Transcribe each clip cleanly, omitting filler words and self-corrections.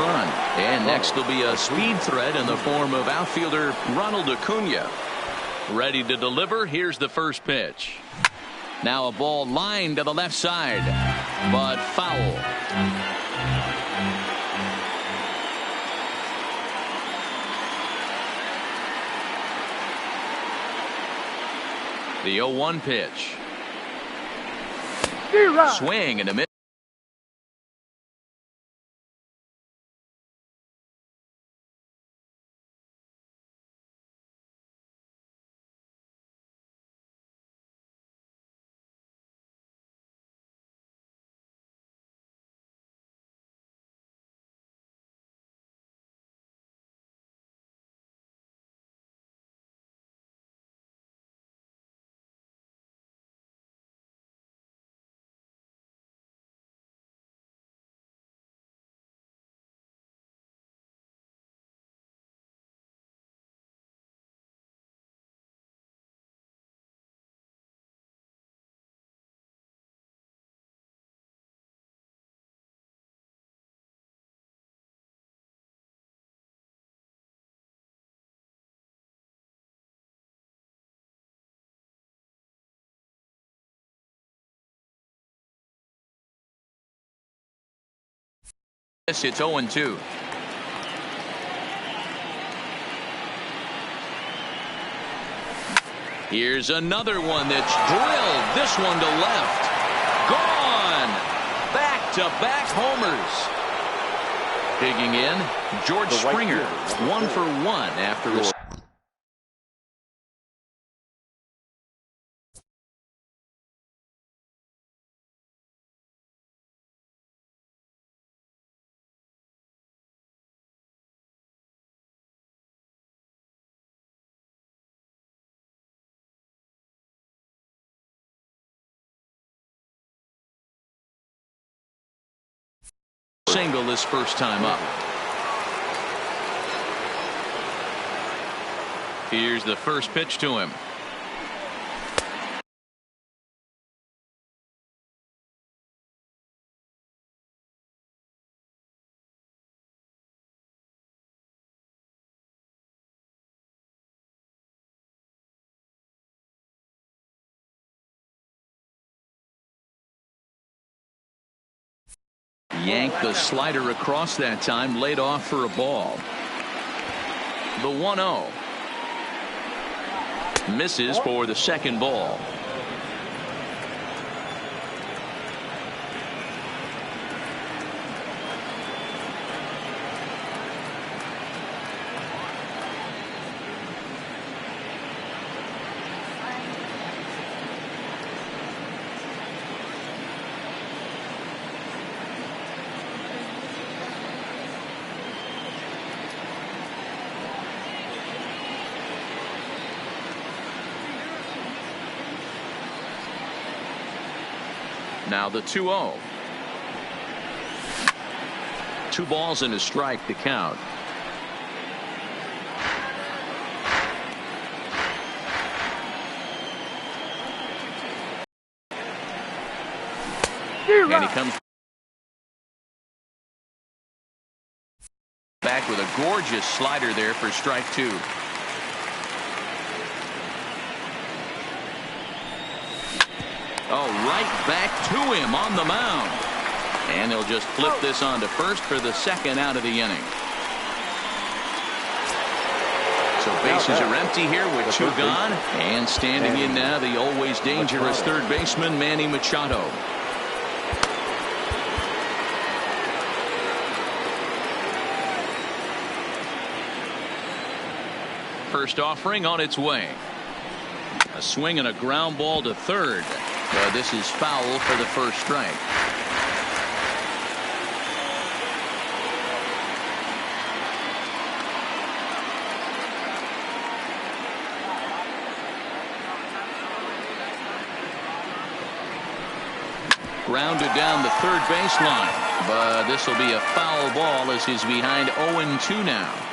run. And next will be a speed threat in the form of outfielder Ronald Acuna. Ready to deliver. Here's the first pitch. Now a ball lined to the left side, but foul. The 0-1 pitch. Swing and a miss. It's 0-2. Here's another one that's drilled. This one to left. Gone. Back-to-back homers. Digging in, George Springer. 1 for 1 after his. Single his first time up. Here's the first pitch to him. Yanked the slider across that time, laid off for a ball. The 1-0. Misses for the second ball. Now the 2-0. 2 balls and a strike to count. And he comes back with a gorgeous slider there for strike 2. Oh, right back to him on the mound. And they'll just flip this on to first for the second out of the inning. So bases are empty here with 2 gone. And standing in now, the always dangerous third baseman, Manny Machado. First offering on its way. A swing and a ground ball to third. This is foul for the first strike. Grounded down the third baseline, but this will be a foul ball as he's behind 0-2 now.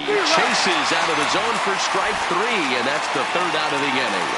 chases out of the zone for strike 3, and that's the 3rd out of the inning.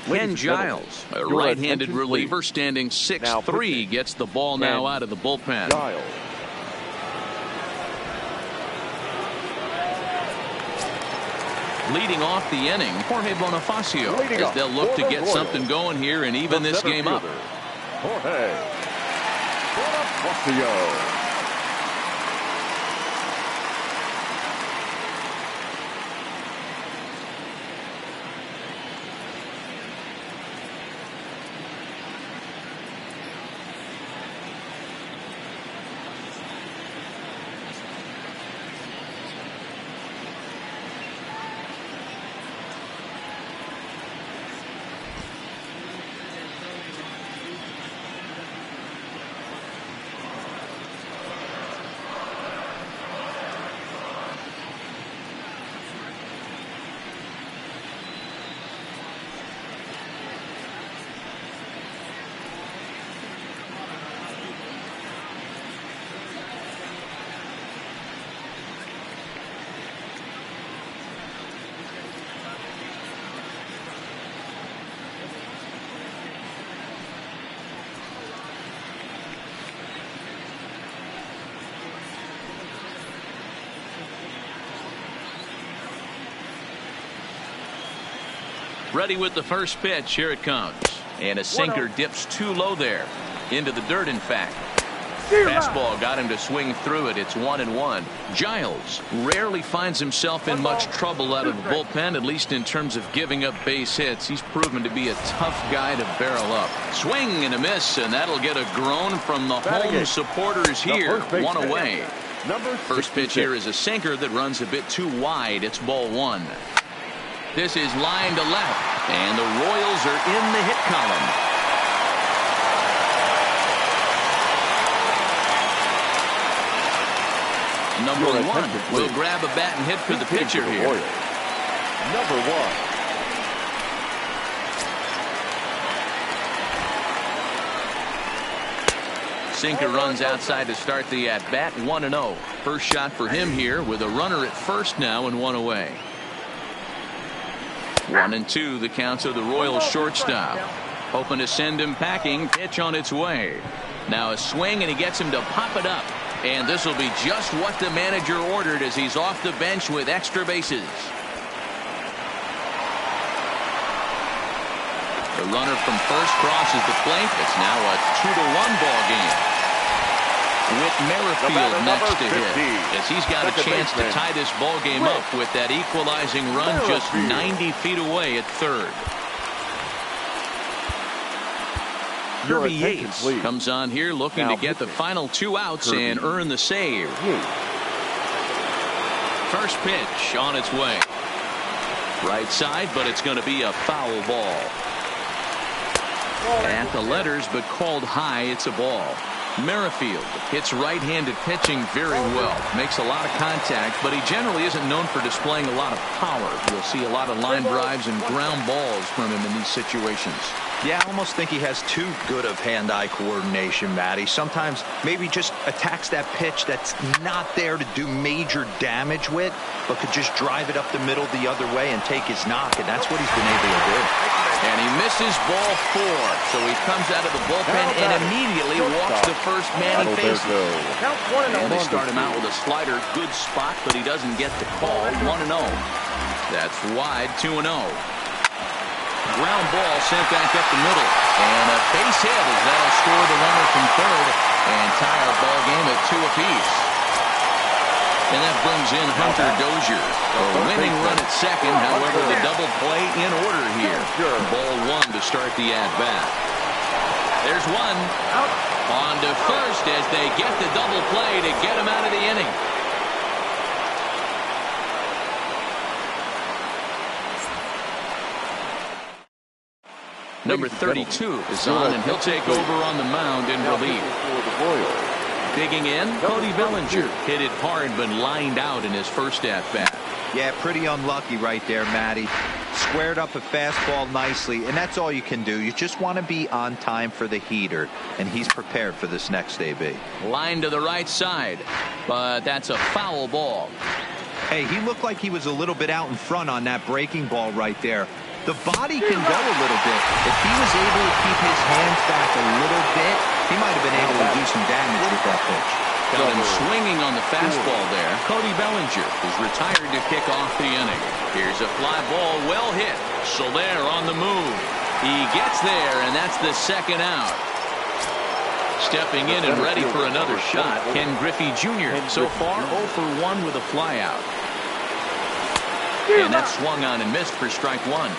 Ken Giles, a right-handed reliever standing 6'3", gets the ball now out of the bullpen. Leading off the inning, Jorge Bonifacio, as they'll look to get something going here and even this game up. Jorge Bonifacio. Ready with the first pitch. Here it comes. And a sinker dips too low there. Into the dirt, in fact. Fastball got him to swing through it. It's 1-1. Giles rarely finds himself in much trouble out of the bullpen, at least in terms of giving up base hits. He's proven to be a tough guy to barrel up. Swing and a miss, and that'll get a groan from the home supporters here. One away. First pitch here is a sinker that runs a bit too wide. It's ball 1. This is line to left, and the Royals are in the hit column. Number 1 will grab a bat and hit for the pitcher here. Number 1. Sinker runs outside to start the at-bat. 1-0. First shot for him here with a runner at first now and 1 away. 1-2 the count of the Royals shortstop. Hoping to send him packing. Pitch on its way. Now a swing, and he gets him to pop it up. And this will be just what the manager ordered as he's off the bench with extra bases. The runner from first crosses the plate. It's now a 2-1 ball game. With Merrifield next to hit, as he's got a chance to tie this ball game up with that equalizing run just 90 feet away at third. Kirby Yates comes on here looking to get the final 2 outs and earn the save. First pitch on its way. Right side, but it's going to be a foul ball. At the letters, but called high. It's a ball. Merrifield hits right-handed pitching very well. Makes a lot of contact, but he generally isn't known for displaying a lot of power. You'll see a lot of line drives and ground balls from him in these situations. Yeah, I almost think he has too good of hand-eye coordination, Matty. Sometimes maybe just attacks that pitch that's not there to do major damage with, but could just drive it up the middle the other way and take his knock, and that's what he's been able to do. And he misses ball 4, so he comes out of the bullpen and immediately walks the first man he faces. And they start him out with a slider, good spot, but he doesn't get the call. 1-0. That's wide, 2-0. Ground ball sent back up the middle, and a base hit as that'll score the runner from third and tie our ball game at 2 apiece. And that brings in Hunter Dozier. A winning run at second, however, the double play in order here. Ball 1 to start the at-bat. There's one. On to first as they get the double play to get him out of the inning. Number 32 is on, and he'll take over on the mound in relief. Digging in, Cody Bellinger hit it hard but lined out in his first at-bat. Yeah, pretty unlucky right there, Matty. Squared up a fastball nicely, and that's all you can do. You just want to be on time for the heater, and he's prepared for this next AB. Line to the right side, but that's a foul ball. Hey, he looked like he was a little bit out in front on that breaking ball right there. The body can go a little bit. If he was able to keep his hands back a little bit, he might have been able to do some damage with that pitch. Got him swinging on the fastball there. Cody Bellinger is retired to kick off the inning. Here's a fly ball, well hit. Soler on the move. He gets there, and that's the second out. Stepping in and ready for another shot, Ken Griffey Jr. So far 0 for 1 with a flyout. And that swung on and missed for strike 1.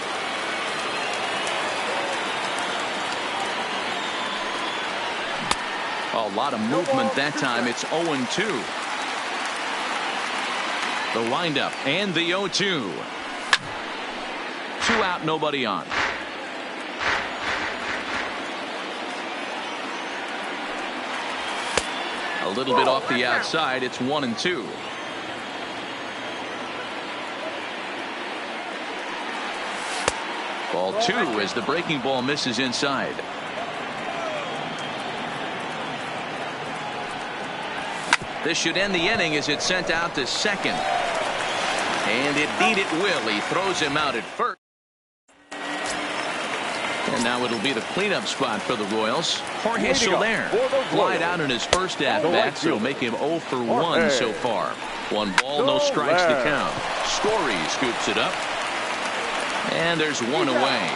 A lot of movement that time. It's 0-2. The windup and the 0-2. 2 out, nobody on. A little bit off the outside. It's 1-2. Ball 2 as the breaking ball misses inside. This should end the inning as it's sent out to second. And indeed it will. He throws him out at first. And now it'll be the cleanup spot for the Royals. Jorge Soler flied out in his first at-bat, so make him 0 for 1 so far. 1 ball, no strikes to count. Story scoops it up. And there's 1 away.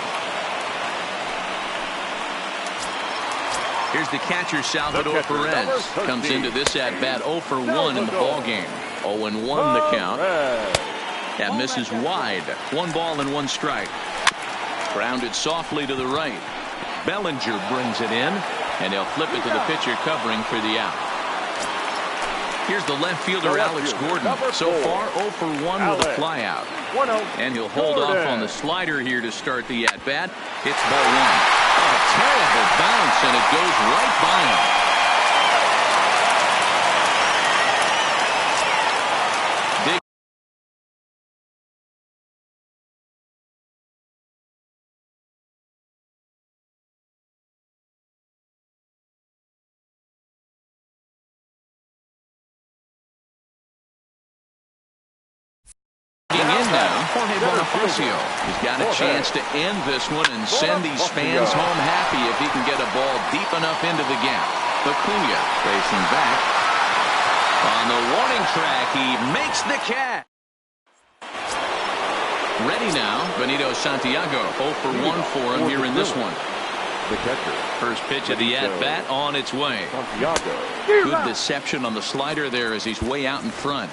Here's the catcher, Salvador Perez. Comes into this at-bat 0 for 1 in the ballgame. 0-1 the count. That misses wide. 1 ball and 1 strike. Grounded softly to the right. Bellinger brings it in, and he'll flip it to the pitcher covering for the out. Here's the left fielder, Alex Gordon. So far 0 for 1 with a flyout. And he'll hold off on the slider here to start the at-bat. It's ball 1. A terrible bounce, and it goes right by him. In now, Jorge Bonifacio. He's got a chance to end this one and send these fans home happy if he can get a ball deep enough into the gap. Acuna racing back. On the warning track, he makes the catch. Ready now, Benito Santiago. 0 for 1 for him here in this one. The catcher. First pitch of the at-bat on its way. Santiago. Good deception on the slider there as he's way out in front.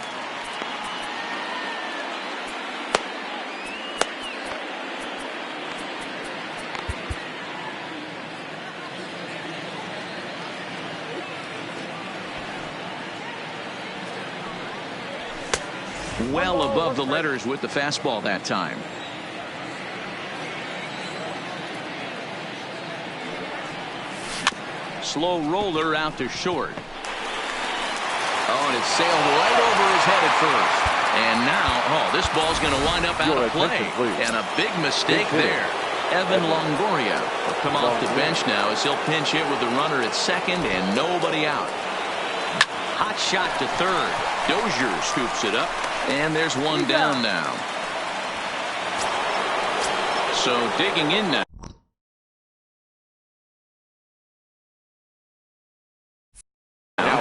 Well above the letters with the fastball that time. Slow roller out to short. Oh, and it sailed right over his head at first. And now, this ball's going to wind up out of play. And a big mistake there. Evan Longoria will come off the bench now as he'll pinch hit with the runner at second and nobody out. Hot shot to third. Dozier scoops it up. And there's one down now. So digging in now.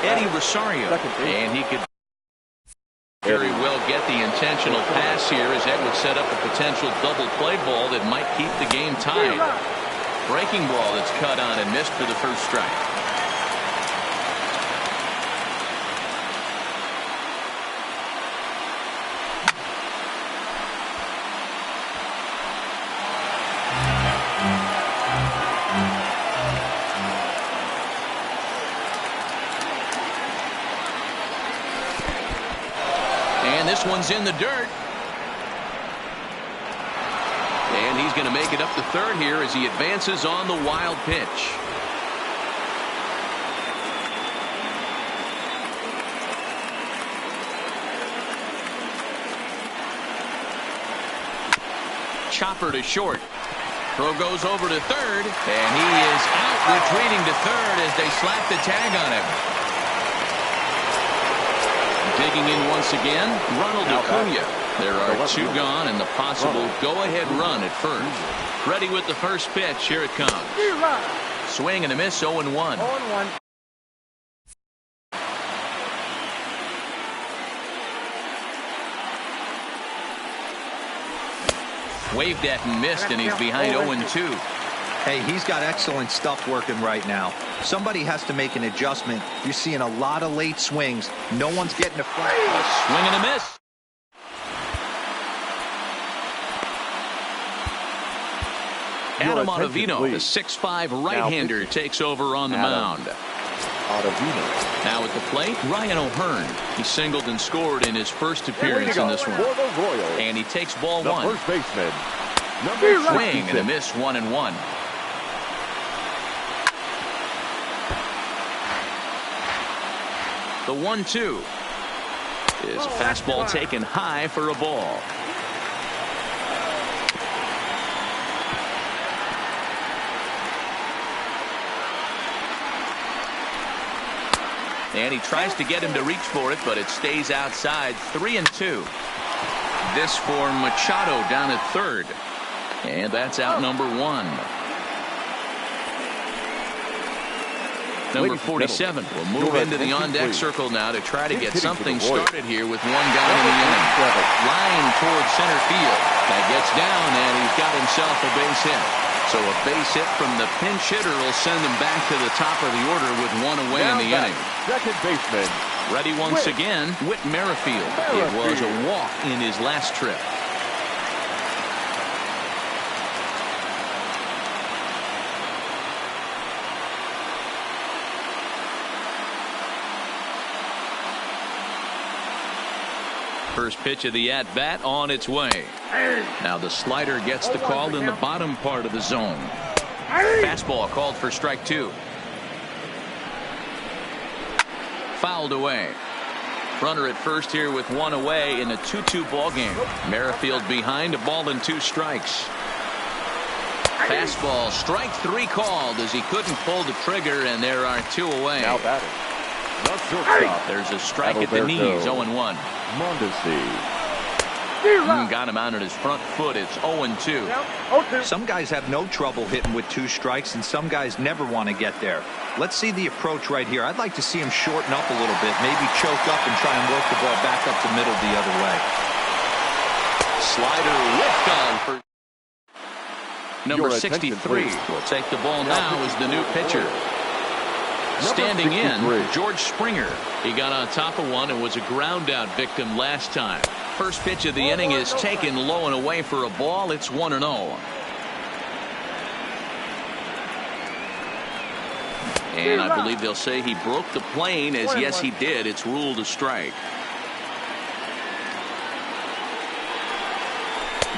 Eddie Rosario, and he could very well get the intentional pass here as that would set up a potential double play ball that might keep the game tied. Breaking ball that's cut on and missed for the first strike. This one's in the dirt. And he's going to make it up to third here as he advances on the wild pitch. Chopper to short. Throw goes over to third. And he is out, retreating to third as they slap the tag on him. Digging in once again, Ronald Acuna. There are two gone and the possible go-ahead run at first. Ready with the first pitch. Here it comes. Swing and a miss, 0-1. Waved at and missed, and he's behind 0-2. Hey, he's got excellent stuff working right now. Somebody has to make an adjustment. You're seeing a lot of late swings. No one's getting a front. Swing and a miss. Adam Ottavino, the 6'5" right-hander, takes over on the mound. Now at the plate, Ryan O'Hearn. He singled and scored in his first appearance in this one. And he takes ball one. First baseman. Swing and a miss, 1-1. The 1-2 is a fastball taken high for a ball. And he tries to get him to reach for it, but it stays outside. 3-2. This for Machado down at third. And that's out number one. Number 47 will move into the on-deck circle now to try to get something started here with one guy in the inning. Line towards center field. That gets down, and he's got himself a base hit. So a base hit from the pinch hitter will send him back to the top of the order with one away in the inning. Second baseman. Ready once again, Whit Merrifield. It was a walk in his last trip. First pitch of the at-bat on its way. Now the slider gets the call in the bottom part of the zone. Fastball called for strike two. Fouled away. Runner at first here with one away in a 2-2 ball game. Merrifield behind, a ball and 2 strikes. Fastball, strike 3 called as he couldn't pull the trigger, and there are 2 away. Now batting. The shortstop. There's a strike at the knees, 0-1. Mondesi. Got him out on his front foot. It's 0-2. Some guys have no trouble hitting with 2 strikes, and some guys never want to get there. Let's see the approach right here. I'd like to see him shorten up a little bit, maybe choke up and try and work the ball back up the middle the other way. Slider whipped on for number 63. Will take the ball now as the new pitcher. Standing in, George Springer. He got on top of one and was a ground out victim last time. First pitch of the inning is taken low and away for a ball. It's 1-0. And I believe they'll say he broke the plane, as yes he did. It's ruled a strike.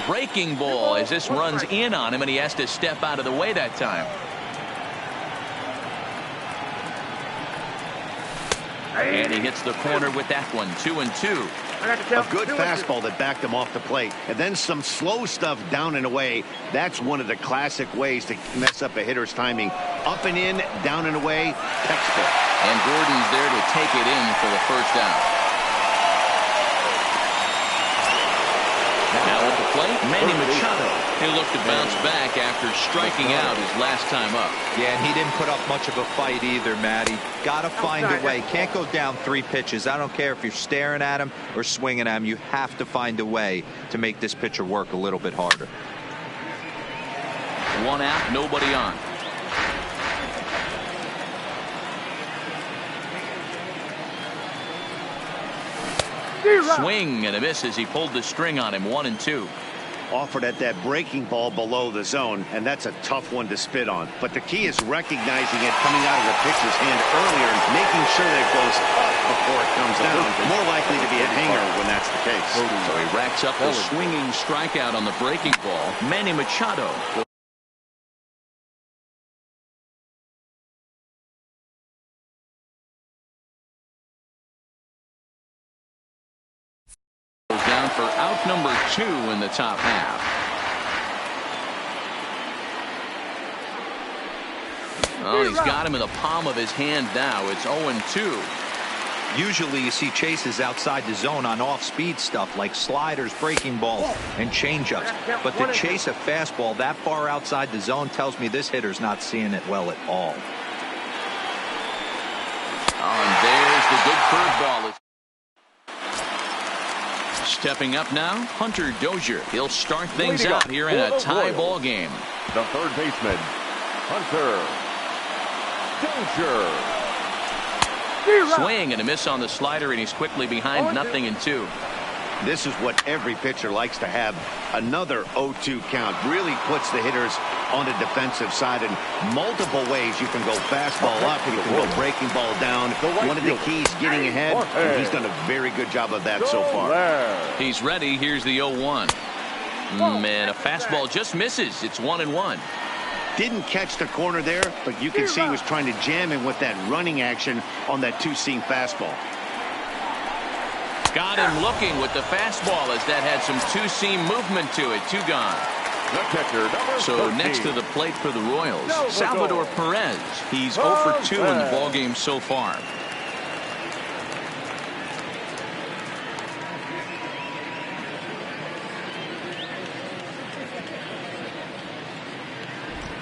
Breaking ball as this runs in on him, and he has to step out of the way that time. And he hits the corner with that one. 2-2. A good fastball that backed him off the plate, and then some slow stuff down and away. That's one of the classic ways to mess up a hitter's timing. Up and in, down and away, textbook. And Gordon's there to take it in for the first out. Now at the plate, Manny Machado. He'll look to bounce back after striking out his last time up. Yeah, and he didn't put up much of a fight either, Matty. Got to find a way. Can't go down 3 pitches. I don't care if you're staring at him or swinging at him. You have to find a way to make this pitcher work a little bit harder. 1 out, nobody on. Swing and a miss as he pulled the string on him. 1-2. Offered at that breaking ball below the zone, and that's a tough one to spit on. But the key is recognizing it coming out of the pitcher's hand earlier and making sure that it goes up before it comes down. More likely to be a hanger when that's the case. So he racks up a swinging strikeout on the breaking ball. Manny Machado. Down for out number 2 in the top half. Oh, he's got him in the palm of his hand now. It's 0-2. Usually you see chases outside the zone on off-speed stuff like sliders, breaking balls, and changeups. But to chase a fastball that far outside the zone tells me this hitter's not seeing it well at all. Oh, and there's the good curveball. Stepping up now, Hunter Dozier. He'll start things out here in a tie ball game. The third baseman, Hunter Dozier. Swing and a miss on the slider, and he's quickly behind 0-2. This is what every pitcher likes to have. Another 0-2 count really puts the hitters on the defensive side in multiple ways. You can go fastball up, you can go breaking ball down. One of the keys, getting ahead, and he's done a very good job of that so far. He's ready. Here's the 0-1. Man, a fastball just misses. It's 1-1. Didn't catch the corner there, but you can see he was trying to jam him with that running action on that 2-seam fastball. Got him looking with the fastball as that had some 2-seam movement to it. 2 gone. The catcher, number So 13. next to the plate for the Royals, Salvador Perez. He's 0 for 2 in the ballgame so far.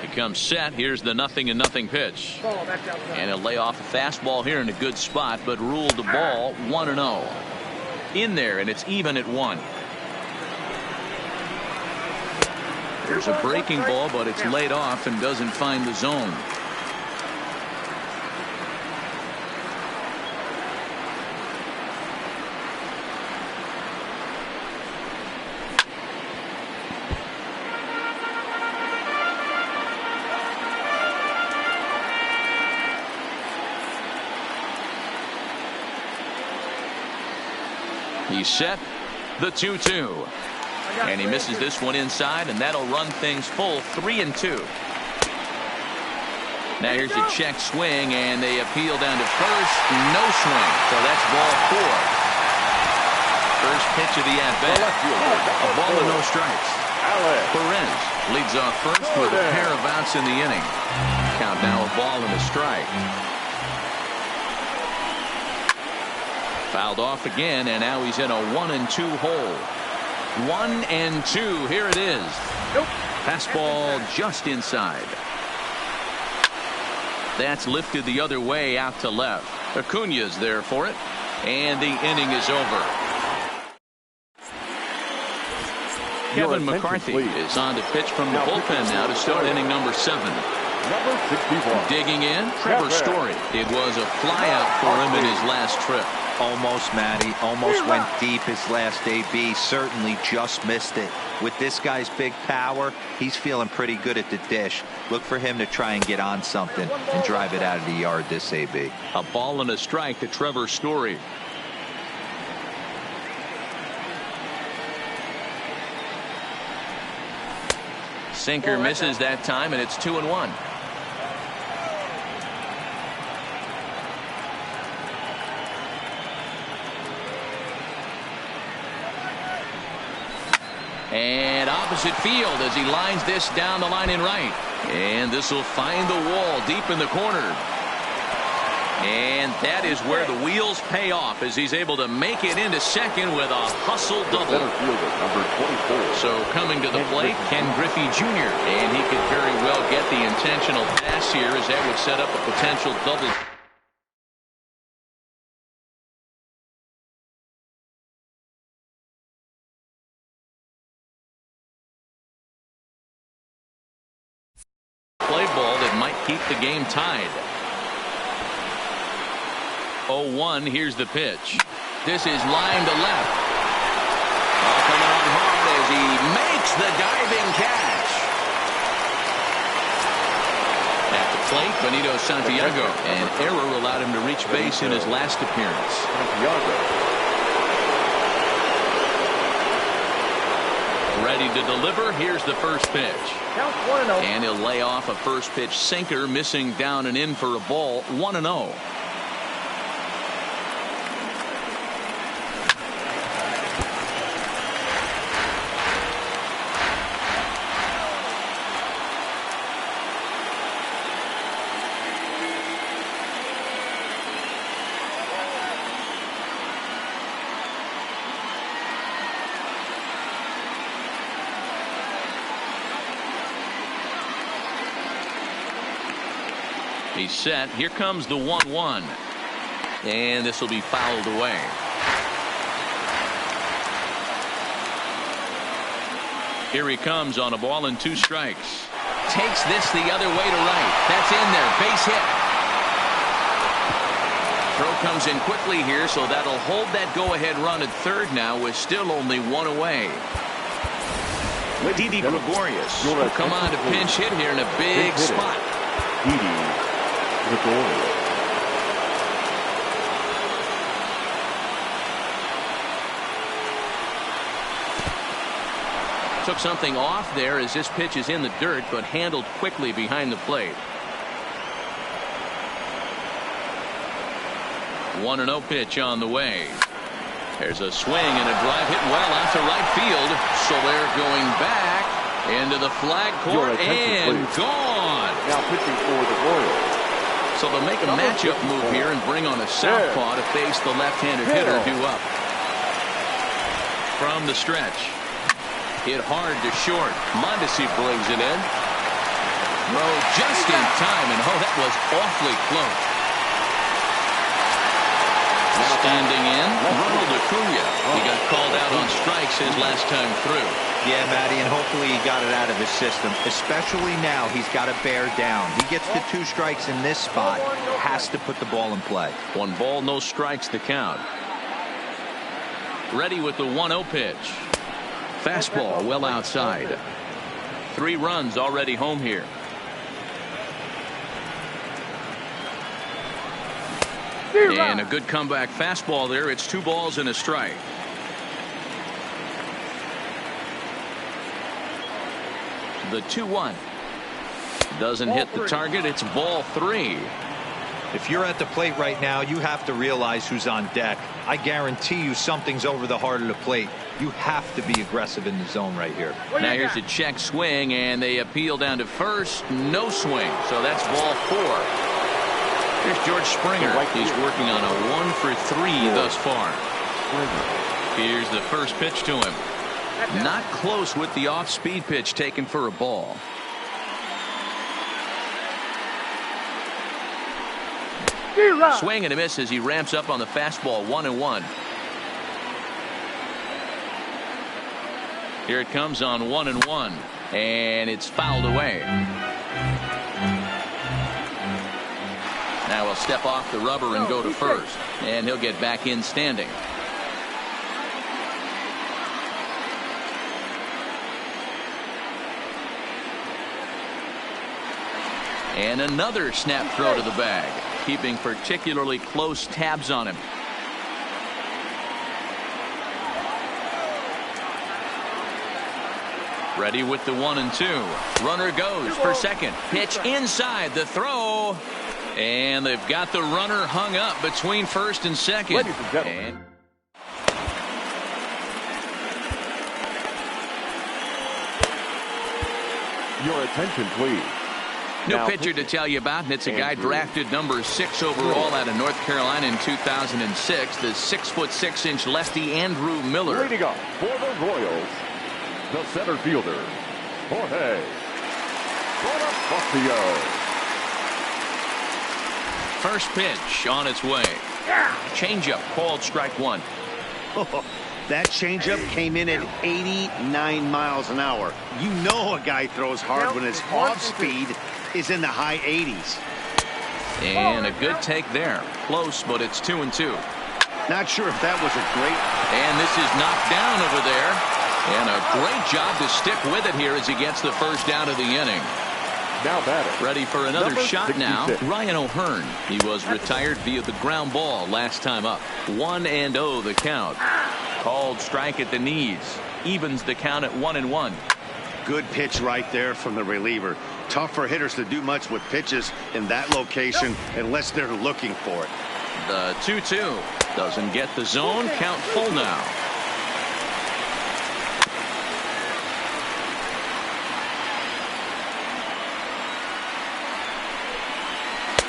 He comes set. Here's the 0-0 pitch. And he'll lay off a fastball here in a good spot, but ruled the ball 1-0. In there, and it's even at 1. There's a breaking ball, but it's laid off and doesn't find the zone. He's set. The 2-2. And he misses this one inside, and that'll run things full 3-2. Now here's a check swing, and they appeal down to first. No swing. So that's ball 4. First pitch of the at-bat. A ball and no strikes. Perez leads off first with a pair of outs in the inning. Count now a ball and a strike. Fouled off again, and now he's in a 1-2 hole. 1-2. Here it is. Nope. Fastball just inside. That's lifted the other way out to left. Acuna's there for it. And the inning is over. Kevin McCarthy is on to pitch from the bullpen now to start inning number 7. Number 61. Digging in, Trevor Story. It was a flyout for him in his last trip. Almost, Matty. Almost went deep his last AB. Certainly just missed it. With this guy's big power, he's feeling pretty good at the dish. Look for him to try and get on something and drive it out of the yard this AB. A ball and a strike to Trevor Story. Sinker misses that time, and it's 2-1. And opposite field as he lines this down the line in right. And this will find the wall deep in the corner. And that is where the wheels pay off as he's able to make it into second with a hustle double. Number 24. So coming to the plate, Ken Griffey Jr. And he could very well get the intentional pass here as that would set up a potential double. Play ball that might keep the game tied. 0-1. Here's the pitch. This is line to left. Coming on hard as he makes the diving catch. At the plate, Benito Santiago. An error allowed him to reach base in his last appearance. Ready to deliver. Here's the first pitch. Count 1-0. And he'll lay off a first pitch sinker, missing down and in for a ball. 1-0. He's set. Here comes the 1-1. And this will be fouled away. Here he comes on a ball and 2 strikes. Takes this the other way to right. That's in there. Base hit. Throw comes in quickly here, so that'll hold that go-ahead run at third now with still only 1 away. Didi Gregorius will come on to pinch hit here in a big spot. Didi Gregorius. Took something off there as this pitch is in the dirt, but handled quickly behind the plate. 1-0 pitch on the way. There's a swing and a drive hit well out to right field. Soler going back into the flag court and gone. Now pitching for the Royals. So they'll make a matchup move here and bring on a southpaw to face the left-handed hitter due up. From the stretch. Hit hard to short. Mondesi brings it in. Throw just in time, and that was awfully close. Standing in, Ronald Acuna. He got called out on strikes his last time through. Yeah, Matty, and hopefully he got it out of his system. Especially now, he's got to bear down. He gets the 2 strikes in this spot. Has to put the ball in play. 1 ball, no strikes to count. Ready with the 1-0 pitch. Fastball well outside. 3 runs already home here. And a good comeback fastball there. It's 2 balls and a strike. The 2-1 doesn't hit the target. It's ball 3. If you're at the plate right now, you have to realize who's on deck. I guarantee you something's over the heart of the plate. You have to be aggressive in the zone right here. Now here's a check swing, and they appeal down to first. No swing. So that's ball 4. Here's George Springer. He's working on a 1 for 3 thus far. Here's the first pitch to him. Not close with the off-speed pitch taken for a ball. Swing and a miss as he ramps up on the fastball. 1-1. Here it comes on 1-1, and it's fouled away. Now he'll step off the rubber and go to first, and he'll get back in standing. And another snap throw to the bag, keeping particularly close tabs on him. Ready with the 1-2. Runner goes for second. Pitch inside the throw. And they've got the runner hung up between first and second. Ladies and gentlemen. Your attention, please. New Now, pitcher to tell you about, and it's a guy drafted number 6 overall out of North Carolina in 2006. The 6'6" lefty Andrew Miller. leading off for the Royals, the center fielder, Jorge Bonifacio. First pitch on its way. Changeup called strike one. That changeup came in at 89 miles an hour. You know a guy throws hard when his off speed is in the high 80s. And a good take there. Close, but it's 2-2. Not sure if that was a great. And this is knocked down over there. And a great job to stick with it here as he gets the first out of the inning. Now batting. Ready for another Number shot 66. now. Ryan O'Hearn. He was retired via the ground ball last time up. 1-0 the count. Called strike at the knees. Evens the count at 1-1. Good pitch right there from the reliever. Tough for hitters to do much with pitches in that location unless they're looking for it. The 2-2 doesn't get the zone. Count full now.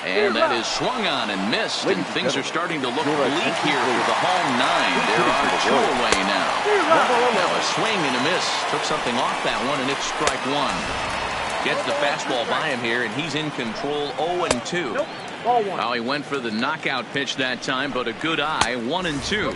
And that is swung on and missed, and things are starting to look bleak here for the home 9. There are 2 away now. Now a swing and a miss. Took something off that one, and it's strike one. Gets the fastball by him here, and he's in control. 0-2. Well, he went for the knockout pitch that time, but a good eye. 1-2.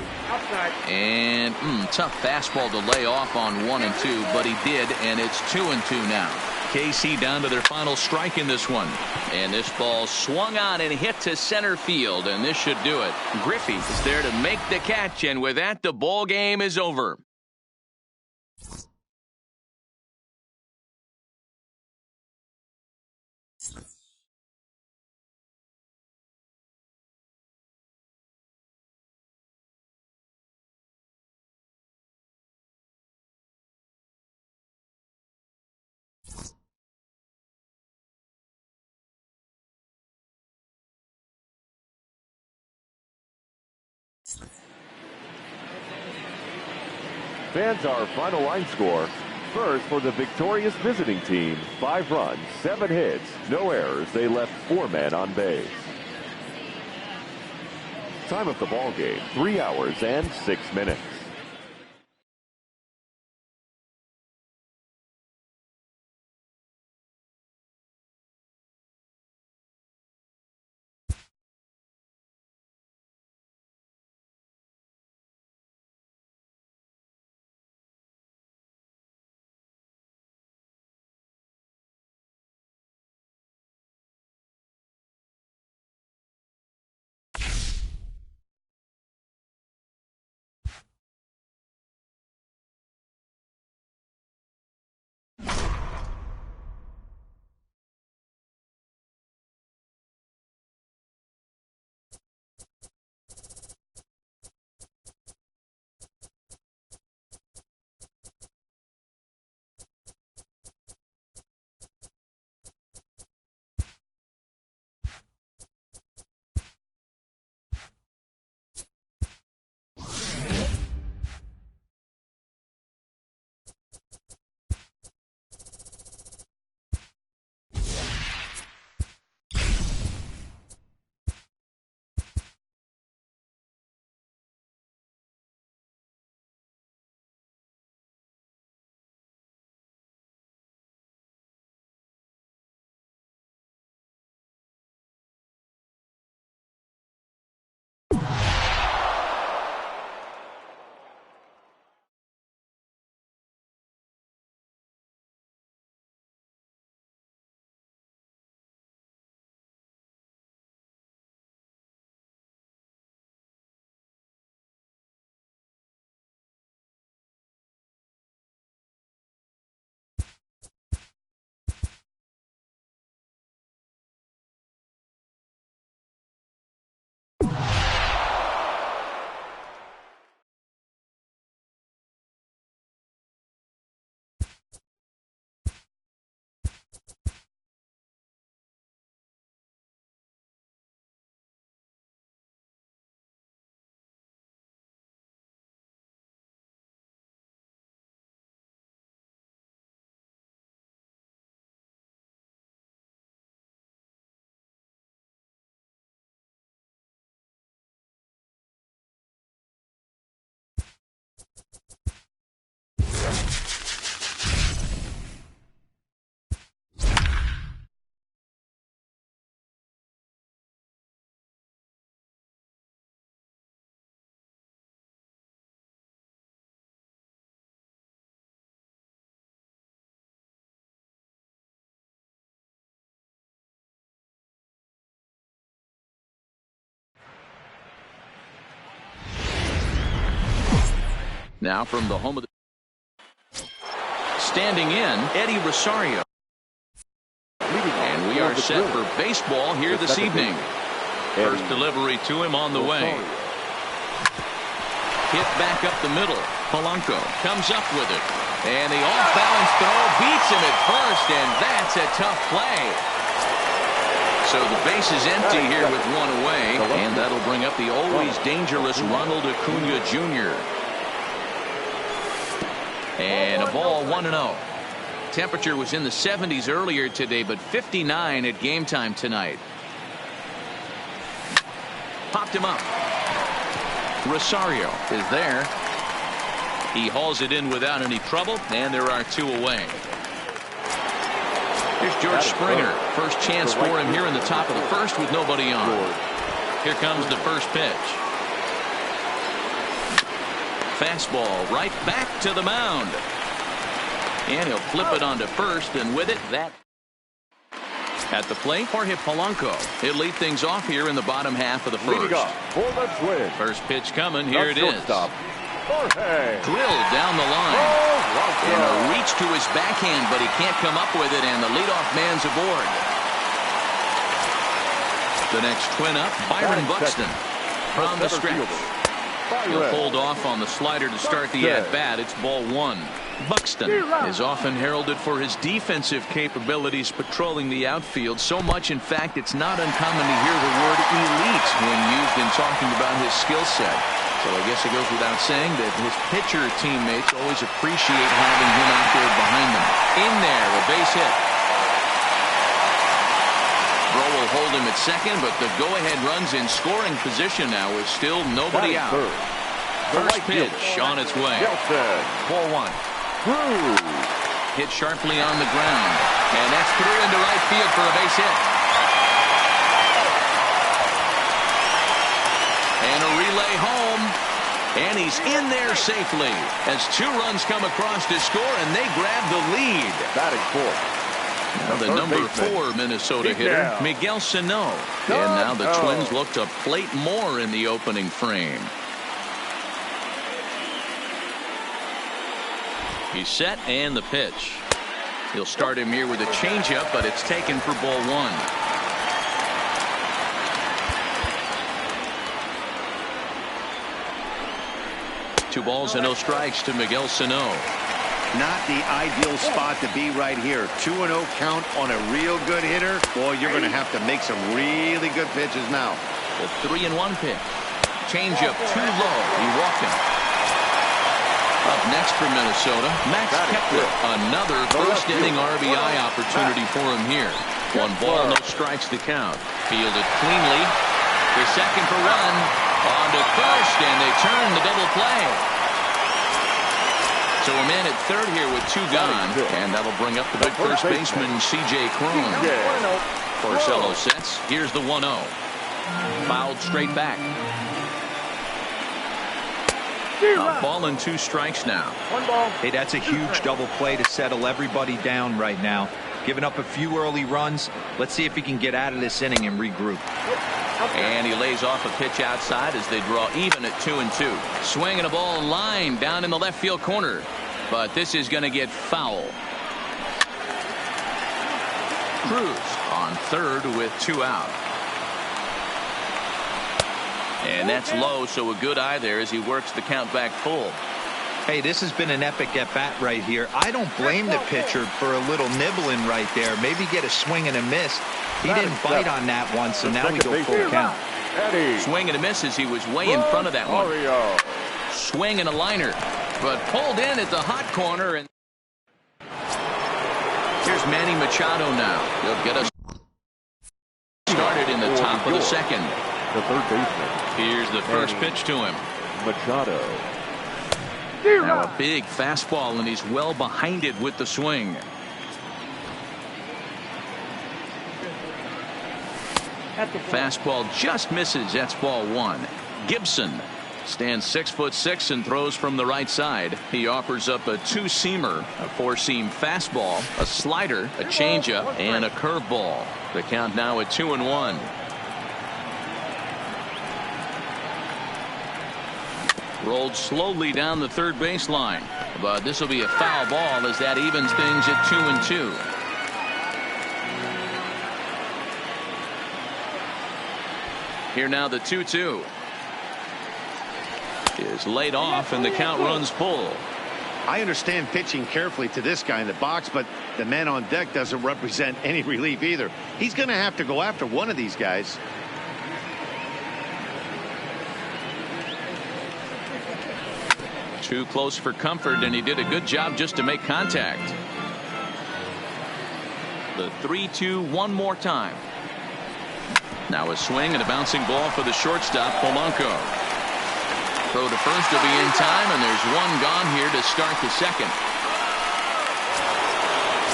And tough fastball to lay off on 1-2, but he did, and it's 2-2 now. KC down to their final strike in this one. And this ball swung on and hit to center field, and this should do it. Griffey is there to make the catch, and with that, the ball game is over. Fans, our final line score. First, for the victorious visiting team, 5 runs, 7 hits, no errors. They left 4 men on base. Time of the ball game, 3 hours and 6 minutes. Now from the home of the standing in, Eddie Rosario. And we are set for baseball here this evening. First delivery to him on the way. Hit back up the middle. Polanco comes up with it. And the off-balance throw beats him at first, and that's a tough play. So the base is empty here with one away, and that'll bring up the always dangerous Ronald Acuna Jr. And a ball 1-0. Temperature was in the 70s earlier today, but 59 at game time tonight. Popped him up. Rosario is there. He hauls it in without any trouble, and there are two away. Here's George Springer. First chance for him here in the top of the first with nobody on. Here comes the first pitch. Fastball right back to the mound. And he'll flip it onto first, and with it, that. At the plate, Jorge Polanco. He'll lead things off here in the bottom half of the first. First pitch coming. Here it is. Drilled down the line. And a reach to his backhand, but he can't come up with it, and the leadoff man's aboard. The next twin up, Byron Buxton. From the stretch. He'll hold off on the slider to start the at-bat. It's ball one. Buxton is often heralded for his defensive capabilities patrolling the outfield. So much, in fact, it's not uncommon to hear the word elite when used in talking about his skill set. So I guess it goes without saying that his pitcher teammates always appreciate having him out there behind them. In there, a base hit. Bro will hold him at second, but the go-ahead runs in scoring position now with still nobody out. First pitch on its way. Ball one. Hit sharply on the ground. And that's through into right field for a base hit. And a relay home. And he's in there safely as two runs come across to score, and they grab the lead. Batting fourth. Now the number 4 Minnesota hitter, Miguel Sano. And now the Twins look to plate more in the opening frame. He's set, and the pitch. He'll start him here with a changeup, but it's taken for ball one. Two balls and no strikes to Miguel Sano. Not the ideal spot to be right here. 2-0 count on a real good hitter. Boy, you're going to have to make some really good pitches now. The 3-1 pitch. Changeup too low. He walked him. Up next for Minnesota, Max Kepler. Another first inning RBI opportunity for him here. One ball, no strikes to count. Fielded cleanly. The second for run. On to first, and they turn the double play. So a man at third here with two gone, and that'll bring up the big first baseman, C.J. Cron. Porcello sets. Here's the 1-0. Fouled straight back. A ball and 2 strikes now. Hey, that's a huge double play to settle everybody down right now. Giving up a few early runs. Let's see if he can get out of this inning and regroup. And he lays off a pitch outside as they draw even at 2-2. Swinging a ball in line down in the left field corner. But this is going to get foul. Cruz on third with 2 out. And that's low, so a good eye there as he works the count back full. Hey, this has been an epic at-bat right here. I don't blame the pitcher for a little nibbling right there. Maybe get a swing and a miss. He didn't bite on that one, so now we go full count. Swing and a miss as he was way in front of that one. Swing and a liner, but pulled in at the hot corner. And here's Manny Machado now. He'll get us started in the top of the second. The third baseman. Here's the first pitch to him. Machado. Now a big fastball, and he's well behind it with the swing. Fastball just misses. That's ball one. Gibson stands 6'6" and throws from the right side. He offers up a 2-seamer, a 4-seam fastball, a slider, a changeup, and a curveball. The count now at 2-1. Rolled slowly down the third baseline, but this will be a foul ball as that evens things at 2-2. Here now the 2-2 is laid off and the count runs full. I understand pitching carefully to this guy in the box, but the man on deck doesn't represent any relief either. He's going to have to go after one of these guys. Too close for comfort, and he did a good job just to make contact. The 3-2 one more time. Now a swing and a bouncing ball for the shortstop, Polanco. Throw to first will be in time, and there's one gone here to start the second.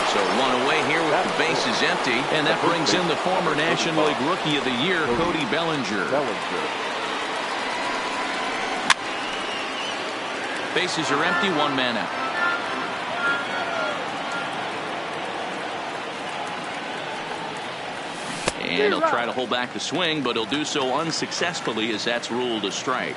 So one away here with the bases empty, and that brings in the former National League Rookie of the Year, Cody Bellinger. Bases are empty, one man out. And he'll try to hold back the swing, but he'll do so unsuccessfully as that's ruled a strike.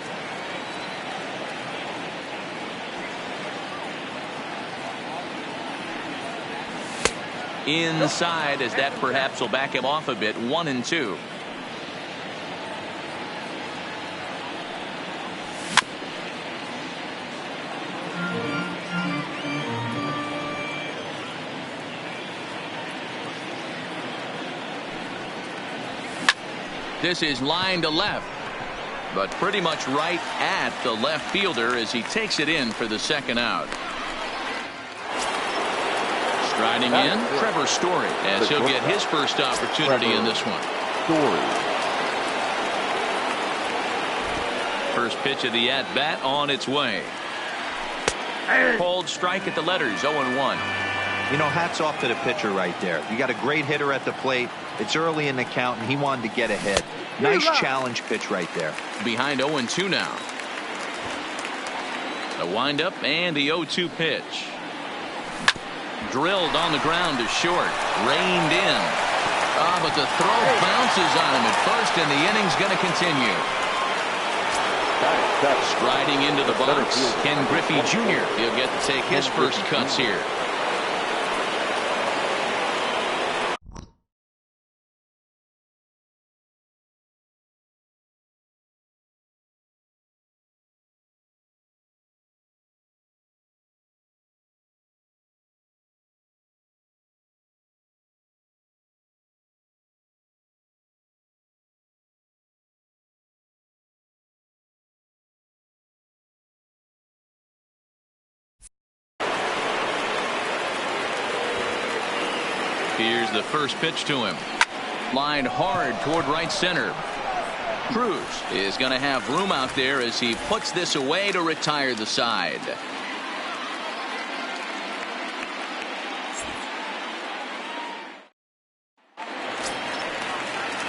Inside, as that perhaps will back him off a bit. 1-2. This is line to left, but pretty much right at the left fielder as he takes it in for the second out. Striding in, Trevor Story, as he'll get his first opportunity in this one. First pitch of the at-bat on its way. Called strike at the letters, 0-1. You know, hats off to the pitcher right there. You got a great hitter at the plate. It's early in the count, and he wanted to get ahead. Nice challenge pitch right there. Behind 0-2 now. The windup and the 0-2 pitch. Drilled on the ground to short. Reined in. But the throw bounces on him at first, and the inning's going to continue. Striding into the box, Ken Griffey Jr. He'll get to take his first cuts here. Here's the first pitch to him. Lined hard toward right center. Cruz is going to have room out there as he puts this away to retire the side.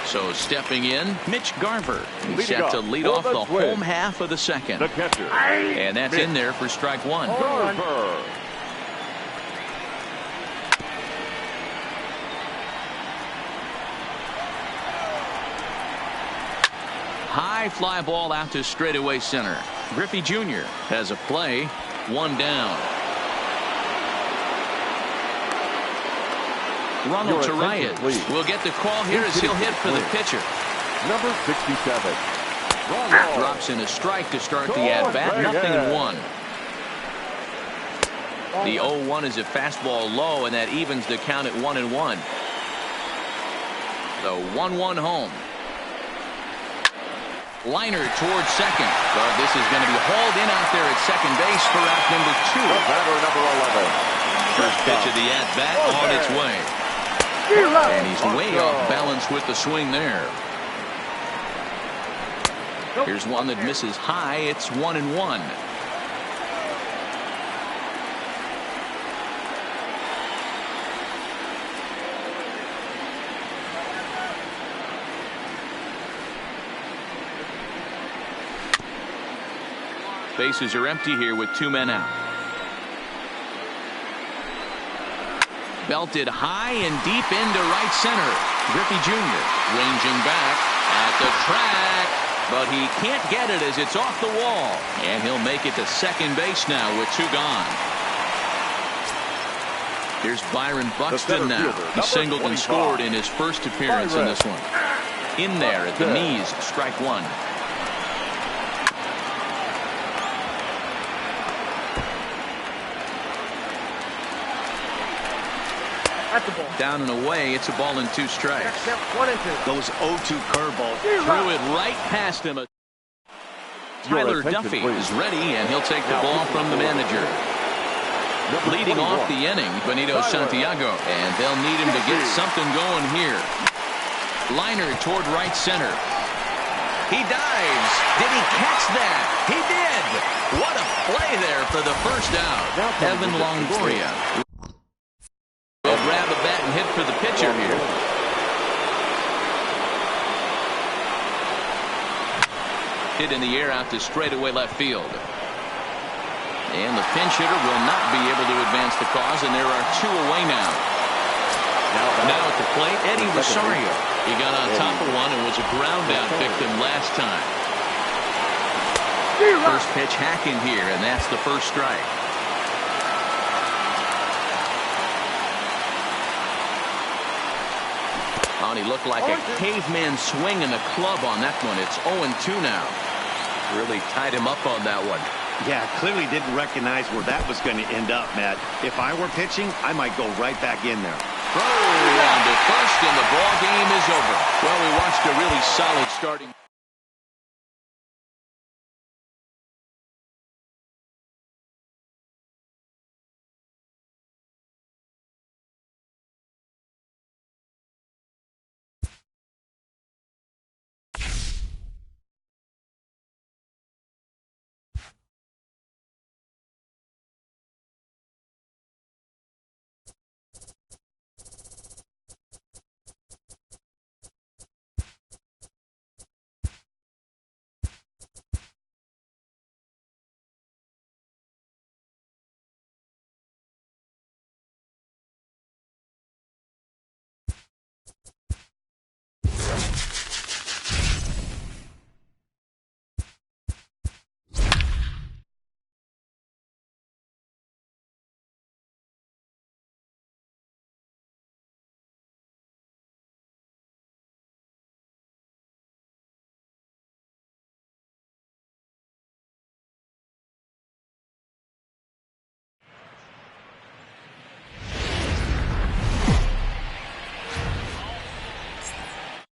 So stepping in, Mitch Garver. He's set to lead off the home half of the second. The catcher. And that's in there for strike one. Garver. High fly ball out to straightaway center. Griffey Jr. has a play. One down. Ronald Zhanyizhe will get the call here as he'll hit for the pitcher. Number 67. Drops in a strike to start the at-bat. 0-1. The 0-1 is a fastball low, and that evens the count at 1-1. The 1-1 home. Liner towards second, but this is going to be hauled in out there at second base for out number 2. Batter number 11. First pitch of the at-bat on its way. And he's way off balance with the swing there. Here's one that misses high. It's 1-1. Bases are empty here with 2 men out. Belted high and deep into right center. Griffey Jr. ranging back at the track. but he can't get it as it's off the wall. And he'll make it to second base now with 2 gone. Here's Byron Buxton now. He singled and scored in his first appearance in this one. In there at the knees, strike 1. Down and away, it's a ball and 2 strikes. 1 and 2. Those 0-2 curveballs. Threw it right past him. Tyler Duffy is ready, and he'll take the ball from the manager. Leading off the inning, Benito Santiago, and they'll need him to get something going here. Liner toward right center. He dives. Did he catch that? He did. What a play there for the first out. Evan Longoria will grab a bat and hit for the pitcher here. Hit in the air out to straightaway left field. And the pinch hitter will not be able to advance the cause, and there are 2 away now. Now at the plate, Eddie Rosario. He got on top of one and was a ground out victim last time. First pitch hacking here, and that's the first strike. Oh, and he looked like a caveman swinging the club on that one. It's 0-2 now. Really tied him up on that one. Yeah, clearly didn't recognize where that was going to end up, Matt. If I were pitching, I might go right back in there. Throw on to first, and the ball game is over. Well, we watched a really solid starting.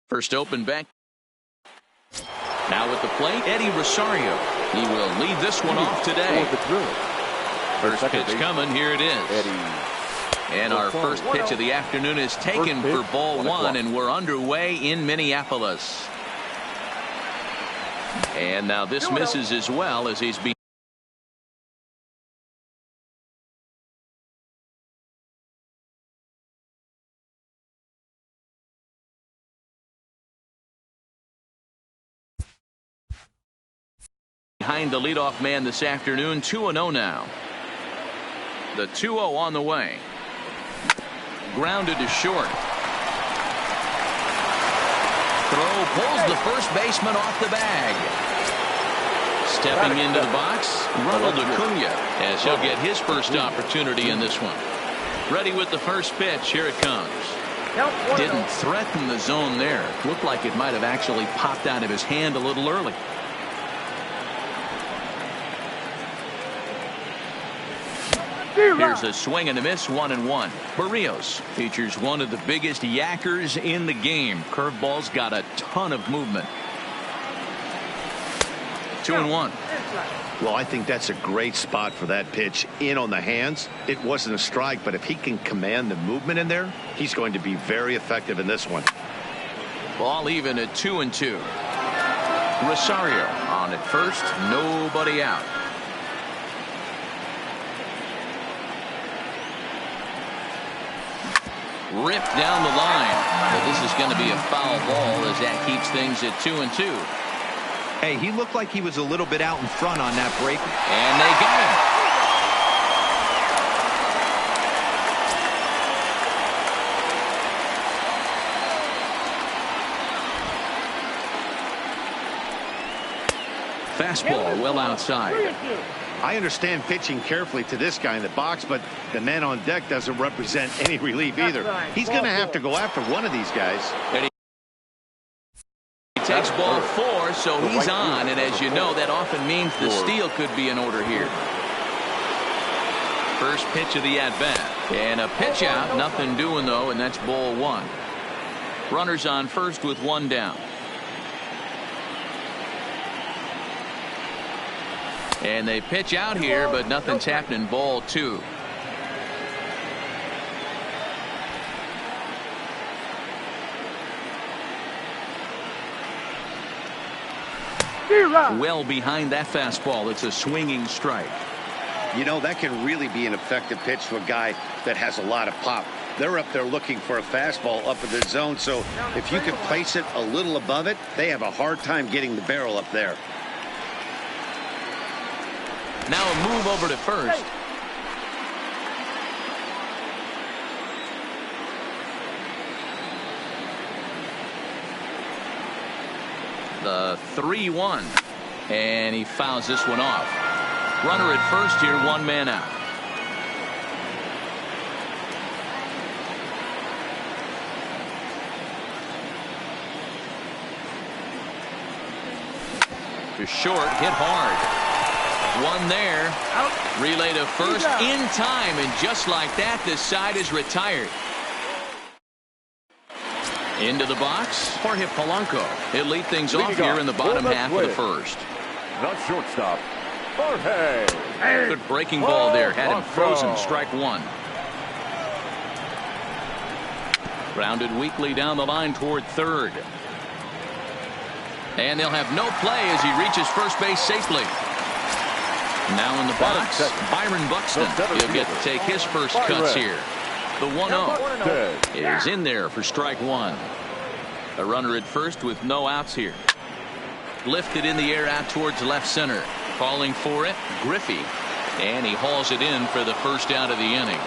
First open back. Now at the plate, Eddie Rosario. He will lead this one off today. First pitch coming. Here it is. And our first pitch of the afternoon is taken for ball 1, and we're underway in Minneapolis. And now this misses as well as he's being. Behind the leadoff man this afternoon, 2-0 now. The 2-0 on the way. Grounded to short. Throw pulls the first baseman off the bag. Stepping into the box, Ronald Acuna, as he'll get his first opportunity in this one. Ready with the first pitch. Here it comes. Didn't threaten the zone there. Looked like it might have actually popped out of his hand a little early. Here's a swing and a miss, 1-1. Barrios features one of the biggest yackers in the game. Curveball's got a ton of movement. 2-1. Well, I think that's a great spot for that pitch. In on the hands. It wasn't a strike, but if he can command the movement in there, he's going to be very effective in this one. Ball even at 2-2. Rosario on at first, nobody out. Ripped down the line. But this is going to be a foul ball as that keeps things at 2-2. Hey, he looked like he was a little bit out in front on that break. And they got him. Fastball well outside. I understand pitching carefully to this guy in the box, but the man on deck doesn't represent any relief either. He's going to have to go after one of these guys. And he takes ball 4, so he's on, and as you know, that often means the steal could be in order here. First pitch of the at-bat, and a pitch out, nothing doing though, and that's ball 1. Runners on first with 1 down. And they pitch out here, but nothing's happening. Ball 2. Well behind that fastball. It's a swinging strike. You know, that can really be an effective pitch to a guy that has a lot of pop. They're up there looking for a fastball up in the zone, so if you can place it a little above it, they have a hard time getting the barrel up there. Now a move over to first. The 3-1. And he fouls this one off. Runner at first here, 1 man out. To short, hit hard. 1 there. Out. Relay to first in time, and just like that, this side is retired. Into the box, Jorge Polanco. He'll lead things off here in the bottom half of the first. Not shortstop, Jorge. Good breaking ball there. Had him frozen. Strike 1. Grounded weakly down the line toward third. And they'll have no play as he reaches first base safely. Now in the box, Byron Buxton. He'll get to take his first cuts here. The 1-0 is in there for strike 1. A runner at first with no outs here. Lifted in the air out towards left center. Calling for it, Griffey. And he hauls it in for the first out of the inning.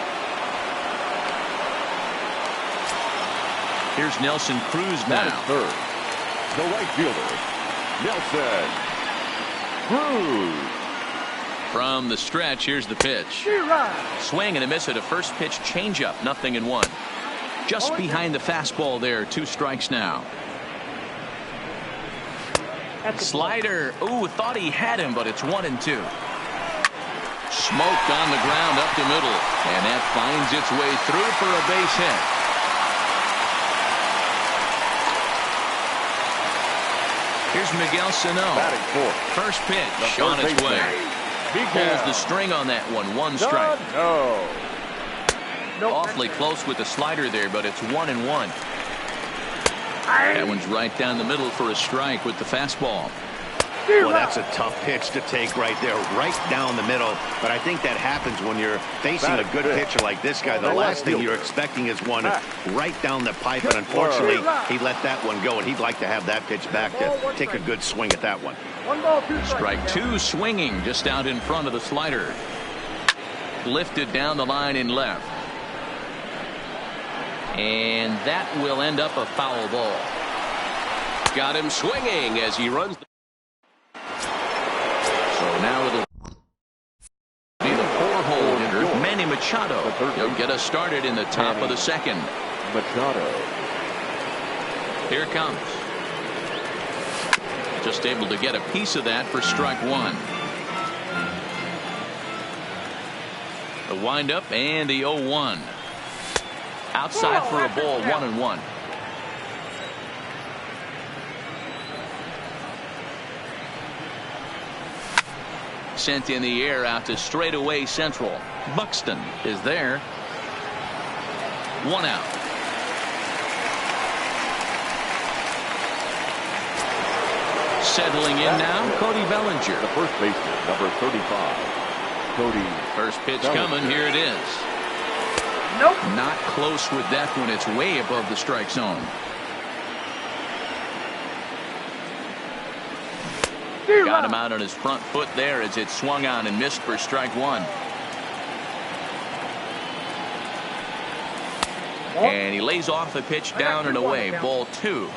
Here's Nelson Cruz now. Third. The right fielder, Nelson Cruz. From the stretch, here's the pitch. Swing and a miss at a first pitch changeup. 0-1. Just behind the fastball there. 2 strikes now. Slider. Ooh, thought he had him, but it's 1-2. Smoked on the ground up the middle. And that finds its way through for a base hit. Here's Miguel Sano. First pitch on its way. Pulls the string on that one. 1 strike. Awfully close with the slider there, but it's 1-1. That one's right down the middle for a strike with the fastball. Well, that's a tough pitch to take right there, right down the middle. But I think that happens when you're facing a good pitcher like this guy. The last thing you're expecting is one right down the pipe, and unfortunately, he let that one go, and he'd like to have that pitch back to take a good swing at that one. Strike 2, swinging just out in front of the slider. Lifted down the line in left. And that will end up a foul ball. Got him swinging as he runs. So now it'll be the 4-hole hitter, Manny Machado. He'll get us started in the top of the second. Machado. Here it comes. Just able to get a piece of that for strike 1. The windup and the 0-1. Outside for a ball. 1-1. Sent in the air out to straightaway central. Buxton is there. 1 out. Settling in now, Cody Bellinger. The first baseman, number 35. Cody. First pitch Bellinger. coming. Here it is. Nope. Not close with that one. It's way above the strike zone. Got him out on his front foot there as it swung on and missed for strike 1. And he lays off the pitch down and away. Ball 2.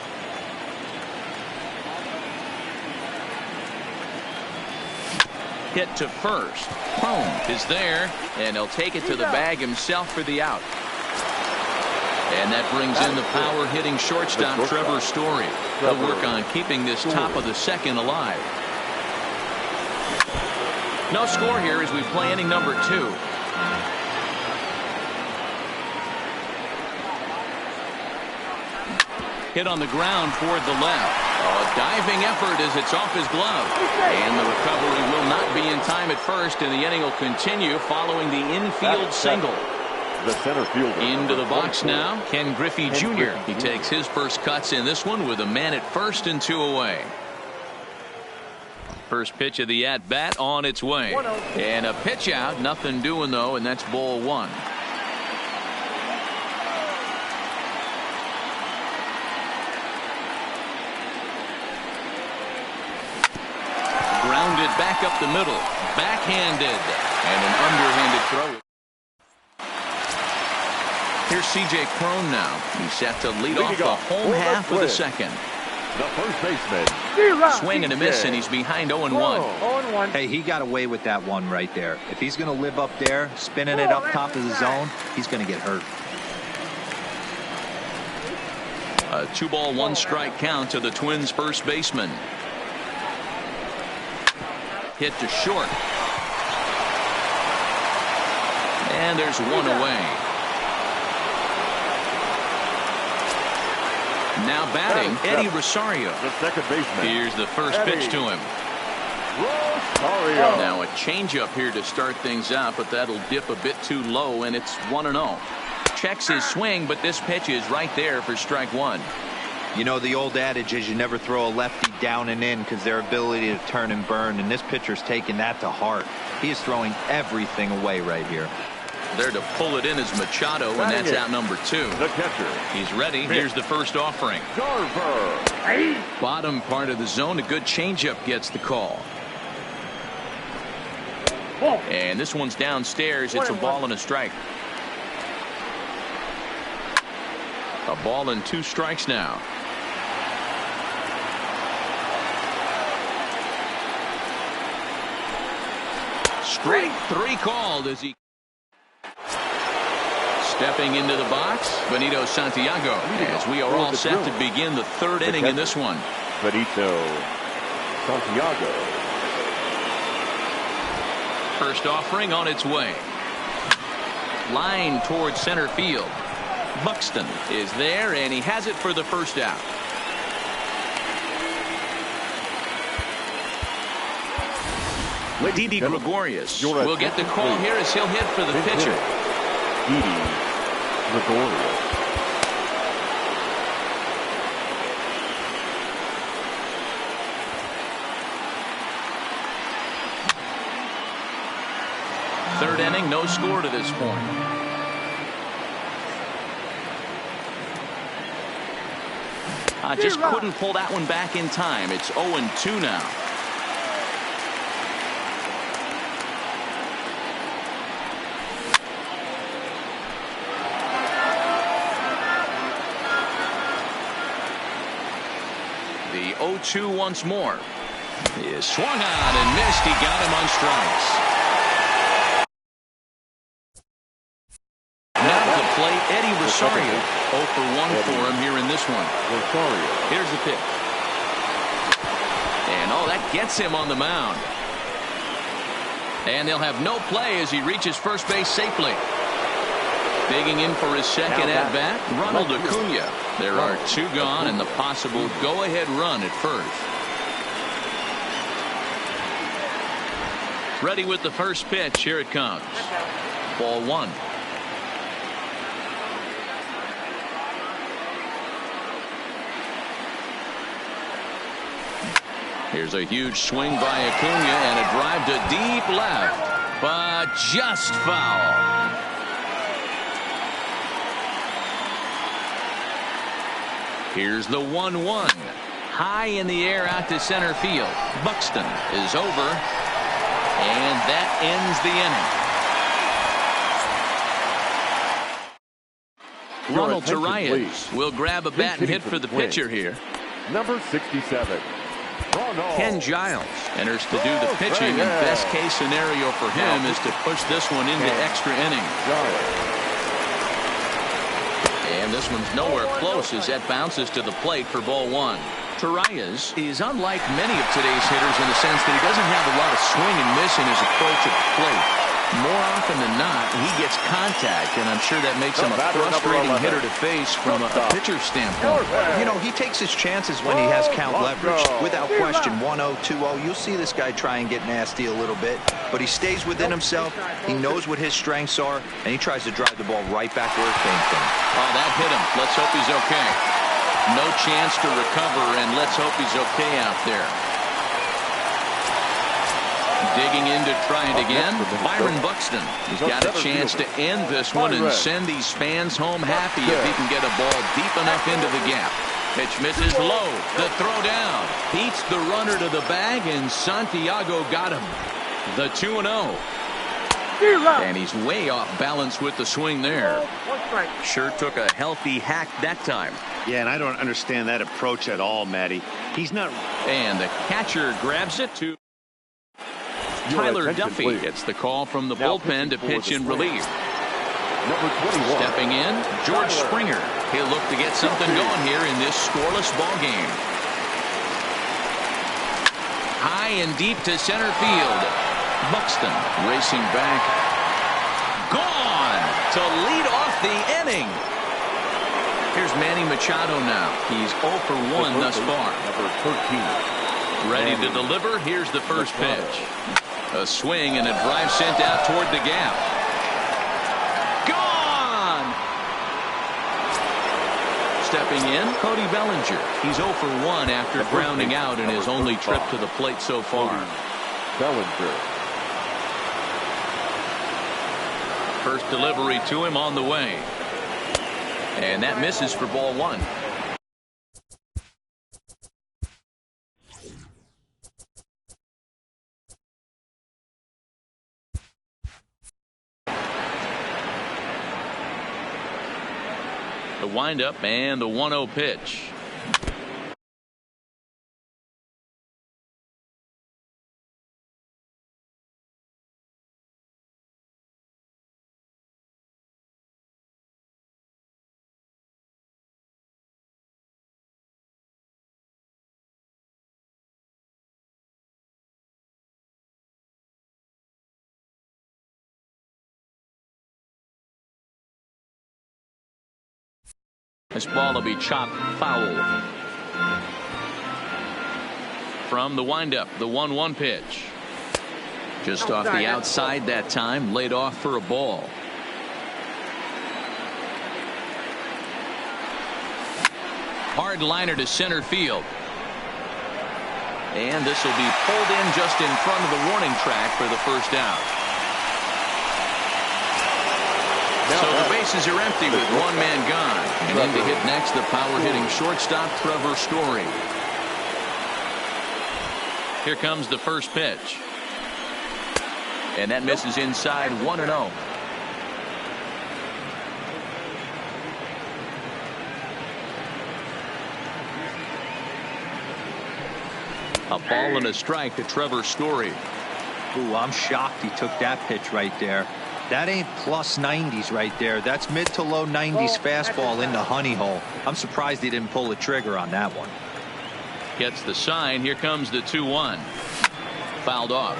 hit to first. Cron is there, and he'll take it to the bag himself for the out. And that brings in the power-hitting shortstop, Trevor Story. He'll work on keeping this top of the second alive. No score here as we play inning number 2. Hit on the ground toward the left. A diving effort as it's off his glove. And the recovery will not be in time at first, and the inning will continue following the infield single. The center fielder. Into the box now, Ken Griffey Jr. He takes his first cuts in this one with a man at first and 2 away. First pitch of the at-bat on its way. And a pitch out, nothing doing though, and that's ball 1. Grounded back up the middle, backhanded, and an underhanded throw. Here's C.J. Cron now. He's set to lead off the home half of the second. The first baseman. Swing and a miss, and he's behind 0-1. Hey, he got away with that one right there. If he's going to live up there, spinning it up top of the zone, he's going to get hurt. A 2-ball, 1-strike count to the Twins' first baseman. Hit to short. And there's one away. Now batting, Eddie Rosario. The second baseman. Here's the first pitch to him. Rosario. Now a changeup here to start things out, but that'll dip a bit too low, and it's 1-0. Checks his swing, but this pitch is right there for strike 1. You know, the old adage is you never throw a lefty down and in because their ability to turn and burn, and this pitcher's taking that to heart. He is throwing everything away right here. There to pull it in is Machado, and that's out number 2. The catcher. He's ready. Here's the first offering. Garver. Bottom part of the zone, a good changeup gets the call. And this one's downstairs. It's a ball and a strike. A ball and 2 strikes now. Straight 3 called as he stepping into the box, Benito Santiago, as we are all set to begin the 3rd inning in this one. Benito Santiago. First offering on its way. Line towards center field. Buxton is there, and he has it for the first out. Didi Gregorius will get the call here as he'll hit for the pitcher. Didi Gregorius. Third inning, no score to this point. Just couldn't pull that one back in time. It's 0-2 now. The 0-2 once more. He is swung on and missed. He got him on strikes. Now to the plate, Eddie Rosario. 0 for 1 for him here in this one. Rosario. Here's the pitch. And that gets him on the mound. And they'll have no play as he reaches first base safely. Digging in for his second at-bat, Ronald Acuna. There are 2 gone and the possible go-ahead run at first. Ready with the first pitch. Here it comes. Ball 1. Here's a huge swing by Acuna and a drive to deep left, but just foul. Here's the 1-1. High in the air out to center field. Buxton is over, and that ends the inning. Ronald Zhanyizhe will grab a bat and hit for the pitcher here. Number 67. Ken Giles enters to do the pitching, and best case scenario for him is to push this one into extra innings. And this one's nowhere close as that bounces to the plate for ball one. Zhanyizhe is unlike many of today's hitters in the sense that he doesn't have a lot of swing and miss in his approach at the plate. More often than not, he gets contact, and I'm sure that makes him a frustrating hitter to face from a pitcher's standpoint. You know, he takes his chances when he has count leverage. Without question, 1-0, 2-0, you'll see this guy try and get nasty a little bit, but he stays within himself. He knows what his strengths are, and he tries to drive the ball right back where it came from. Oh, that hit him. Let's hope he's okay. No chance to recover, and let's hope he's okay out there. Digging in to try it again. Byron Buxton. He's got a chance to end this one and send these fans home happy if he can get a ball deep enough into the gap. Pitch misses low. The throw down. Beats the runner to the bag, and Santiago got him. The 2-0. And he's way off balance with the swing there. Sure took a healthy hack that time. Yeah, and I don't understand that approach at all, Matty. He's not. And the catcher grabs it to Tyler Duffy. Gets the call from the bullpen to pitch in relief. Number 21. Stepping in, George Springer. He'll look to get something going here in this scoreless ball game. High and deep to center field. Buxton racing back. Gone to lead off the inning. Here's Manny Machado now. He's 0 for 1 thus far. Number 13. Ready to deliver. Here's the first pitch. A swing and a drive sent out toward the gap. Gone! Stepping in, Cody Bellinger. He's 0 for 1 after grounding out in his only trip to the plate so far. Bellinger. First delivery to him on the way. And that misses for ball one. The windup and the 1-0 pitch. This ball will be chopped foul. From the windup, the 1-1 pitch. Just off the outside that time, laid off for a ball. Hard liner to center field. And this will be pulled in just in front of the warning track for the first out. So the bases are empty with one man gone. And in to hit next, the power-hitting shortstop, Trevor Story. Here comes the first pitch. And that misses inside, 1-0. A ball and a strike to Trevor Story. Ooh, I'm shocked he took that pitch right there. That ain't plus 90s right there. That's mid to low 90s fastball in the honey hole. I'm surprised he didn't pull the trigger on that one. Gets the sign. Here comes the 2-1. Fouled off.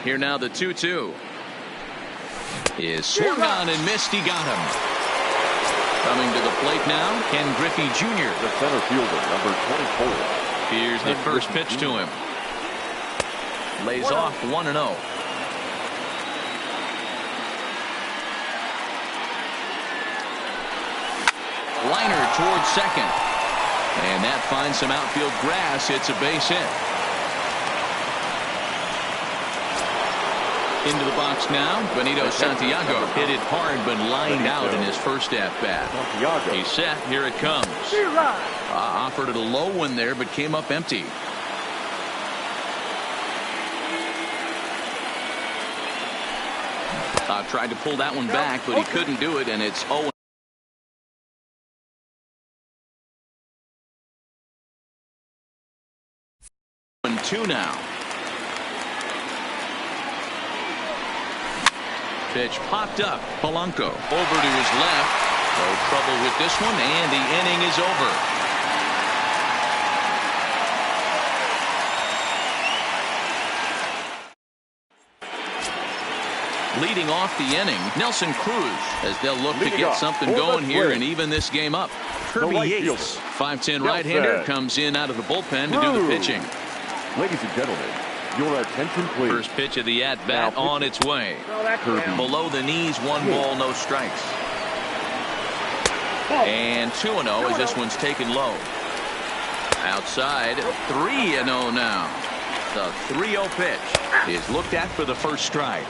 Here now the 2-2 is swung on and missed. He got him. Coming to the plate now, Ken Griffey Jr. The center fielder, number 24. Here's the first pitch to him. Lays off 1-0. Liner towards second. And that finds some outfield grass. It's a base hit. Into the box now. Benito Santiago hit it hard but lined out in his first at-bat. He's set. Here it comes. Offered it a low one there but came up empty. Tried to pull that one back, but he couldn't do it, and it's 0-2 now. Pitch popped up. Polanco over to his left. No trouble with this one, and the inning is over. Leading off the inning, Nelson Cruz, as they'll look to get something going here and even this game up. Kirby Yates, 5'10" right-hander, comes in out of the bullpen to do the pitching. Ladies and gentlemen, your attention please. First pitch of the at-bat on its way. Below the knees, 1 ball, no strikes. And 2-0 as this one's taken low. Outside, 3-0 now. The 3-0 pitch is looked at for the first strike.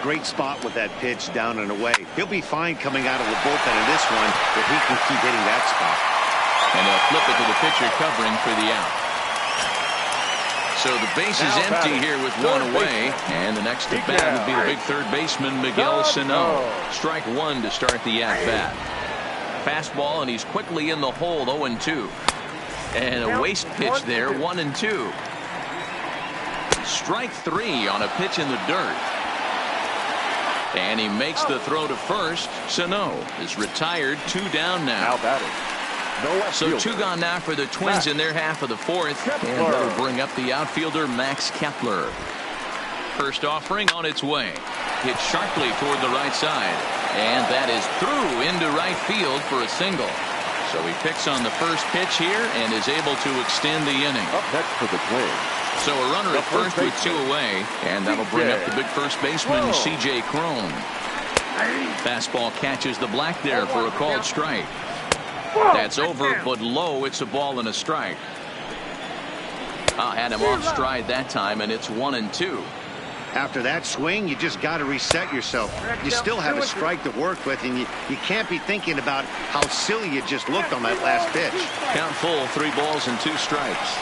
Great spot with that pitch down and away. He'll be fine coming out of the bullpen in this one if he can keep hitting that spot. And they'll flip it to the pitcher covering for the out. So the base is empty here with 1 away. And the next at bat would be the big third baseman, Miguel Sano. Strike 1 to start the at-bat. Fastball, and he's quickly in the hole, 0-2. And a waste pitch there, 1-2. Strike 3 on a pitch in the dirt. And he makes the throw to first. Sano is retired. 2 down now. So 2 gone now for the Twins in their half of the 4th. And that'll bring up the outfielder, Max Kepler. First offering on its way. Hit sharply toward the right side. And that is through into right field for a single. So he picks on the first pitch here and is able to extend the inning. Up next for the Twins. So a runner at first with 2 away, and that'll bring up the big first baseman, C.J. Cron. Fastball catches the black there for a called strike. That's over, but low. It's a ball and a strike. Had him off stride that time, and it's 1-2. After that swing, you just got to reset yourself. You still have a strike to work with, and you can't be thinking about how silly you just looked on that last pitch. Count full, 3 balls and 2 strikes.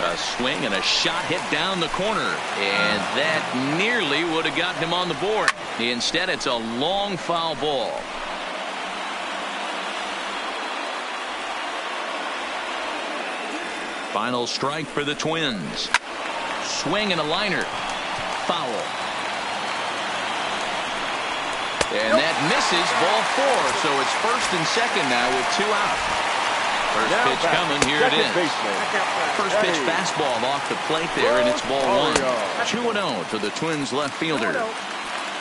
A swing and a shot hit down the corner, and that nearly would have gotten him on the board. Instead, it's a long foul ball. Final strike for the Twins. Swing and a liner. Foul. And that misses, ball 4. So it's first and second now with 2 out. First pitch coming, here it is. First pitch fastball off the plate there, and it's ball 1. 2-0 to the Twins left fielder.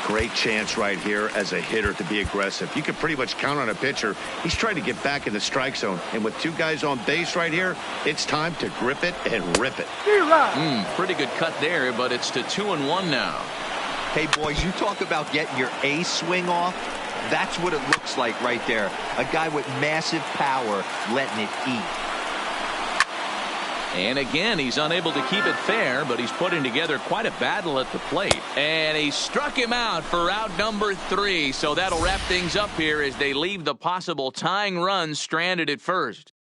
Great chance right here as a hitter to be aggressive. You can pretty much count on a pitcher. He's trying to get back in the strike zone. And with 2 guys on base right here, it's time to grip it and rip it. Pretty good cut there, but it's to 2-1 now. Hey, boys, you talk about getting your A swing off. That's what it looks like right there. A guy with massive power letting it eat. And again, he's unable to keep it fair, but he's putting together quite a battle at the plate. And he struck him out for out number 3. So that'll wrap things up here as they leave the possible tying run stranded at first.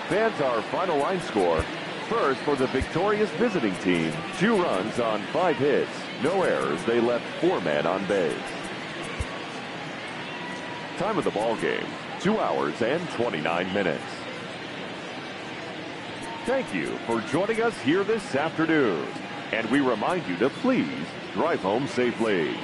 Fans, our final line score. First, for the victorious visiting team, 2 runs on 5 hits. No errors. They left 4 men on base. Time of the ball game, 2 hours and 29 minutes. Thank you for joining us here this afternoon. And we remind you to please drive home safely.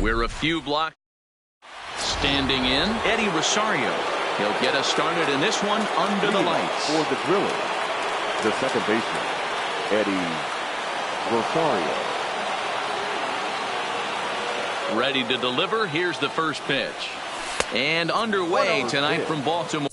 We're a few blocks. Standing in, Eddie Rosario. He'll get us started in this one under the lights. For the Drillers, the second baseman, Eddie Rosario. Ready to deliver. Here's the first pitch. And underway tonight from Baltimore.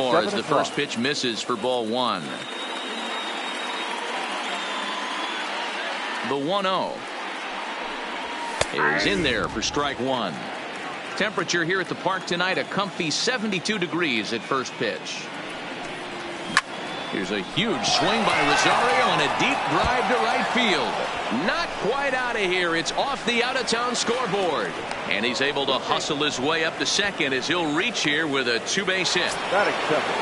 As the first pitch misses for ball one. The 1-0 is in there for strike one. Temperature here at the park tonight, a comfy 72 degrees at first pitch. Here's a huge swing by Rosario and a deep drive to right field. Not quite out of here. It's off the out-of-town scoreboard. And he's able to hustle his way up to second as he'll reach here with a two-base hit. Not acceptable.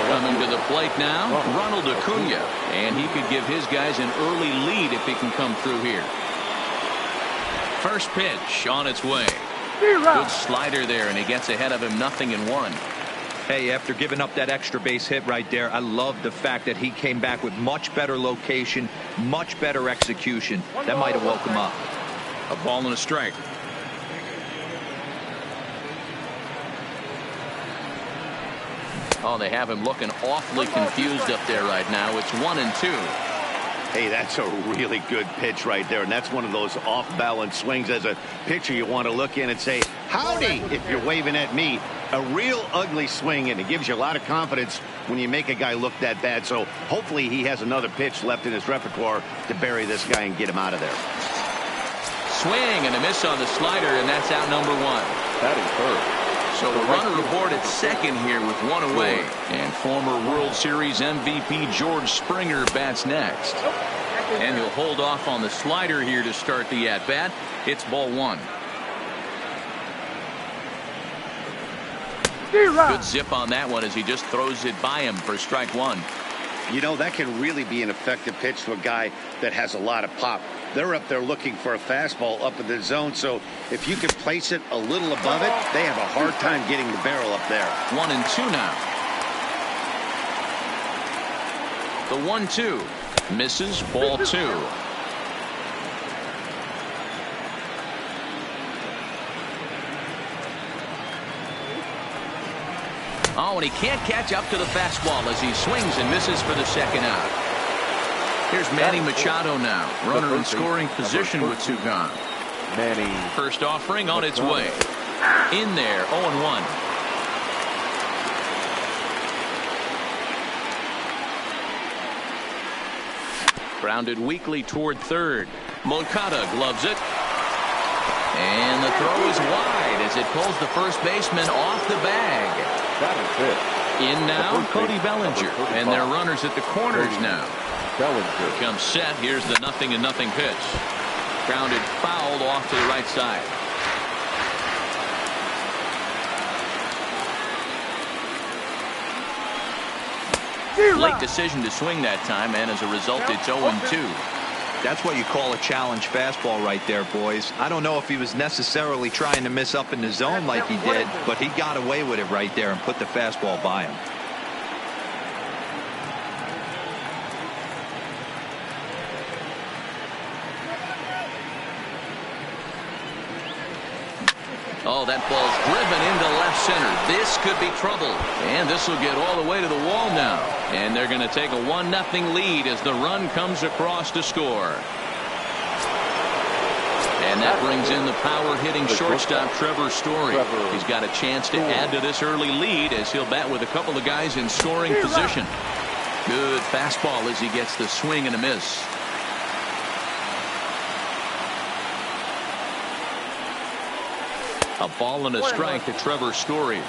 Coming to the plate now, Ronald Acuna. And he could give his guys an early lead if he can come through here. First pitch on its way. Good slider there, and he gets ahead of him 0-1. Hey, after giving up that extra base hit right there, I love the fact that he came back with much better location, much better execution. That might have woke him up. A ball and a strike. Oh, they have him looking awfully confused up there right now. It's 1-2. Hey, that's a really good pitch right there, and that's one of those off-balance swings. As a pitcher, you want to look in and say, howdy, if you're waving at me. A real ugly swing, and it gives you a lot of confidence when you make a guy look that bad. So hopefully he has another pitch left in his repertoire to bury this guy and get him out of there. Swing and a miss on the slider, and that's out number one. That is third. So the runner aboard at second here with one away. And former World Series MVP George Springer bats next. And he'll hold off on the slider here to start the at-bat. It's ball one. Good zip on that one as he just throws it by him for strike one. You know, that can really be an effective pitch to a guy that has a lot of pop. They're up there looking for a fastball up in the zone, so if you can place it a little above it, they have a hard time getting the barrel up there. 1-2 now. The 1-2 misses, ball two. Oh, and he can't catch up to the fastball as he swings and misses for the second out. Here's Manny Machado now. Runner in scoring position with two gone. Manny. First offering on its way. In there, 0-1. Grounded weakly toward third. Moncada gloves it. And the throw is wide as it pulls the first baseman off the bag. That is it. In now, Cody Bellinger. And their runners at the corners now. Bellinger comes set. Here's the 0-0 pitch. Grounded fouled off to the right side. Late decision to swing that time, and as a result, it's 0-2. That's what you call a challenge fastball right there, boys. I don't know if he was necessarily trying to miss up in the zone like he did, but he got away with it right there and put the fastball by him. Oh, that ball's driven into left center. This could be trouble. And this will get all the way to the wall now. And they're going to take a 1-0 lead as the run comes across to score. And that brings in the power-hitting shortstop Trevor Story. He's got a chance to add to this early lead as he'll bat with a couple of guys in scoring position. Good fastball as he gets the swing and a miss. A ball and a strike to Trevor Story.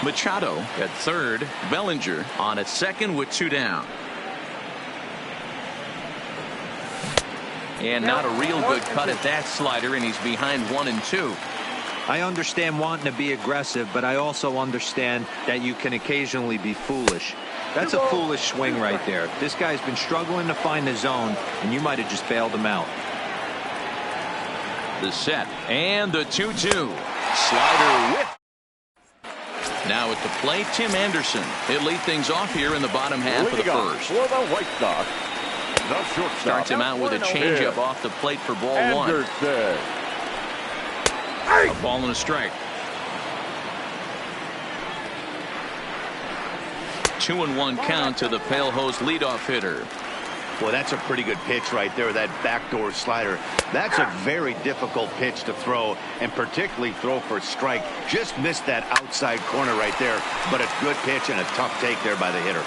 Machado at third. Bellinger on at second with two down. And not a real good cut at that slider, and he's behind 1-2. I understand wanting to be aggressive, but I also understand that you can occasionally be foolish. That's a foolish swing right there. This guy's been struggling to find the zone, and you might have just bailed him out. The set and the 2-2. Slider whip. Now at the plate, Tim Anderson. He'll lead things off here in the bottom half of the first. For the White Sox, the shortstop. Starts him out with a changeup off the plate for ball one. Anderson. A ball and a strike. 2-1 count to the pale host leadoff hitter. Well, that's a pretty good pitch right there, that backdoor slider. That's a very difficult pitch to throw, and particularly throw for a strike. Just missed that outside corner right there, but a good pitch and a tough take there by the hitter.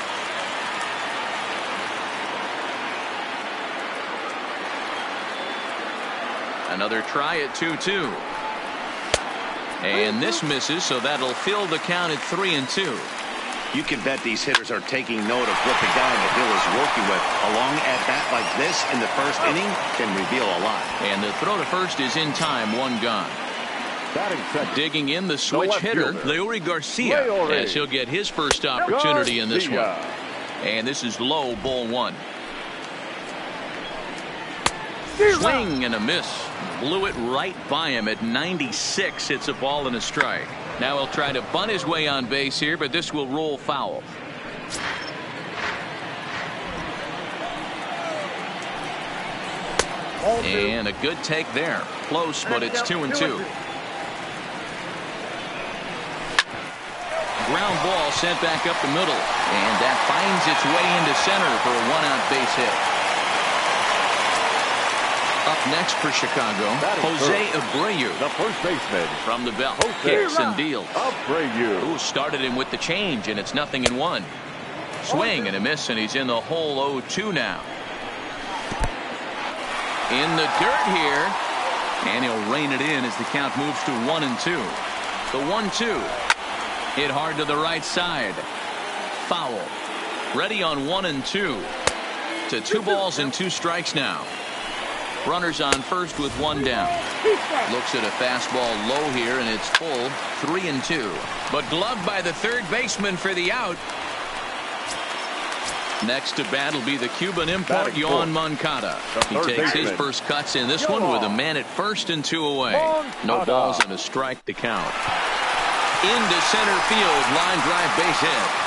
Another try at 2-2. And this misses, so that'll fill the count at 3-2. You can bet these hitters are taking note of what the guy in the hill is working with. A long at-bat like this in the first inning can reveal a lot. And the throw to first is in time, one gone. Digging in the switch hitter, Leury Garcia, as he'll get his first opportunity in this one. And this is low, ball one. Swing and a miss. Blew it right by him at 96. It's a ball and a strike. Now he'll try to bunt his way on base here, but this will roll foul. And a good take there. Close, but it's 2-2. Ground ball sent back up the middle. And that finds its way into center for a one-out base hit. Up next for Chicago, Jose Abreu. The first baseman From the belt, kicks and deals. Abreu. Who started him with the change, and it's 0-1. Swing and a miss, and he's in the hole 0-2 now. In the dirt here, and he'll rein it in as the count moves to 1-2. The 1-2 hit hard to the right side. Foul. Ready on 1-2. To 2 balls and 2 strikes now. Runners on first with 1 down. Looks at a fastball low here, and it's full, 3-2. But gloved by the third baseman for the out. Next to bat will be the Cuban import, Yoán Moncada. He takes his first cuts in this one with a man at first and 2 away. No balls and a strike to count. Into center field, line drive base hit.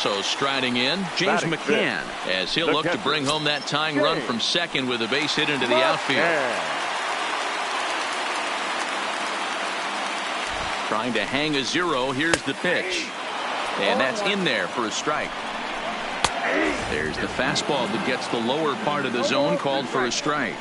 So striding in, James McCann, as he'll look to bring home that tying run from second with a base hit into the outfield. Trying to hang a 0. Here's the pitch. And that's in there for a strike. There's the fastball that gets the lower part of the zone, called for a strike.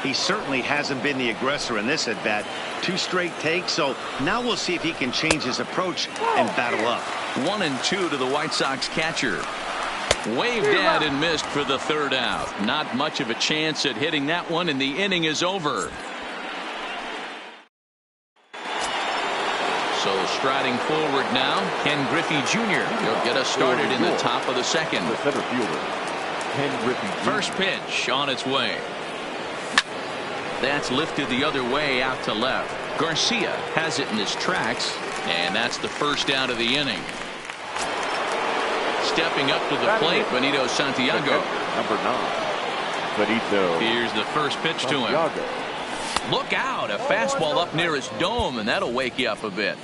He certainly hasn't been the aggressor in this at-bat. 2 straight takes, so now we'll see if he can change his approach and battle up. 1-2 to the White Sox catcher. Waved at and missed for the third out. Not much of a chance at hitting that one, and the inning is over. So striding forward now, Ken Griffey Jr. He'll get us started in the top of the second. The center fielder, Ken Griffey Jr. First pitch on its way. That's lifted the other way out to left. Garcia has it in his tracks, and that's the first out of the inning. Stepping up to the plate, Benito Santiago. Number 9, Benito. Here's the first pitch to him. Look out, a fastball up near his dome, and that'll wake you up a bit.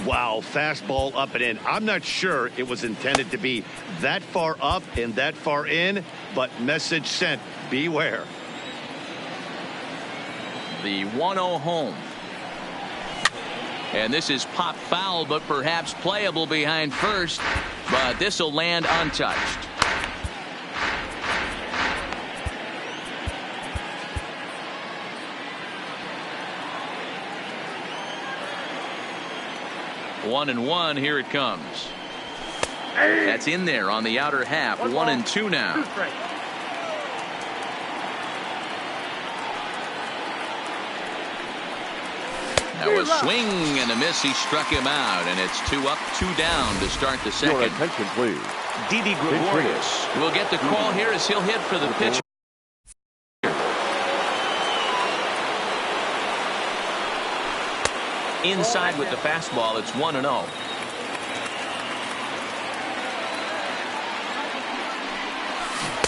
Wow, fastball up and in. I'm not sure it was intended to be that far up and that far in, but message sent, beware. The 1-0 home. And this is pop foul, but perhaps playable behind first. But this will land untouched. One and one, here it comes. That's in there on the outer half. 1-2 now. Now a swing and a miss. He struck him out, and it's 2 up, 2 down to start the second. Your attention, please. Didi Gregorius will get the call here as he'll hit for the pitch. Inside with the fastball, it's 1-0.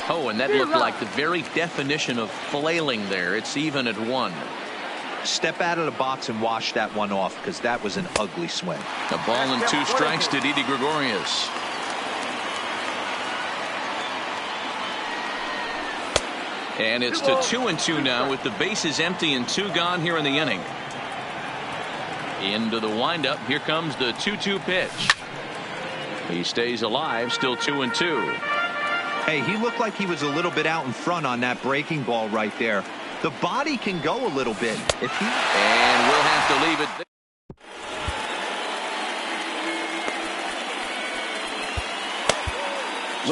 Oh, and that looked like the very definition of flailing there. It's even at 1. Step out of the box and wash that one off, because that was an ugly swing. A ball and 2 strikes to Didi Gregorius. And it's to 2-2 now with the bases empty and 2 gone here in the inning. Into the windup. Here comes the 2-2 pitch. He stays alive, still 2-2. Hey, he looked like he was a little bit out in front on that breaking ball right there. The body can go a little bit. If he... And we'll have to leave it there.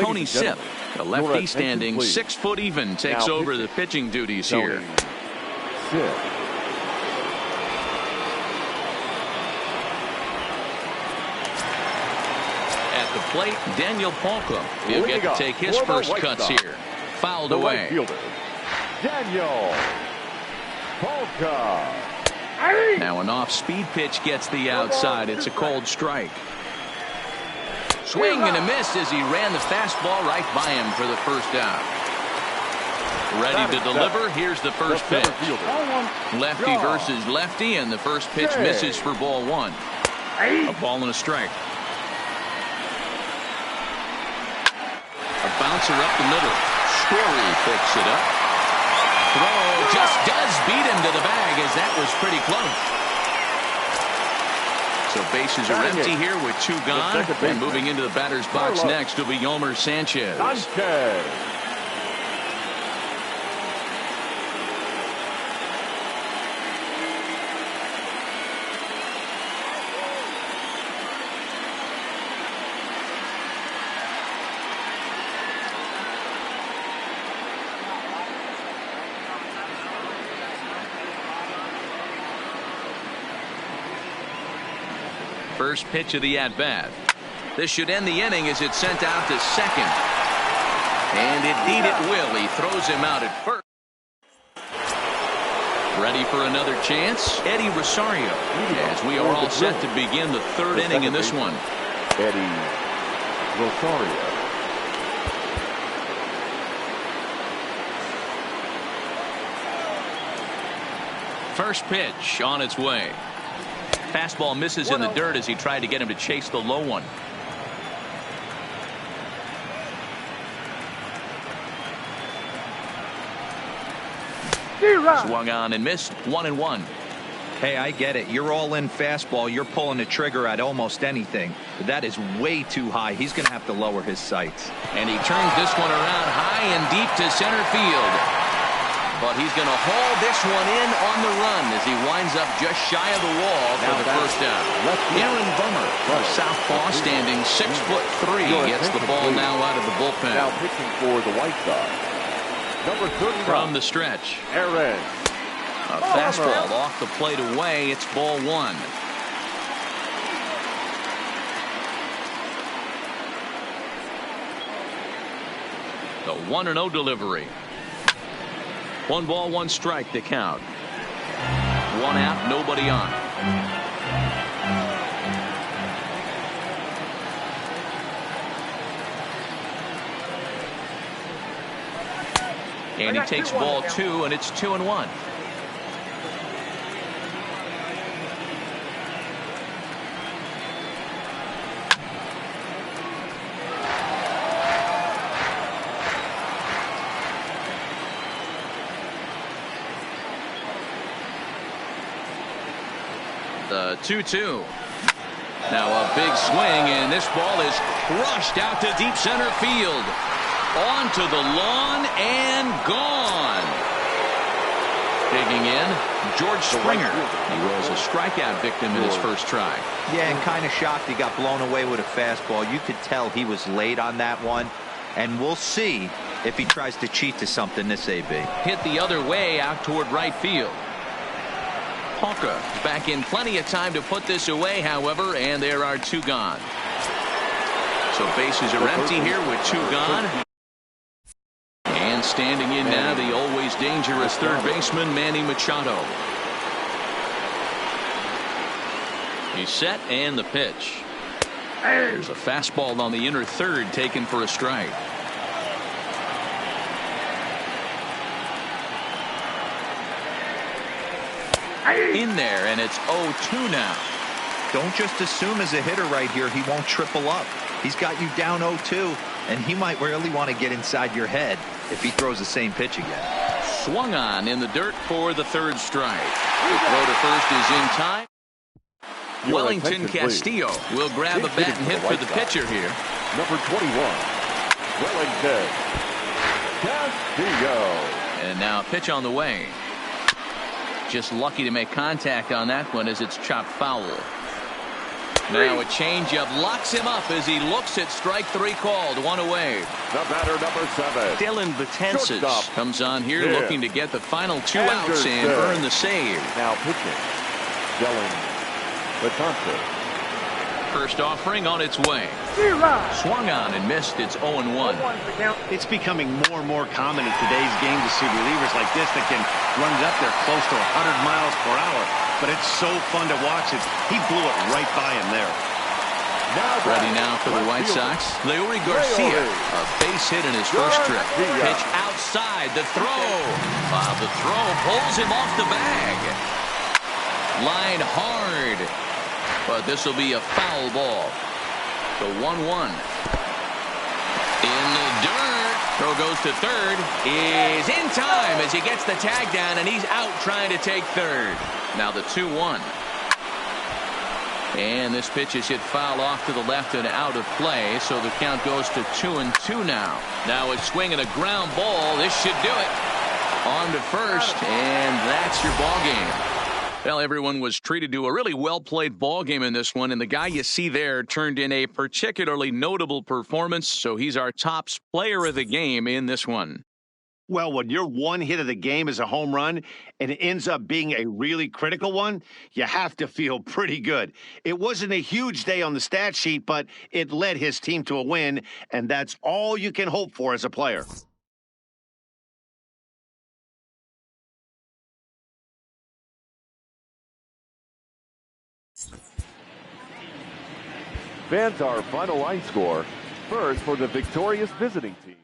Tony Sip, the lefty standing 6 foot even, takes over the pitching duties here. At the plate, Daniel Polka. He'll get to take his first cuts here. Fouled away. Daniel Polka. Now an off-speed pitch gets the outside. It's a cold strike. Swing and a miss as he ran the fastball right by him for the first out. Ready to deliver. Here's the first pitch. Lefty versus lefty, and the first pitch misses for ball one. A ball and a strike. A bouncer up the middle. Story picks it up. Throw just does beat him to the bag, as that was pretty close. So bases are empty here with 2 gone. And moving into the batter's box next will be Yomer Sanchez. First pitch of the at-bat. This should end the inning as it's sent out to second. And indeed it will. He throws him out at first. Ready for another chance? Eddie Rosario. As we are all set to begin the 3rd inning in this one. Eddie Rosario. First pitch on its way. Fastball misses in the dirt as he tried to get him to chase the low one. Swung on and missed. 1-1. Hey, I get it. You're all in fastball. You're pulling the trigger at almost anything. But that is way too high. He's going to have to lower his sights. And he turns this one around high and deep to center field. But he's going to haul this one in on the run as he winds up just shy of the wall for the first out. Aaron Bummer, the southpaw, standing 6'3", gets the ball now out of the bullpen. Now pitching for the White Sox, number 39. From the stretch. Aaron. A fastball off the plate away. It's ball 1. The 1-0 delivery. 1 ball, 1 strike to count. 1 out, nobody on. And he takes ball 2, and it's 2-1. The 2-2. Now a big swing, and this ball is crushed out to deep center field. Onto the lawn and gone. Digging in, George Springer. He was a strikeout victim in his first try. Yeah, and kind of shocked he got blown away with a fastball. You could tell he was late on that one. And we'll see if he tries to cheat to something this AB. Hit the other way out toward right field. Polka back in plenty of time to put this away, however, and there are 2 gone. So bases are empty here with 2 gone. And standing in now, the always dangerous third baseman, Manny Machado. He's set, and the pitch. There's a fastball on the inner third taken for a strike. In there, and it's 0-2 now. Don't just assume as a hitter right here he won't triple up. He's got you down 0-2, and he might really want to get inside your head if he throws the same pitch again. Swung on in the dirt for the 3rd strike. The throw to first is in time. Your Wellington attention, please. Castillo will grab a bat and hit for the pitcher here. Number 21, Wellington Castillo. And now a pitch on the way. Just lucky to make contact on that one as it's chopped foul. Now a changeup locks him up as he looks at strike three called. One away. The batter, number 7. Dylan Betances Shortstop. comes on here Yeah. looking to get the final 2 outs and earn the save. Now pitching, Dylan Betances. First offering on its way. Swung on and missed. It's 0-1. It's becoming more and more common in today's game to see relievers like this that can run it up there close to 100 miles per hour. But it's so fun to watch it. He blew it right by him there. Ready now for the White Sox. Leury Garcia, a base hit in his first trip. Pitch outside, the throw. The throw pulls him off the bag. Line hard. But this will be a foul ball. The 1-1. In the dirt. Throw goes to third. Is in time as he gets the tag down, and he's out trying to take third. Now the 2-1. And this pitch is hit foul off to the left and out of play, so the count goes to 2-2 now. Now a swing and a ground ball. This should do it. On to first, and that's your ball game. Well, everyone was treated to a really well-played ball game in this one, and the guy you see there turned in a particularly notable performance, so he's our top player of the game in this one. Well, when your one hit of the game is a home run and it ends up being a really critical one, you have to feel pretty good. It wasn't a huge day on the stat sheet, but it led his team to a win, and that's all you can hope for as a player. Fans, our final line score. First for the victorious visiting team.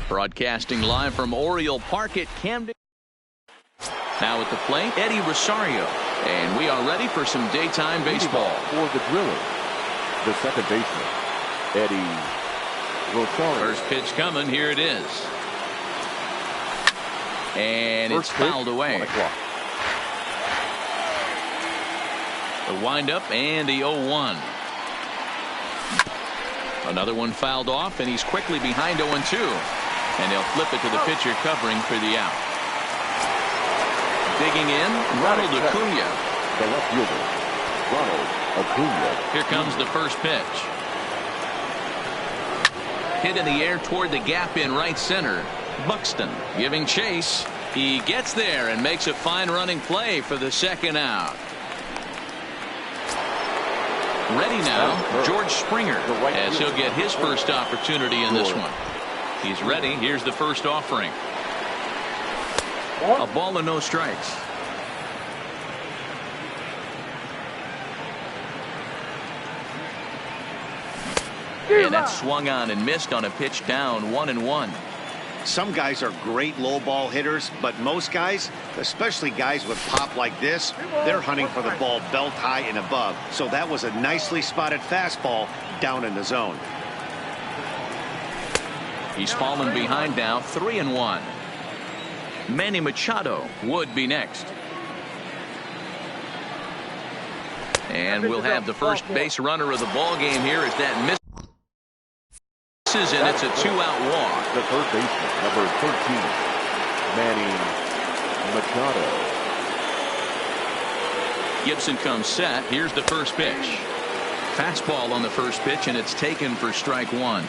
Broadcasting live from Oriole Park at Camden. Now at the plate, Eddie Rosario. And we are ready for some daytime baseball. For the driller, the second baseman, Eddie Rosario. First pitch coming. Here it is. And First it's fouled away. The windup and the 0-1. Another one fouled off, and he's quickly behind 0-2. And he'll flip it to the pitcher covering for the out. Digging in, Ronald Acuna. The left fielder, Ronald Acuna. Here comes the first pitch. Hit in the air toward the gap in right center. Buxton giving chase. He gets there and makes a fine running play for the second out. Ready now, George Springer, as he'll get his first opportunity in this one. He's ready. Here's the first offering. A ball and no strikes. And that's swung on and missed on a pitch down, 1-1. Some guys are great low ball hitters, but most guys, especially guys with pop like this, they're hunting for the ball belt high and above. So that was a nicely spotted fastball down in the zone. He's fallen behind now, 3-1. Manny Machado would be next. And we'll have the first base runner of the ball game here as that misses, and it's a 2-out walk. The third baseman, number 13, Manny Machado. Gibson comes set. Here's the first pitch. Fastball on the first pitch, and it's taken for strike one.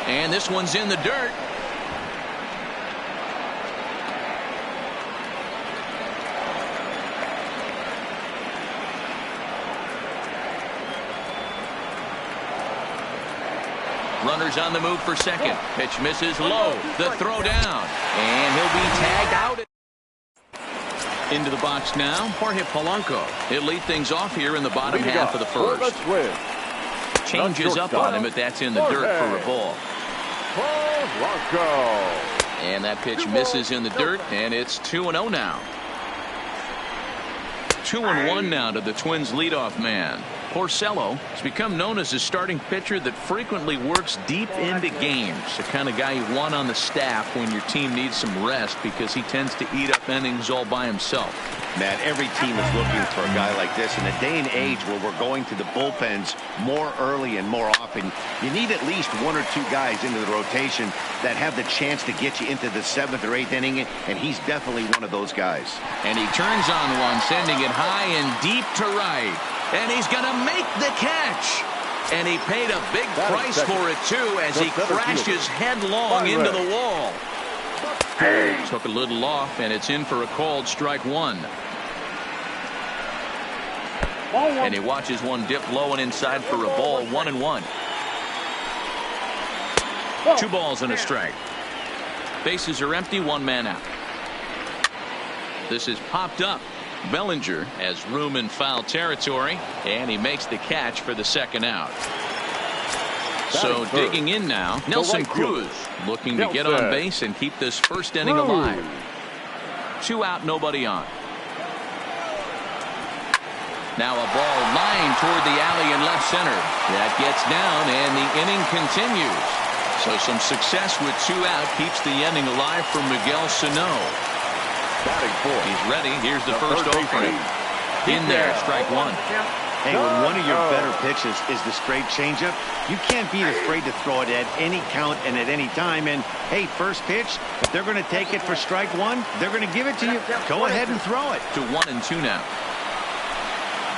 And this one's in the dirt. Runners on the move for second. Pitch misses low. The throw down. And he'll be tagged out. Into the box now, Jorge Polanco. He'll lead things off here in the bottom half of the first. Changes up on him, but that's in the dirt for a ball. And that pitch misses in the dirt, and it's 2-0 now. 2-1 now to the Twins' leadoff man. Porcello has become known as a starting pitcher that frequently works deep into games. The kind of guy you want on the staff when your team needs some rest because he tends to eat up innings all by himself. Matt, every team is looking for a guy like this. In a day and age where we're going to the bullpens more early and more often, you need at least one or two guys into the rotation that have the chance to get you into the 7th or 8th inning, and he's definitely one of those guys. And he turns on one, sending it high and deep to right. And he's going to make the catch. And he paid a big price for it, too, as he crashes headlong into the wall. Took a little off, and it's in for a called strike one. And he watches one dip low and inside for a ball, 1-1. 2 balls and a strike. Bases are empty, 1 man out. This is popped up. Bellinger has room in foul territory, and he makes the catch for the second out. So digging in now, Nelson Cruz looking to get on base and keep this first inning alive. 2 out, nobody on. Now a ball lined toward the alley in left center. That gets down, and the inning continues. So some success with 2 out keeps the inning alive for Miguel Sano. He's ready. Here's the first offering. In there, strike one. Hey, when one of your better pitches is the straight changeup, you can't be afraid to throw it at any count and at any time. And, hey, first pitch, if they're going to take it for strike one, they're going to give it to you. Go ahead and throw it. To 1-2 now.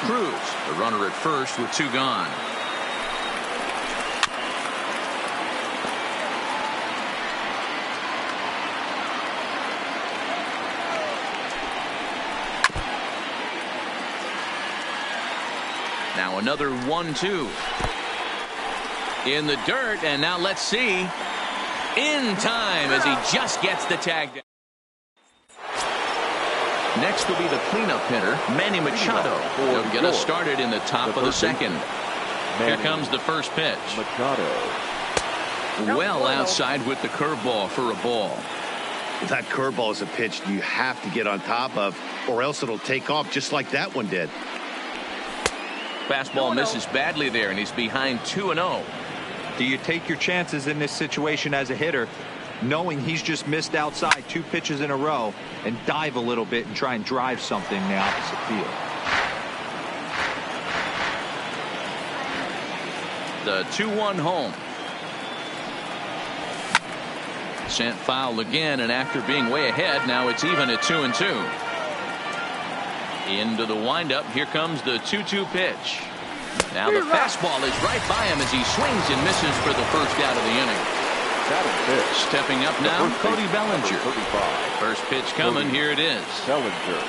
Cruz, the runner at first with 2 gone. Now another 1-2 in the dirt, and now let's see, in time as he just gets the tag down. Next will be the cleanup hitter, Manny Machado. He'll get us started in the top of the second. Here comes the first pitch. Machado. Well outside with the curveball for a ball. That curveball is a pitch you have to get on top of, or else it'll take off just like that one did. Fastball misses badly there, and he's behind 2-0. Do you take your chances in this situation as a hitter, knowing he's just missed outside 2 pitches in a row, and dive a little bit and try and drive something in the opposite field? The 2-1 home. Sent foul again, and after being way ahead, now it's even at 2-2. Into the windup. Here comes the 2-2 pitch. Now the fastball is right by him as he swings and misses for the first out of the inning. Stepping up now, Cody Bellinger. First pitch coming. Here it is. Bellinger.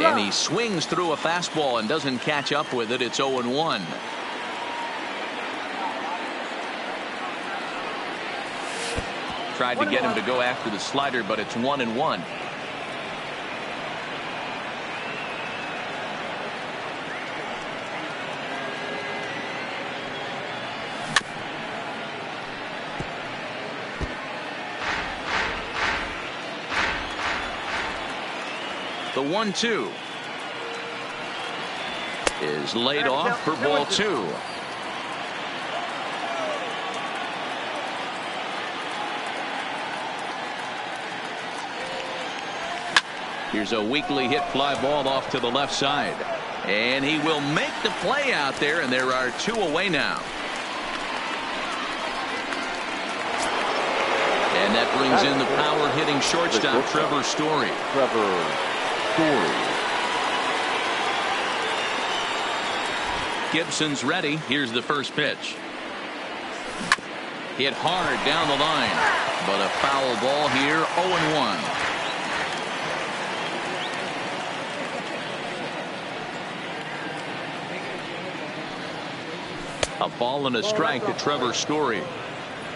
And he swings through a fastball and doesn't catch up with it. It's 0-1. Tried to get him to go after the slider, but it's 1-1. The 1-2 is laid off for ball 2. Here's a weakly hit fly ball off to the left side. And he will make the play out there, and there are 2 away now. And that brings in the power hitting shortstop, Trevor Story. Gibson's ready. Here's the first pitch. Hit hard down the line, but a foul ball here. 0-1. A ball and a strike to Trevor Story.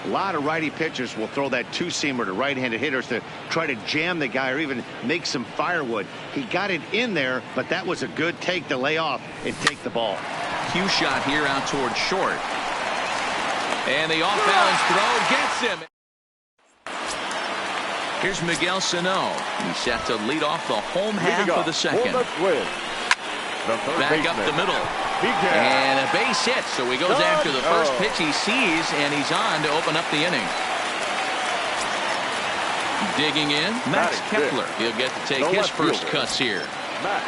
A lot of righty pitchers will throw that 2-seamer to right-handed hitters to try to jam the guy or even make some firewood. He got it in there, but that was a good take to lay off and take the ball. Cue shot here out towards short. And the off-balance throw gets him. Here's Miguel Sano. He's set to lead off the home half of the second. Back up the middle. And a base hit, so he goes after the first pitch he sees, and he's on to open up the inning. Digging in, Max Kepler. He'll get to take his first cuts here. Max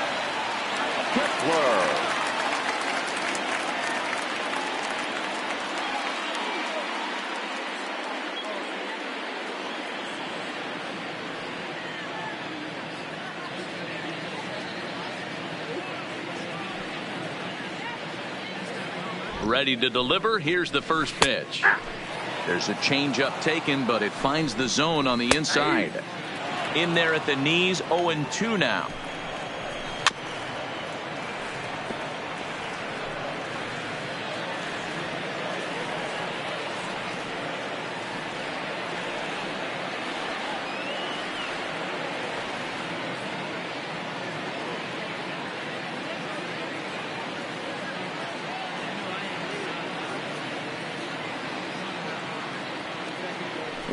Kepler. Ready to deliver. Here's the first pitch. There's a changeup taken, but it finds the zone on the inside. In there at the knees. 0-2 now.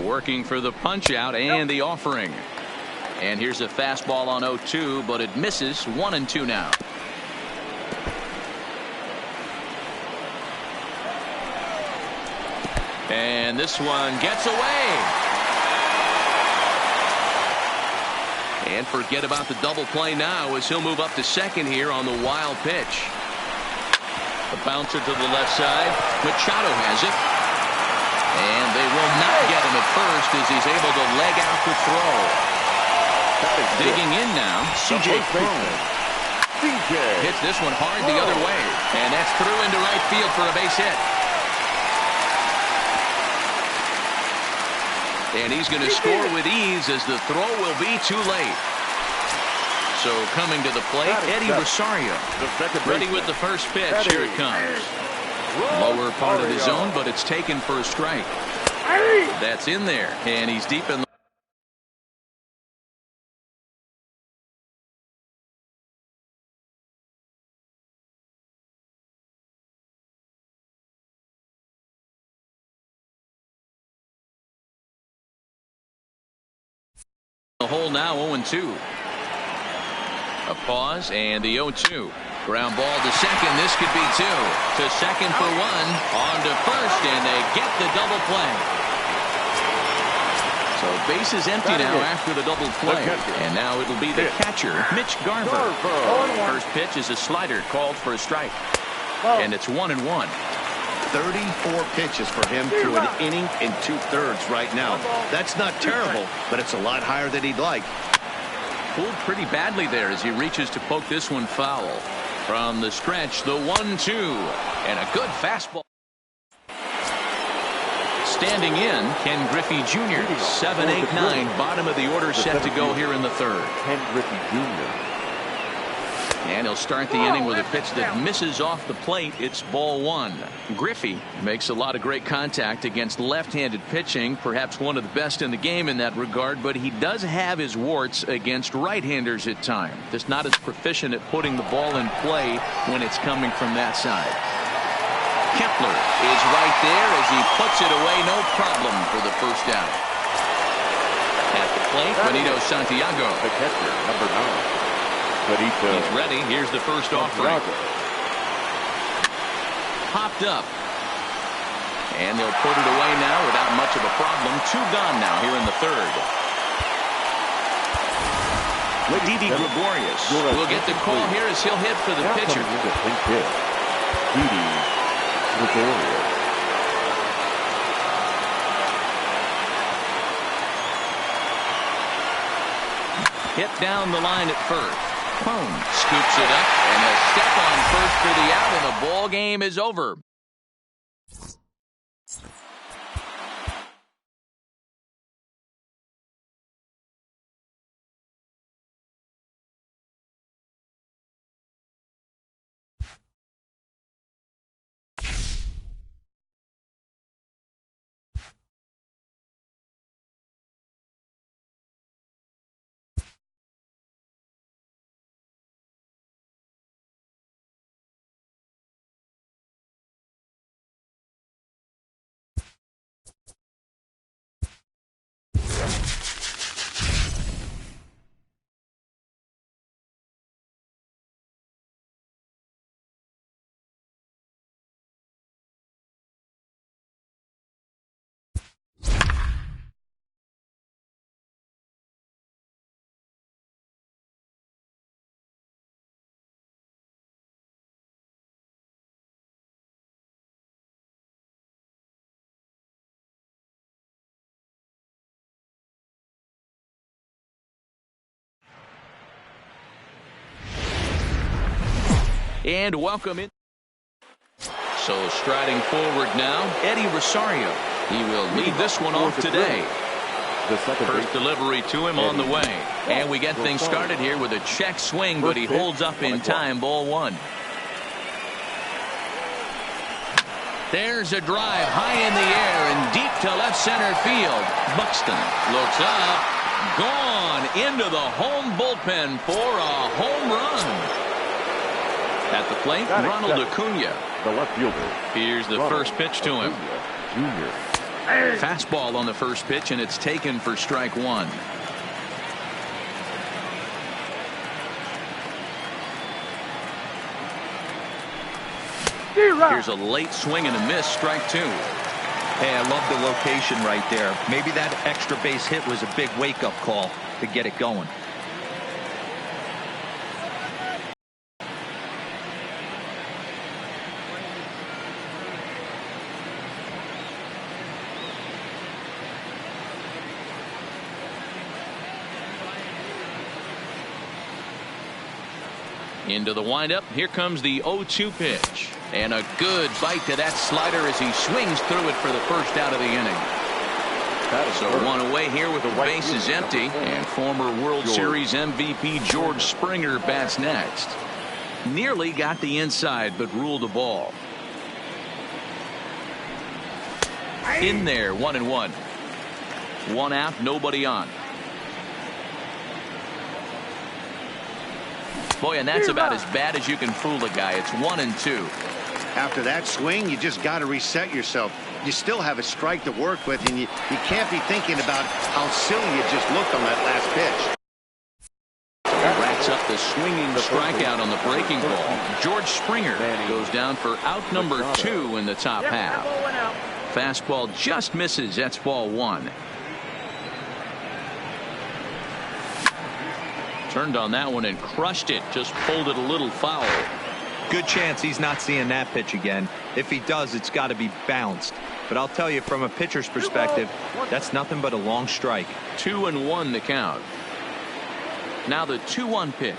Working for the punch out and the offering. And here's a fastball on 0-2, but it misses. 1-2 now. And this one gets away. And forget about the double play now as he'll move up to second here on the wild pitch. The bouncer to the left side. Machado has it. And they will not get him at first as he's able to leg out the throw. Digging in now, C.J. Cron. Hits this one hard the other way. And that's through into right field for a base hit. And he's going to score with ease as the throw will be too late. So coming to the plate, Eddie Rosario. Ready with the first pitch. Here it comes. Lower part of the zone, but it's taken for a strike. That's in there, and he's deep in the the hole now, 0-2. A pause and the 0-2. Ground ball to second. This could be two. To second for one. On to first, and they get the double play. So base is empty now after the double play. And now it'll be the catcher, Mitch Garver. First pitch is a slider called for a strike. And it's 1-1. 34 pitches for him through an inning and 2/3 right now. That's not terrible, but it's a lot higher than he'd like. Pulled pretty badly there as he reaches to poke this one foul. From the stretch, the 1-2. And a good fastball. Standing in, Ken Griffey Jr. 7, 8, 9. Bottom of the order set to go here in the third. Ken Griffey Jr. And he'll start the inning with a pitch that misses off the plate. It's ball one. Griffey makes a lot of great contact against left-handed pitching, perhaps one of the best in the game in that regard, but he does have his warts against right-handers at times. Just not as proficient at putting the ball in play when it's coming from that side. Kepler is right there as he puts it away, no problem for the first out. At the plate, Benito Santiago. The catcher, number 9. He's ready. Here's the first offering. Popped up. And they'll put it away now without much of a problem. 2 gone now here in the third. Didi Gregorius will get the call here as he'll hit for the pitcher. Didi Gregorius. Hit down the line at first. Cone scoops it up, and a step on first for the out, and the ball game is over. And welcome in. So striding forward now, Eddie Rosario. He will lead this one off today. First delivery to him on the way. And we get things started here with a check swing, but he holds up in time. Ball one. There's a drive high in the air and deep to left center field. Buxton looks up. Gone into the home bullpen for a home run. At the plate, Ronald Acuna. The left fielder. Here's the first pitch to him. Junior. Fastball on the first pitch, and it's taken for strike one. Here's a late swing and a miss, strike two. Hey, I love the location right there. Maybe that extra base hit was a big wake-up call to get it going. Into the windup. Here comes the 0-2 pitch. And a good bite to that slider as he swings through it for the first out of the inning. So one away here with the bases empty. And former World Series MVP George Springer bats next. Nearly got the inside, but ruled the ball. In there, 1-1. One out, nobody on. Boy, and that's about as bad as you can fool a guy. It's 1-2. After that swing, you just got to reset yourself. you still have a strike to work with, and you can't be thinking about how silly you just looked on that last pitch. Racks up the swinging strikeout on the breaking ball. George Springer goes down for out number 2 in the top half. Fastball just misses. That's ball 1. Turned on that one and crushed it. Just pulled it a little foul. Good chance he's not seeing that pitch again. If he does, it's got to be bounced. But I'll tell you, from a pitcher's perspective, that's nothing but a long strike. 2-1 the count. Now the 2-1 pitch.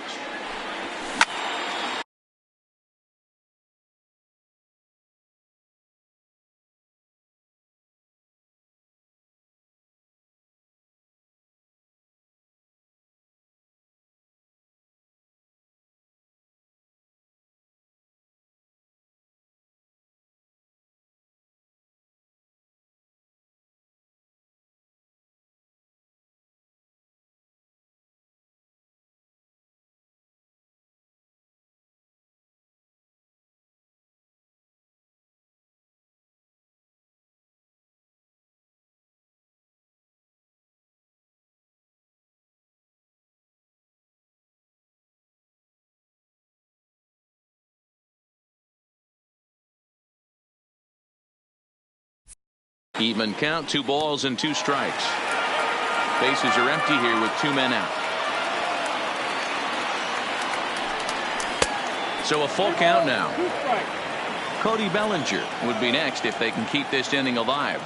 Even count, 2 balls and 2 strikes. Bases are empty here with 2 men out. So a full count now. Cody Bellinger would be next if they can keep this inning alive.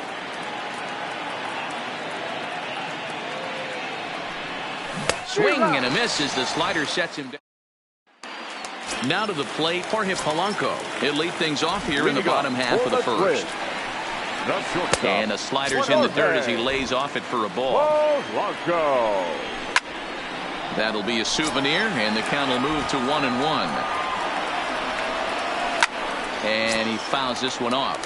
Swing and a miss as the slider sets him down. Now to the plate, Jorge Polanco. He'll lead things off here in the bottom half of the first. And the slider's in the dirt as he lays off it for a ball. That'll be a souvenir, and the count will move to 1-1. And he fouls this one off.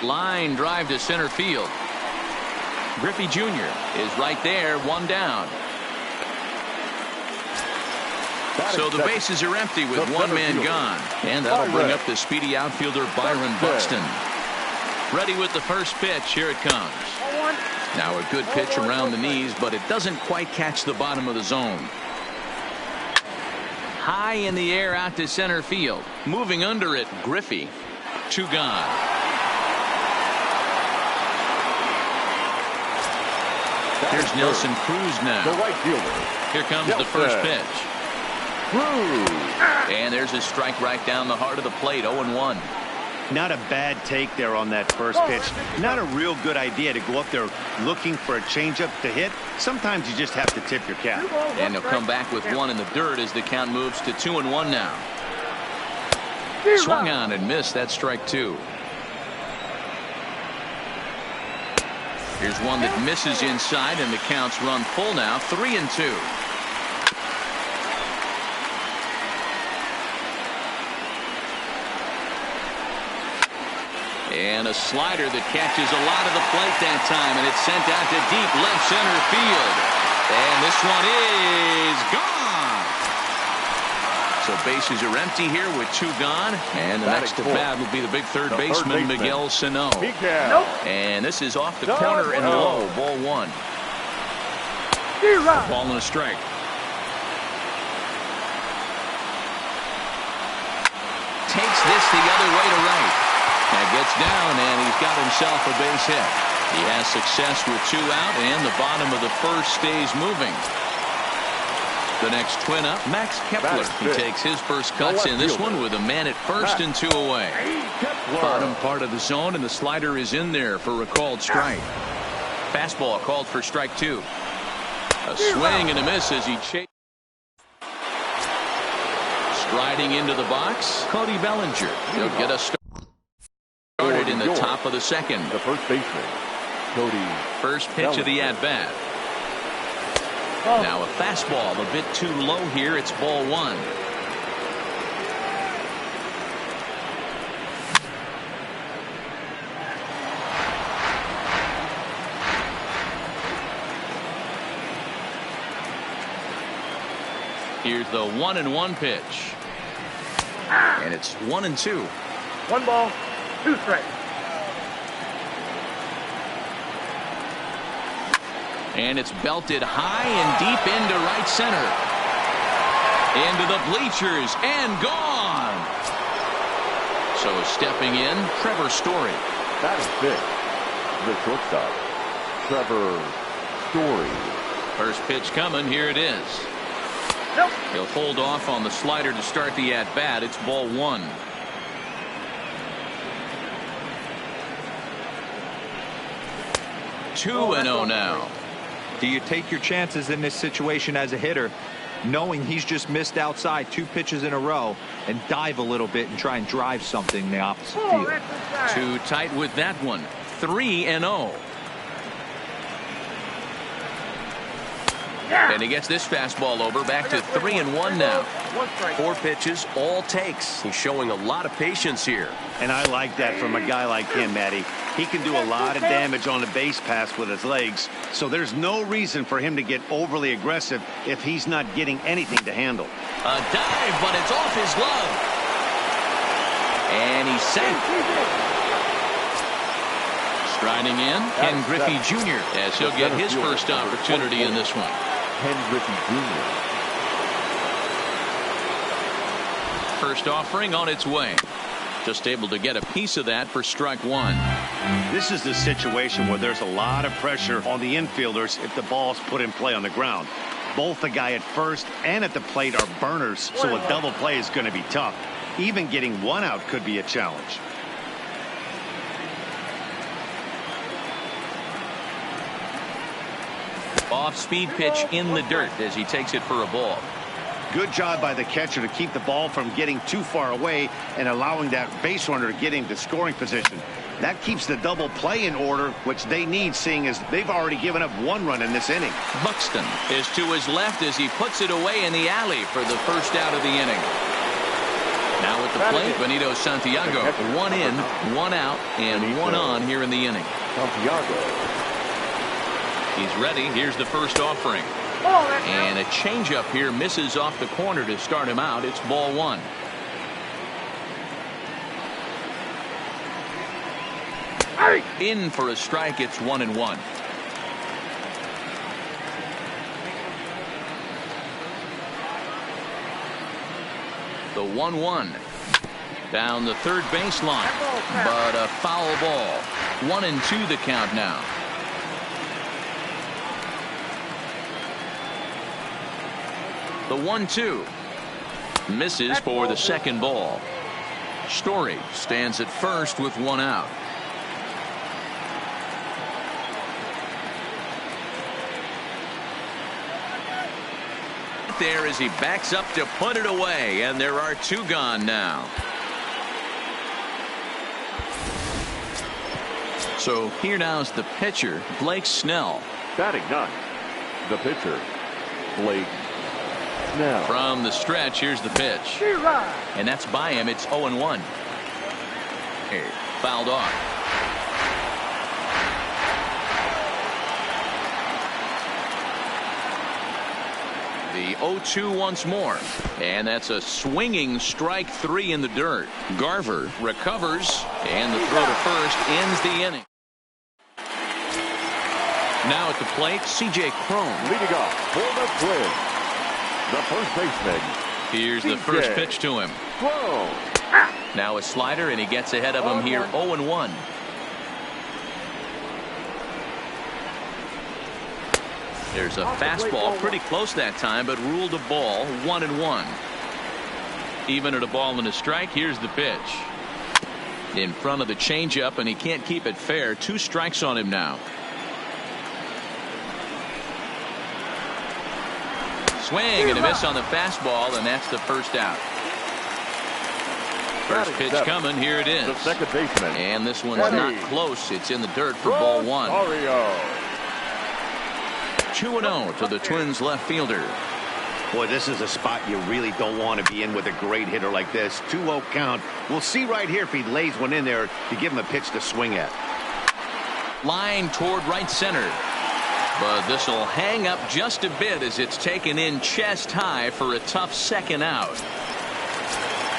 Line drive to center field. Griffey Jr. is right there, 1 down. So the bases are empty with 1 man gone. And that'll bring up the speedy outfielder Byron Buxton. Ready with the first pitch. Here it comes. Now a good pitch around the knees, but it doesn't quite catch the bottom of the zone. High in the air out to center field. Moving under it, Griffey. 2 gone. Here's Nelson Cruz now. The right fielder. Here comes the first pitch. And there's a strike right down the heart of the plate. 0-1. Not a bad take there on that first pitch. Not a real good idea to go up there looking for a changeup to hit. Sometimes you just have to tip your cap. And they'll come back with 1 in the dirt as the count moves to 2-1 now. Swung on and missed. That's strike 2. Here's one that misses inside, and the counts run full now. 3-2. And a slider that catches a lot of the plate that time, and it's sent out to deep left center field. And this one is gone. So bases are empty here with 2 gone. And the next to bat will be the big third baseman, Miguel Sano. And this is off the corner and low. Ball 1. Ball and a strike. Takes this the other way to right. That gets down, and he's got himself a base hit. He has success with 2 out, and the bottom of the first stays moving. The next twin up, Max Kepler. He takes his first cuts in this one with a man at first and 2 away. Bottom part of the zone, and the slider is in there for a called strike. Fastball called for strike 2. A swing and a miss as he chases. Striding into the box, Cody Bellinger. He'll get us started in the top of the second. The first baseman, Cody. First pitch of the at-bat. Now a fastball a bit too low here. It's ball 1. Here's the 1-1 pitch. And it's 1-2. 1 ball, 2 strikes. And it's belted high and deep into right center. Into the bleachers and gone. So stepping in, Trevor Story. That is big. The shortstop, Trevor Story. First pitch coming. Here it is. Nope. He'll hold off on the slider to start the at-bat. It's ball 1. Two and 0 now. Do you take your chances in this situation as a hitter, knowing he's just missed outside 2 pitches in a row, and dive a little bit and try and drive something in the opposite field? Too tight with that one. 3 and 0. And he gets this fastball over. Back to 3 and 1 now. 4 pitches, all takes. He's showing a lot of patience here. And I like that from a guy like him, Matty. He can do a lot of damage on a base pass with his legs, so there's no reason for him to get overly aggressive if he's not getting anything to handle. A dive, but it's off his glove. And he's safe. Striding in, Ken Griffey Jr. as he'll get his first opportunity in this one. Ken Griffey Jr. First offering on its way. Just able to get a piece of that for strike 1. This is the situation where there's a lot of pressure on the infielders if the ball's put in play on the ground. Both the guy at first and at the plate are burners, so a double play is going to be tough. Even getting 1 out could be a challenge. Off-speed pitch in the dirt as he takes it for a ball. Good job by the catcher to keep the ball from getting too far away and allowing that base runner to get into scoring position. That keeps the double play in order, which they need, seeing as they've already given up 1 run in this inning. Buxton is to his left as he puts it away in the alley for the first out of the inning. Now at the plate, Benito Santiago. 1 in, 1 out, and 1 on here in the inning. Santiago. He's ready. Here's the first offering. And a changeup here misses off the corner to start him out. It's ball 1. In for a strike. It's 1 and 1. The 1-1 down the third baseline, but a foul ball. 1 and 2 the count now. The 1-2 misses for the second ball. Story stands at first with 1 out. There as he backs up to put it away, and there are 2 gone now. So here now is the pitcher, Blake Snell. Batting 9. The pitcher, Blake Snell. From the stretch, here's the pitch. And that's by him. It's 0-1. Fouled off. The 0-2 once more. And that's a swinging strike 3 in the dirt. Garver recovers, and the throw to first ends the inning. Now at the plate, C.J. Cron. Leading off for the Twins, the first baseman. Here's the first pitch to him. Cron. Now a slider, and he gets ahead of him here. 0-1. There's a fastball pretty close that time, but ruled a ball. 1-1. Even at a ball and a strike. Here's the pitch. In front of the changeup, and he can't keep it fair. 2 strikes on him now. Swing and a miss on the fastball, and that's the first out. First pitch coming. Here it is. The second baseman. And this one's not close. It's in the dirt for ball 1. 2-0 to the Twins left fielder. Boy, this is a spot you really don't want to be in with a great hitter like this. 2-0 count. We'll see right here if he lays one in there to give him a pitch to swing at. Line toward right center. But this will hang up just a bit as it's taken in chest high for a tough second out.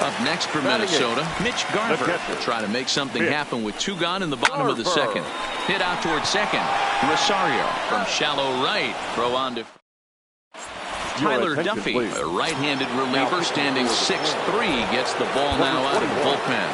Up next for Minnesota, Mitch Garver will try to make something happen with 2 gone in the bottom of the second. Hit out towards second. Rosario from shallow right. Throw on to Tyler Duffy, a right-handed reliever standing 6'3", gets the ball now out of the bullpen.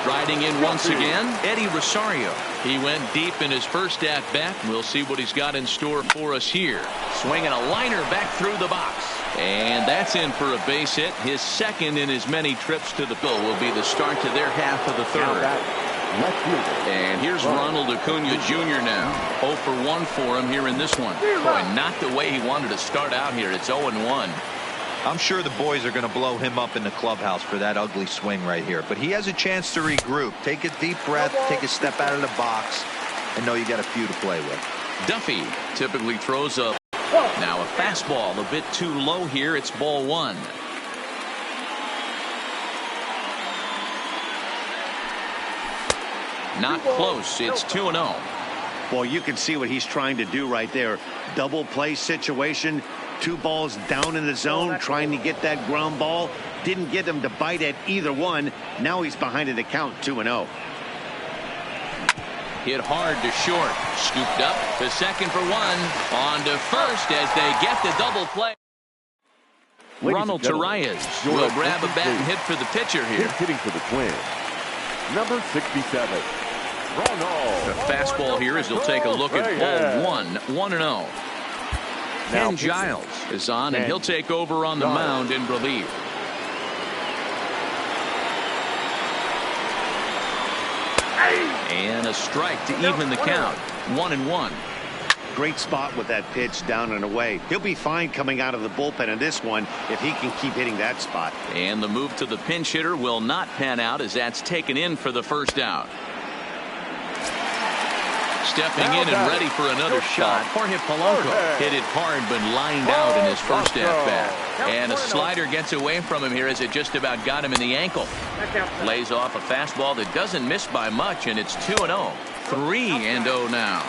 Striding in once again, Eddie Rosario. He went deep in his first at-bat. We'll see what he's got in store for us here. Swinging a liner back through the box. And that's in for a base hit. His second in as many trips to the field will be the start to their half of the third. And here's Ronald Acuna Jr. now. 0 for 1 for him here in this one. Boy, not the way he wanted to start out here. It's 0-1. I'm sure the boys are going to blow him up in the clubhouse for that ugly swing right here. But he has a chance to regroup. Take a deep breath, take a step out of the box, and know you got a few to play with. Duffy typically throws up. Now a fastball a bit too low here. It's ball 1. Not close. It's 2-0. Well, you can see what he's trying to do right there. Double play situation. 2 balls down in the zone, trying to get that ground ball. Didn't get him to bite at either one. Now he's behind at the count, 2-0. Hit hard to short. Scooped up to second for 1. On to first as they get the double play. Ronald Zhanyizhe will grab a bat and hit for the pitcher here. He's hitting for the Twins. Number 67. The fastball here as he'll take a look at ball 1. 1-0. Ken Giles is on, and he'll take over on the mound in relief. And a strike to even the count. 1-1. Great spot with that pitch down and away. He'll be fine coming out of the bullpen in this one if he can keep hitting that spot. And the move to the pinch hitter will not pan out as that's taken in for the first out. Stepping in and ready for another shot. Jorge Polanco hit it hard but lined out in his first at-bat. And a slider gets away from him here as it just about got him in the ankle. Lays off a fastball that doesn't miss by much, and it's 2-0. 3-0 now.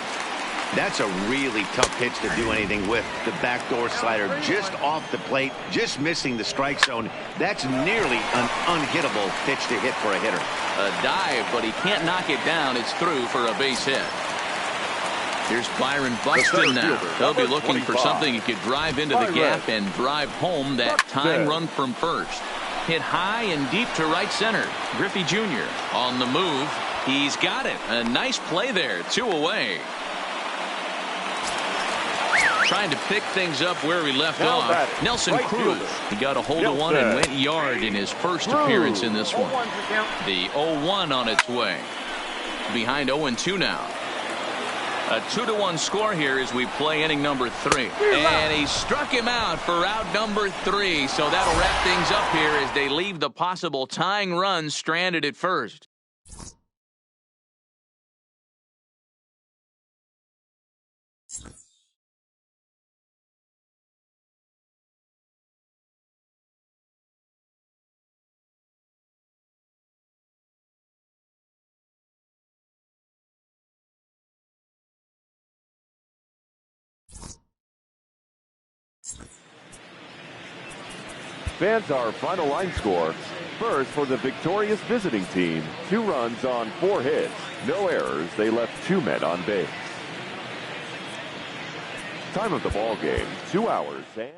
That's a really tough pitch to do anything with. The backdoor slider just off the plate, just missing the strike zone. That's nearly an unhittable pitch to hit for a hitter. A dive, but he can't knock it down. It's through for a base hit. Here's Byron Buxton now. They'll be looking for something he could drive into the gap and drive home that tying run from first. Hit high and deep to right center. Griffey Jr. on the move. He's got it. A nice play there. 2 away. Trying to pick things up where he left off. Nelson Cruz. He got a hold of one and went yard in his first appearance in this one. The 0-1 on its way. Behind 0-2 now. A 2-1 score here as we play inning number 3. And he struck him out for out number 3. So that'll wrap things up here as they leave the possible tying run stranded at first. Fans, our final line score. First, for the victorious visiting team, 2 runs on 4 hits. No errors. They left 2 men on base. Time of the ball game, 2 hours and...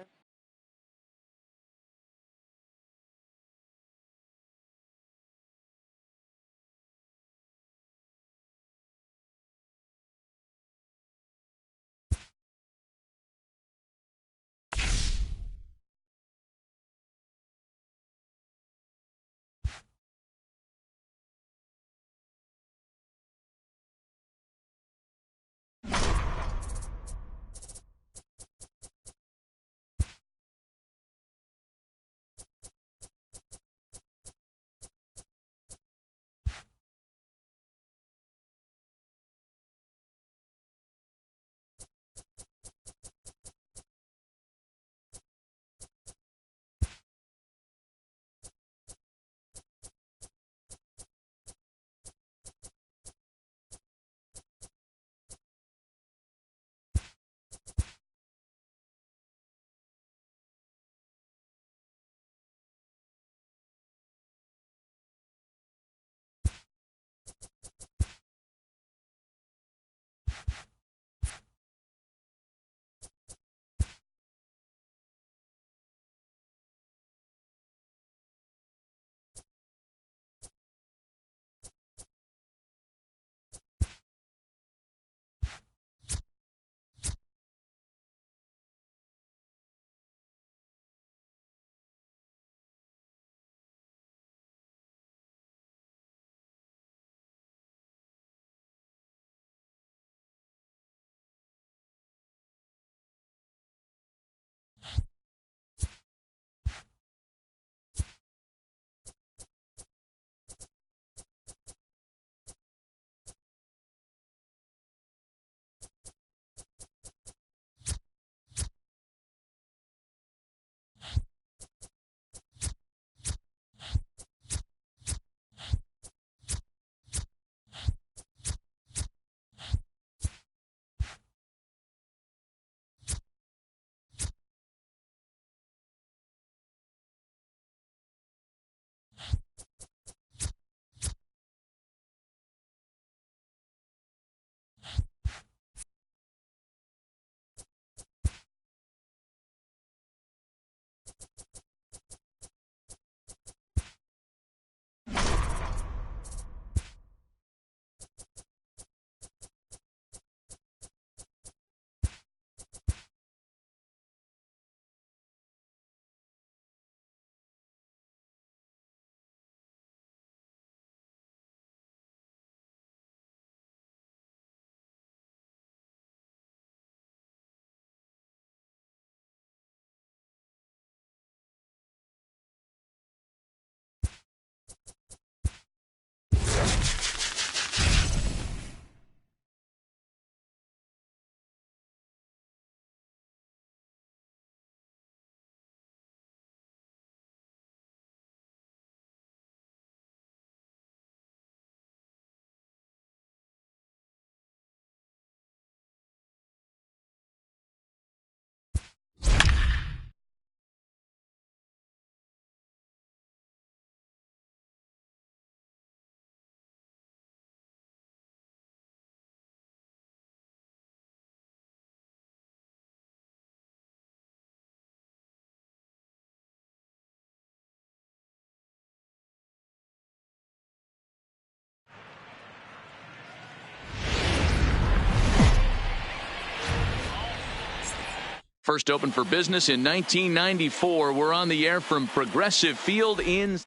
First opened for business in 1994. We're on the air from Progressive Field in.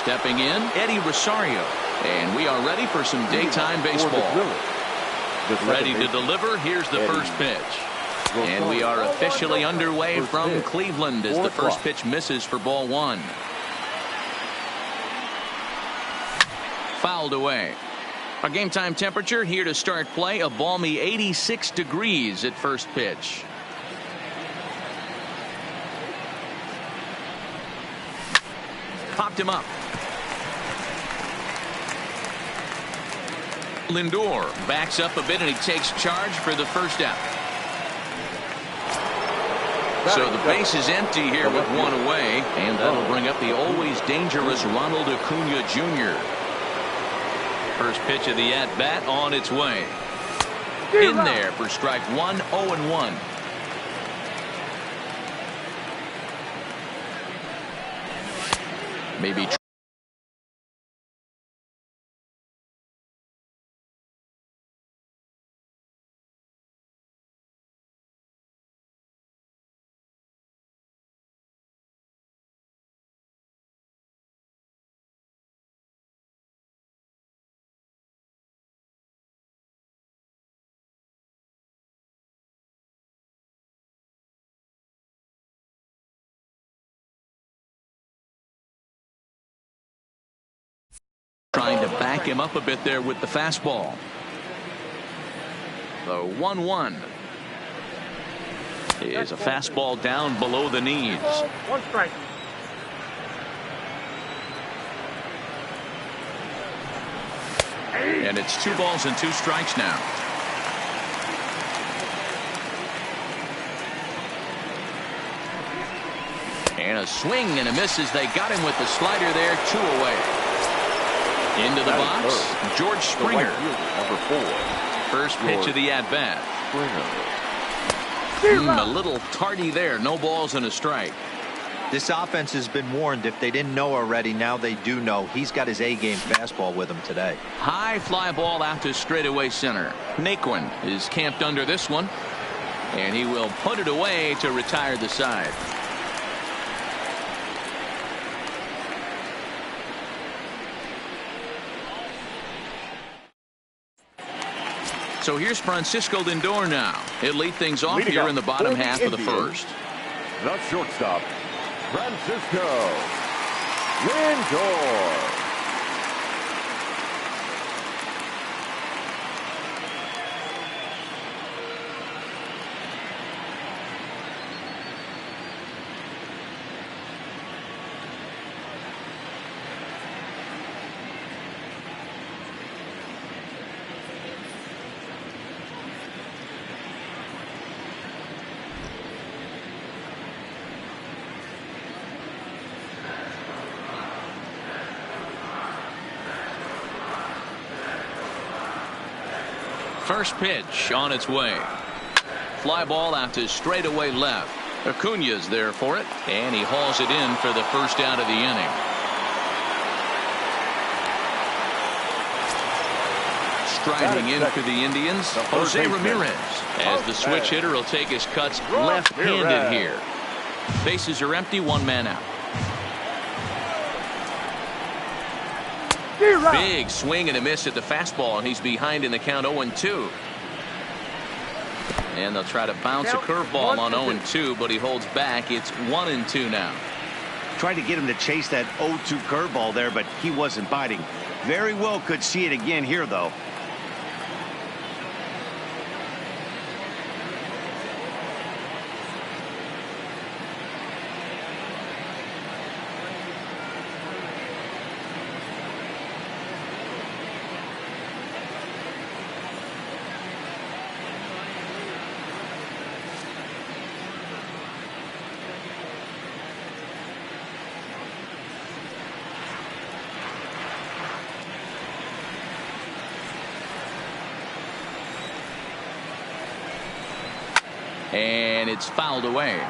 Stepping in, Eddie Rosario. And we are ready for some daytime baseball. Ready to deliver. Here's the first pitch. And we are officially underway from Cleveland as the first pitch misses for ball one. Fouled away. Our game time temperature here to start play, a balmy 86 degrees at first pitch. Popped him up. Lindor backs up a bit and he takes charge for the first out. So the base is empty here with one away, and that'll bring up the always dangerous Ronald Acuna Jr. First pitch of the at-bat on its way. In there for strike one, 0-1. Maybe trying to back him up a bit there with the fastball. The 1-1 is a fastball down below the knees. One strike. And it's 2 balls and 2 strikes now. And a swing and a miss as they got him with the slider there. 2 away. Into the box, George Springer. Number 4. First pitch of the at-bat. A little tardy there. No balls and a strike. This offense has been warned. If they didn't know already, now they do know. He's got his A-game fastball with him today. High fly ball out to straightaway center. Naquin is camped under this one, and he will put it away to retire the side. So here's Francisco Lindor now. He'll lead things off here in the bottom half of the first. The shortstop, Francisco Lindor. First pitch on its way. Fly ball out to straightaway left. Acuna's there for it, and he hauls it in for the first out of the inning. Striding in for the Indians, Jose Ramirez, as the switch hitter will take his cuts left-handed here. Bases are empty, 1 man out. Big swing and a miss at the fastball, and he's behind in the count 0-2. And they'll try to bounce a curveball on 0-2, but he holds back. It's 1-2 now. Tried to get him to chase that 0-2 curveball there, but he wasn't biting. Very well could see it again here, though. And it's fouled away.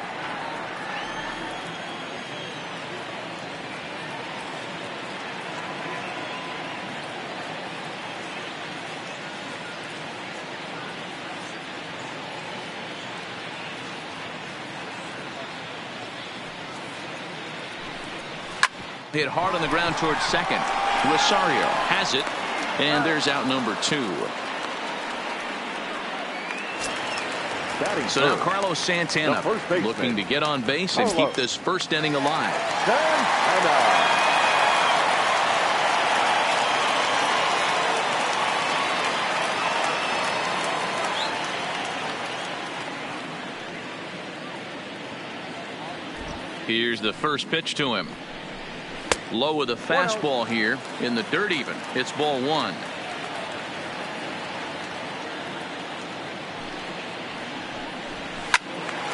Hit hard on the ground towards second. Rosario has it, and there's out number 2. So now Carlos Santana looking to get on base and keep this first inning alive. Here's the first pitch to him. Low with a fastball here in the dirt even. It's ball 1.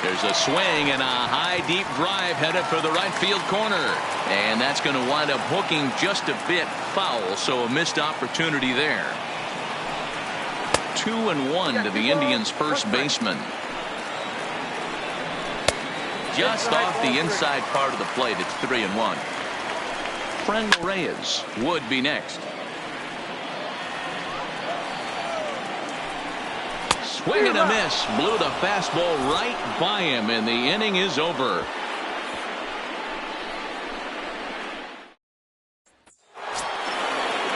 There's a swing and a high deep drive headed for the right field corner. And that's going to wind up hooking just a bit foul, so a missed opportunity there. 2-1 to the Indians' first baseman. Just off the inside part of the plate, it's 3-1. Franmil Reyes would be next. Swing and a miss. Blew the fastball right by him, and the inning is over.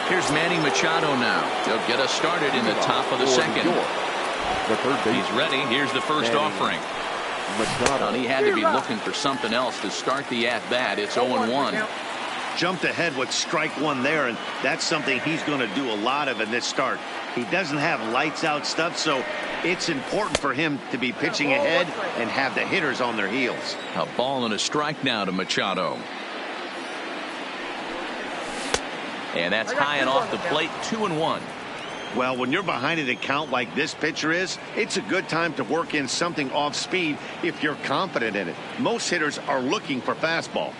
Here's Manny Machado now. He'll get us started in the top of the second. He's ready. Here's the first offering. And he had to be looking for something else to start the at-bat. It's 0-1. Jumped ahead with strike 1 there, and that's something he's going to do a lot of in this start. He doesn't have lights out stuff, so it's important for him to be pitching ahead and have the hitters on their heels. A ball and a strike now to Machado. And that's high and off the plate. 2-1. Well, when you're behind an account like this pitcher is, it's a good time to work in something off speed if you're confident in it. Most hitters are looking for fastball.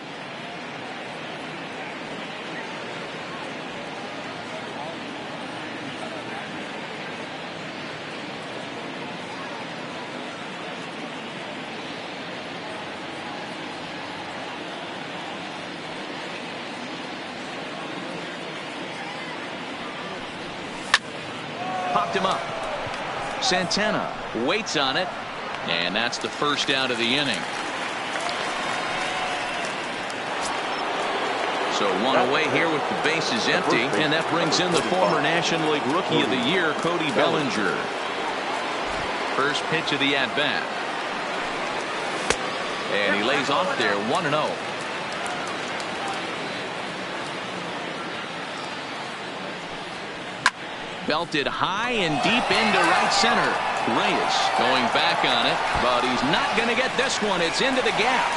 Popped him up. Santana waits on it, and that's the first out of the inning. So 1 away here with the bases empty, and that brings in the former National League Rookie of the Year, Cody Bellinger. First pitch of the at-bat. And he lays off there, 1-0. Belted high and deep into right center. Reyes going back on it, but he's not going to get this one. It's into the gap.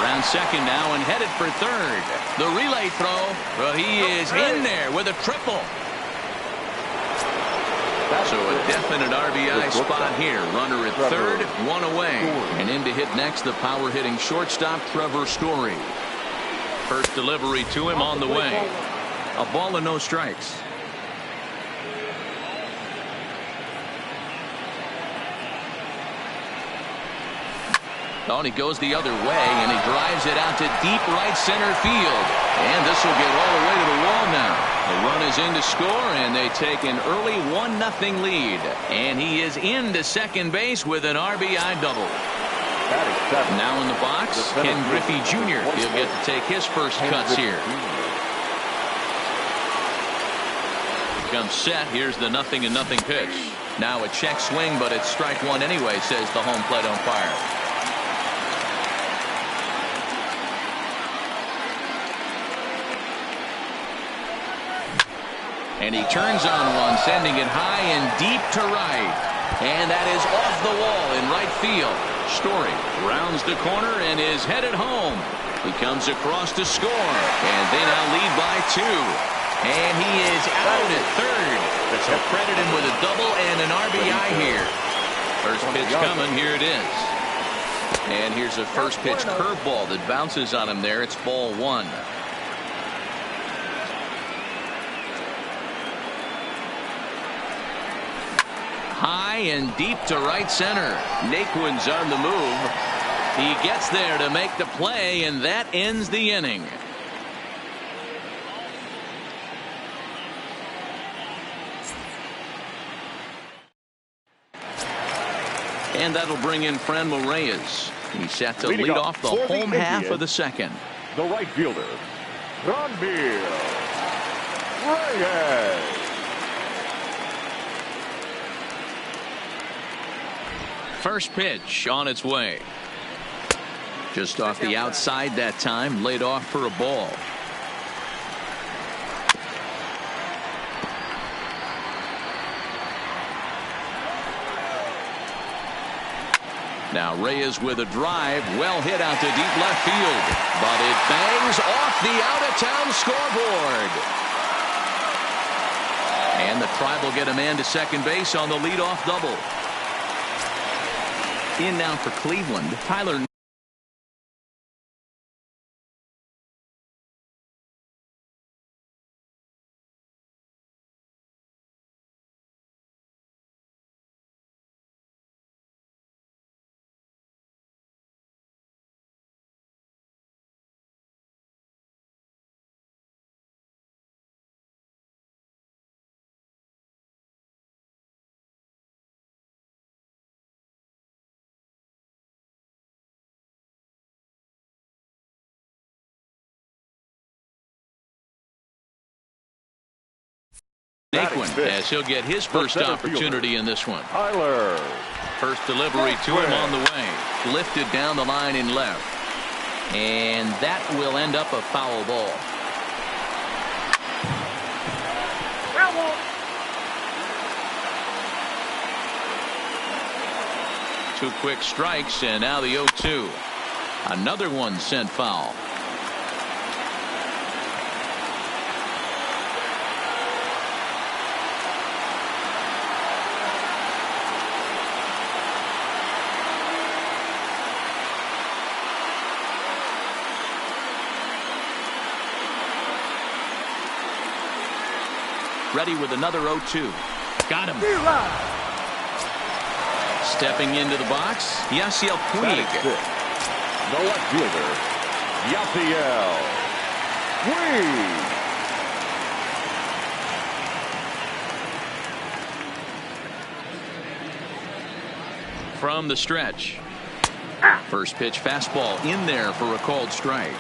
Around second now and headed for third. The relay throw, but he is in there with a triple. So a definite RBI spot here. Runner at third, 1 away. And in to hit next, the power hitting shortstop, Trevor Story. First delivery to him on the way. A ball and no strikes. Oh, and he goes the other way, and he drives it out to deep right center field. And this will get all the way to the wall now. The run is in to score, and they take an early 1-0 lead. And he is into second base with an RBI double. Now in the box, Ken Griffey Jr. He'll get to take his first cuts here. Comes set. Here's the 0-0 pitch. Now a check swing, but it's strike 1 anyway, says the home plate umpire. And he turns on one, sending it high and deep to right. And that is off the wall in right field. Story rounds the corner and is headed home. He comes across to score. And they now lead by 2. And he is out at third. So credit him with a double and an RBI here. First pitch coming. Here it is. And here's a first pitch curveball that bounces on him there. It's ball 1. High and deep to right center. Naquin's on the move. He gets there to make the play, and that ends the inning. And that'll bring in Franmil Reyes. He's set to lead off the home half of the second. The right fielder, Reyes. First pitch on its way. Just off the outside that time, laid off for a ball. Now Reyes with a drive, well hit out to deep left field, but it bangs off the out-of-town scoreboard. And the Tribe will get a man to second base on the leadoff double. In now for Cleveland, Tyler. Naquin, as he'll get his first opportunity in this one. Tyler. First delivery to him on the way. Lifted down the line in left. And that will end up a foul ball. Ground ball. 2 quick strikes, and now the 0-2. Another one sent foul. Ready with another 0-2. Got him. Stepping into the box, Yasiel Puig. The left fielder, Yasiel Puig. From the stretch. First pitch fastball in there for a called strike.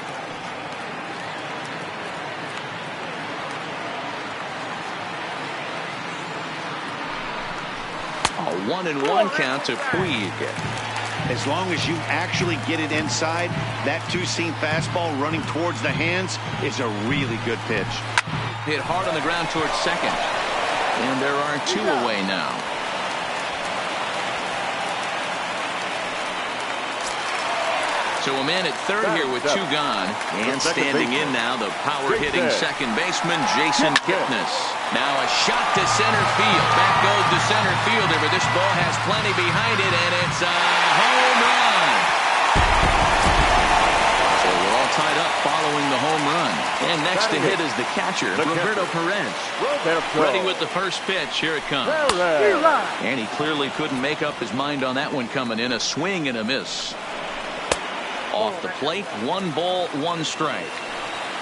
A 1-1 count to Puig. As long as you actually get it inside, that two-seam fastball running towards the hands is a really good pitch. Hit hard on the ground towards second. And there are 2 away now. So a man at third here with 2 gone. And standing in now, the power-hitting second baseman, Jason Kipnis. Now a shot to center field. Back goes the center fielder, but this ball has plenty behind it, and it's a home run. So we're all tied up following the home run. And next to hit is the catcher, Roberto Perez. Ready with the first pitch. Here it comes. And he clearly couldn't make up his mind on that one coming in. A swing and a miss. Off the plate, 1 ball, 1 strike.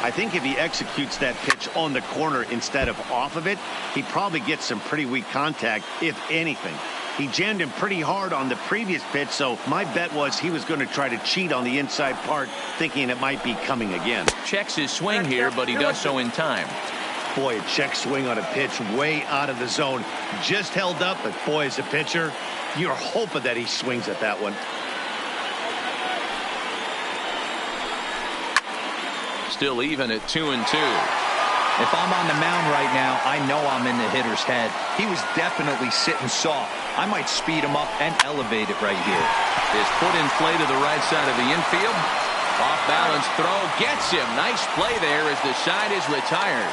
I think if he executes that pitch on the corner instead of off of it, he probably gets some pretty weak contact, if anything. He jammed him pretty hard on the previous pitch, so my bet was he was going to try to cheat on the inside part, thinking it might be coming again. Checks his swing here, but he does so in time. Boy, a check swing on a pitch way out of the zone. Just held up, but boy, as a pitcher, you're hoping that he swings at that one. Still even at 2-2. If I'm on the mound right now, I know I'm in the hitter's head. He was definitely sitting soft. I might speed him up and elevate it right here. His foot in play to the right side of the infield. Off balance throw gets him. Nice play there as the side is retired.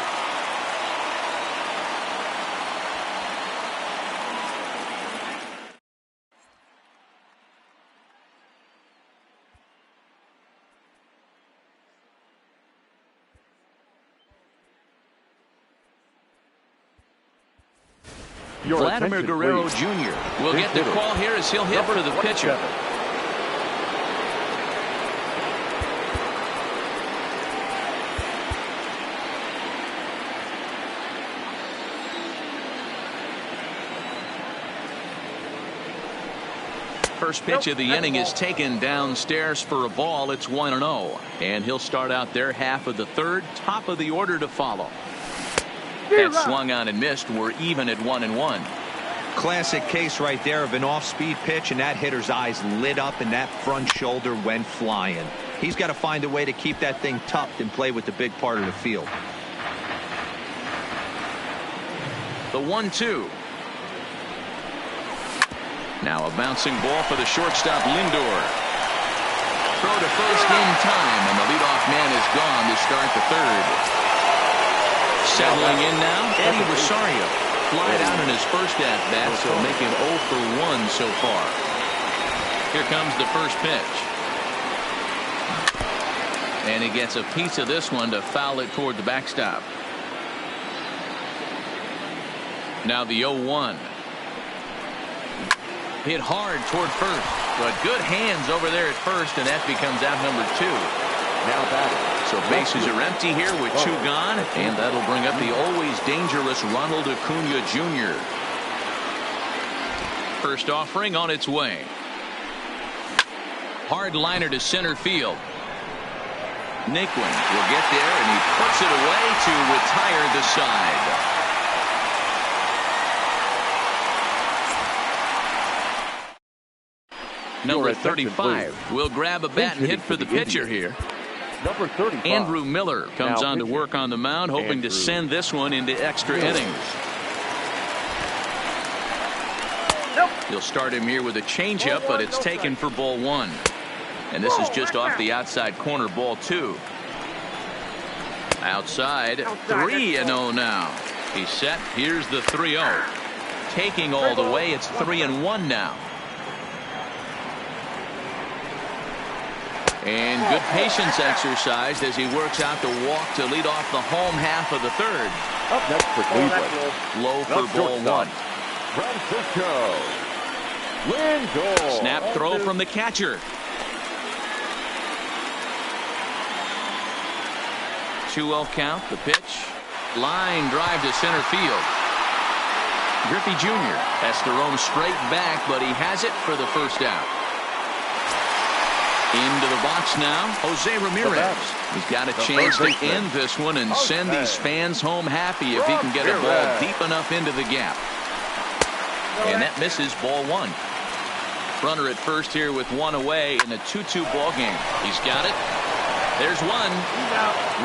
Vladimir Guerrero Jr. will get the call here as he'll hit for the pitcher. first pitch of the inning is taken downstairs for a ball. It's 1-0. And he'll start out their half of the third. Top of the order to follow. That swung on and missed. We're even at 1-1. Classic case right there of an off-speed pitch, and that hitter's eyes lit up and that front shoulder went flying. He's got to find a way to keep that thing tucked and play with the big part of the field. The 1-2. Now a bouncing ball for the shortstop, Lindor. Throw to first in time, and the leadoff man is gone to start the third. Settling in now, Eddie Rosario. Flied out in his first at-bat, so making 0 for 1 so far. Here comes the first pitch. And he gets a piece of this one to foul it toward the backstop. Now the 0-1. Hit hard toward first, but good hands over there at first, and that becomes out number 2. Now batting. So bases are empty here with 2 gone, and that'll bring up the always dangerous Ronald Acuna Jr. First offering on its way. Hard liner to center field. Naquin will get there, and he puts it away to retire the side. Number 35 will grab a bat and hit for the pitcher here. Number 35. Andrew Miller comes on to work on the mound, hoping to send this one into extra innings. He'll start him here with a changeup, but it's taken for ball 1. And this is just off the outside corner, ball 2. Outside, 3-0 now. He's set. Here's the 3-0. Taking all the way, it's 3-1 now. And good patience exercised as he works out the walk to lead off the home half of the third. Up next for Cleveland. Low for ball 1. Francisco Lindor. Snap throw from the catcher. 2-0 count. The pitch. Line drive to center field. Griffey Jr. has to roam straight back, but he has it for the first out. Into the box now, Jose Ramirez. He's got a chance to end this one and send these fans home happy if he can get a ball deep enough into the gap. And that misses, ball 1. Runner at first here with 1 away in a 2-2 ball game. He's got it. There's 1.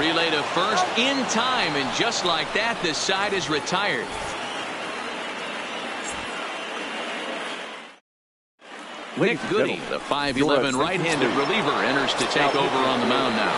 Relay to first in time, and just like that, this side is retired. Nick Goody, the 5'11" right-handed reliever, enters to take over on the mound now.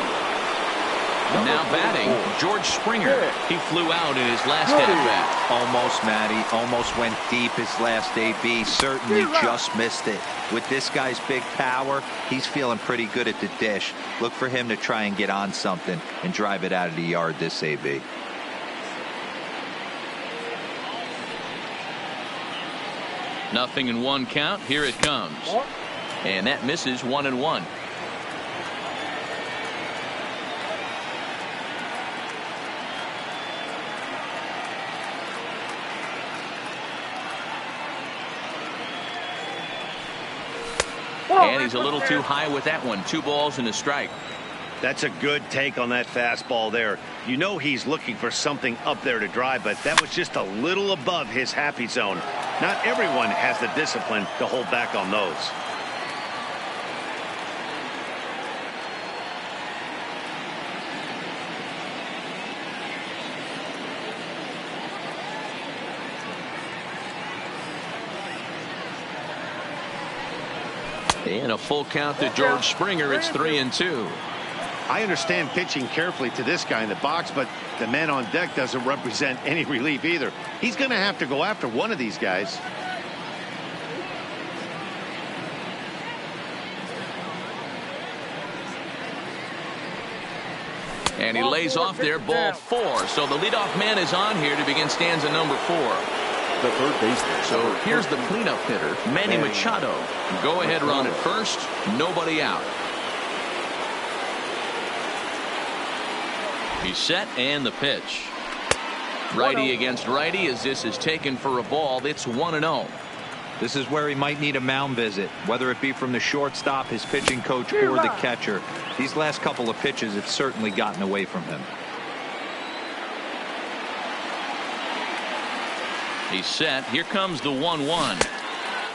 Now batting, George Springer. He flew out in his last at-bat. Almost, Matty. Almost went deep his last AB. Certainly just missed it. With this guy's big power, he's feeling pretty good at the dish. Look for him to try and get on something and drive it out of the yard this AB. Nothing in 1 count. Here it comes. And that misses, 1-1. And he's a little too high with that one. 2 balls and a strike. That's a good take on that fastball there. You know he's looking for something up there to drive, but that was just a little above his happy zone. Not everyone has the discipline to hold back on those. And a full count to George Springer. It's 3-2. I understand pitching carefully to this guy in the box, but the man on deck doesn't represent any relief either. He's going to have to go after one of these guys. And he lays off there, ball 4. So the leadoff man is on here to begin stanza number 4. The third baseman. So here's the cleanup hitter, Manny Machado. Go ahead run at first. Nobody out. He's set, and the pitch. Righty against righty as this is taken for a ball. It's 1-0. This is where he might need a mound visit, whether it be from the shortstop, his pitching coach, or the catcher. These last couple of pitches have certainly gotten away from him. He's set. Here comes the 1-1.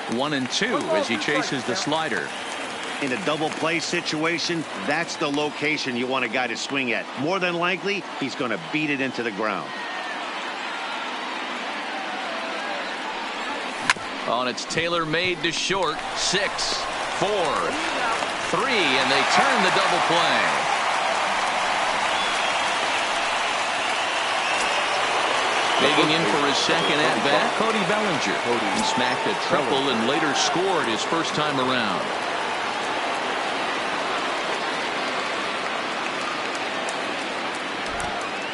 1-2 as he chases the slider. In a double play situation, that's the location you want a guy to swing at. More than likely, he's going to beat it into the ground. Oh, and it's tailor-made to short. 6, 4, 3, and they turn the double play. Digging in for his second at-bat, Cody Bellinger. He smacked a triple and later scored his first time around.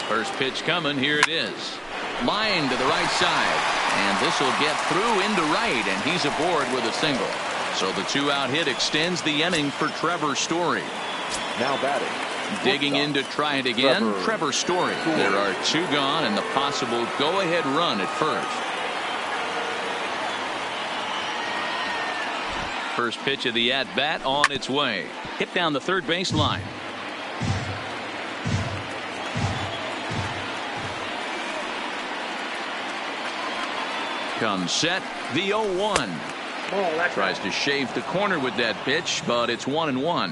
First pitch coming. Here it is. Line to the right side. And this will get through into right, and he's aboard with a single. So the 2-out hit extends the inning for Trevor Story. Now batting. Digging in to try it again, Trevor Story. There are 2 gone and the possible go-ahead run at first. First pitch of the at-bat on its way. Hit down the third base line. Comes set, the 0-1. Tries to shave the corner with that pitch, but it's 1-1.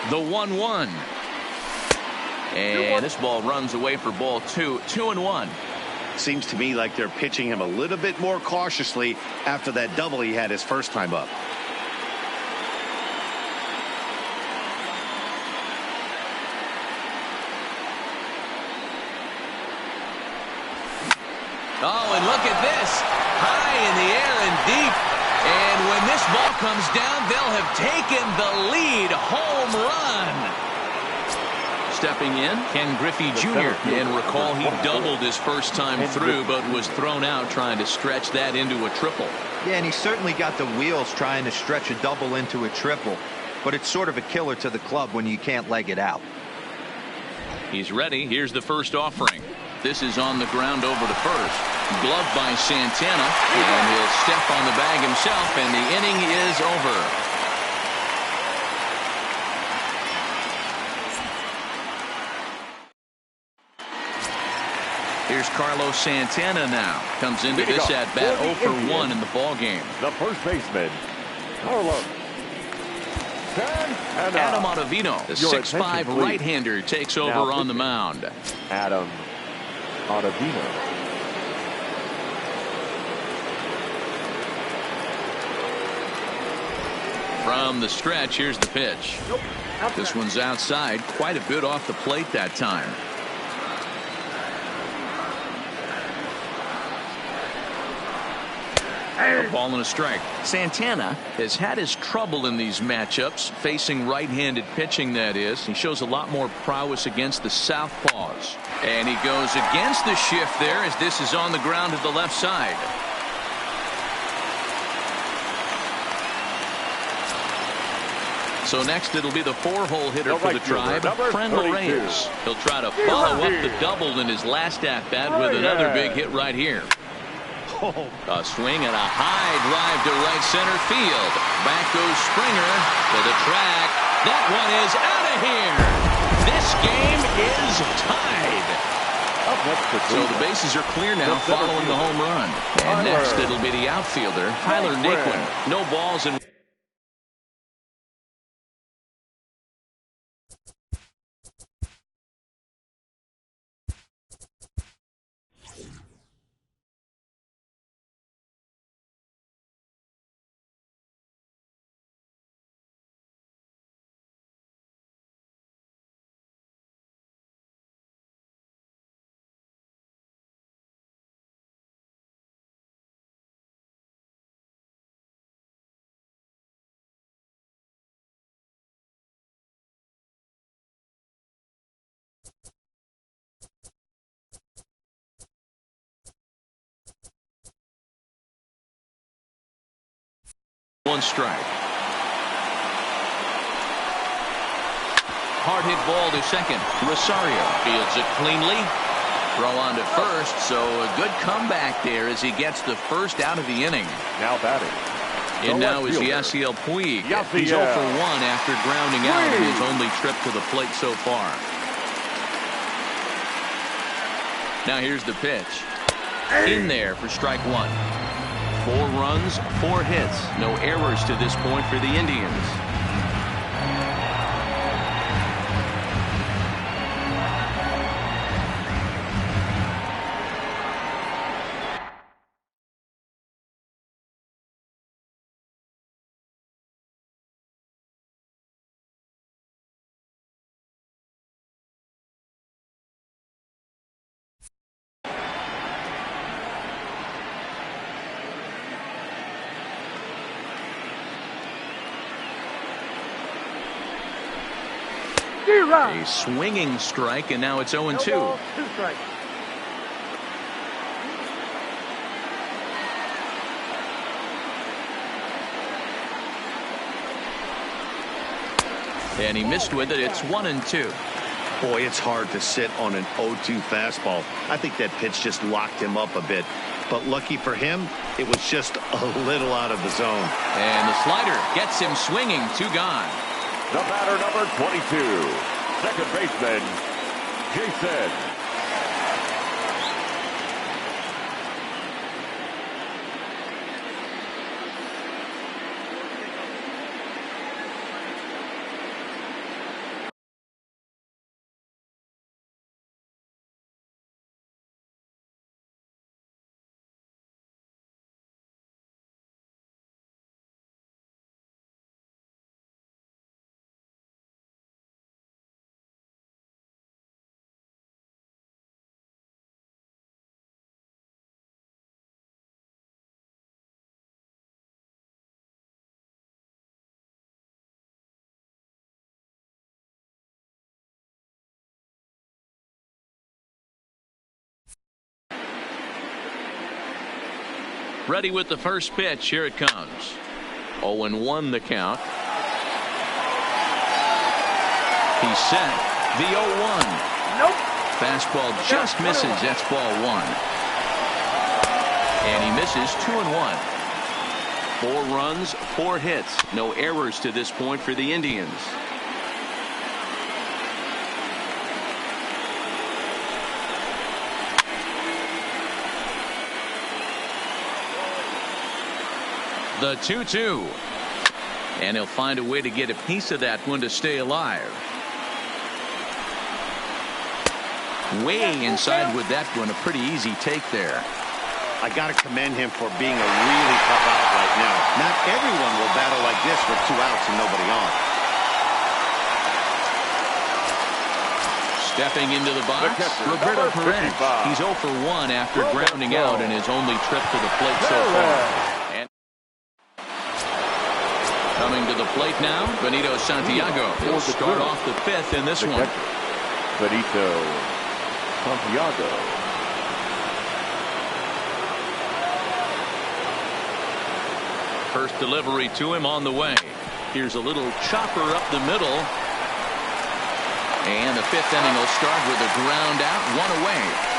The 1-1. And this ball runs away for ball 2. 2-1. Seems to me like they're pitching him a little bit more cautiously after that double he had his first time up. Oh, and look at this. High in the air and deep. And when this ball comes down, they'll have taken the lead. Home run. Stepping in, Ken Griffey Jr. And recall he doubled his first time through, but was thrown out trying to stretch that into a triple. Yeah, and he certainly got the wheels trying to stretch a double into a triple. But it's sort of a killer to the club when you can't leg it out. He's ready. Here's the first offering. This is on the ground over to first. Gloved by Santana, and he'll step on the bag himself, and the inning is over. Here's Carlos Santana now. Comes into this at-bat 0 for 1 in the ball game. The first baseman, Carlos Santana. Adam Ottavino, the 6'5" right-hander, takes over on the mound. Adam Ottavino. From the stretch, here's the pitch. This one's outside, quite a bit off the plate that time. A ball and a strike. Santana has had his trouble in these matchups, facing right-handed pitching, that is. He shows a lot more prowess against the southpaws. And he goes against the shift there as this is on the ground to the left side. So next it'll be the 4-hole hitter for the Tribe, Frendel Reyes. He'll try to follow up the double in his last at-bat with another big hit right here. A swing and a high drive to right center field. Back goes Springer to the track. That one is out of here. This game is tied. So the bases are clear now following the home run. And next it'll be the outfielder, Tyler Naquin. No balls in one strike. Hard hit ball to second. Rosario fields it cleanly. Throw on to first, so a good comeback there as he gets the first out of the inning. Now batting. And now is Yasiel Puig. He's 0 for 1 after grounding out in his only trip to the plate so far. Now here's the pitch. In there for strike one. 4 runs, 4 hits. No errors to this point for the Indians. A swinging strike, and now it's 0-2. 2 strikes. And he missed with it. It's 1-2. Boy, it's hard to sit on an 0-2 fastball. I think that pitch just locked him up a bit. But lucky for him, it was just a little out of the zone. And the slider gets him swinging. 2 gone. The batter, number 22, second baseman, Jason. Ready with the first pitch. Here it comes. 0-1 the count. He's set. The 0-1. Nope. Fastball just misses. That's ball 1. And he misses 2-1. 4 runs, 4 hits. No errors to this point for the Indians. The 2-2. And he'll find a way to get a piece of that one to stay alive. Way inside with that one. A pretty easy take there. I got to commend him for being a really tough out right now. Not everyone will battle like this with 2 outs and nobody on. Stepping into the box, Roberto Perez. He's 0 for 1 after grounding out in his only trip to the plate so far. Coming to the plate now, Benito Santiago. He'll start off the 5th in this one. Benito Santiago. First delivery to him on the way. Here's a little chopper up the middle. And the 5th inning will start with a ground out, 1 away.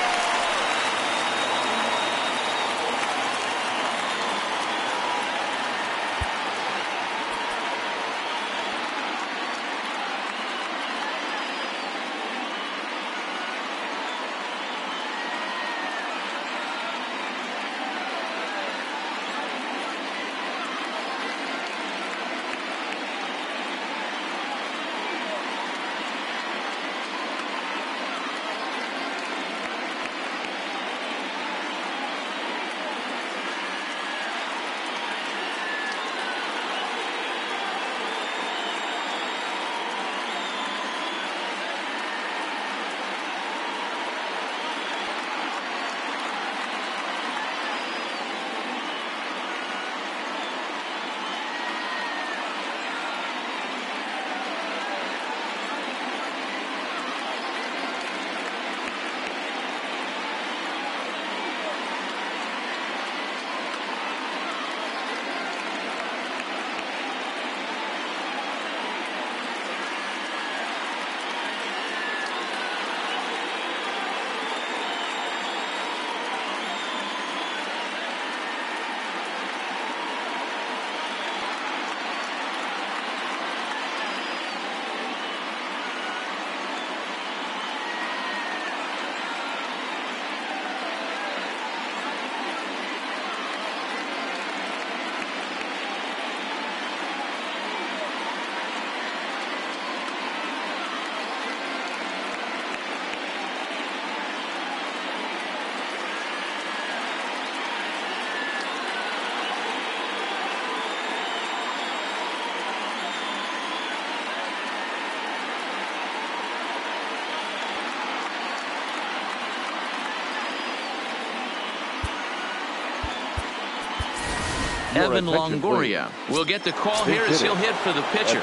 Evan Longoria will get the call here as he'll hit for the pitcher.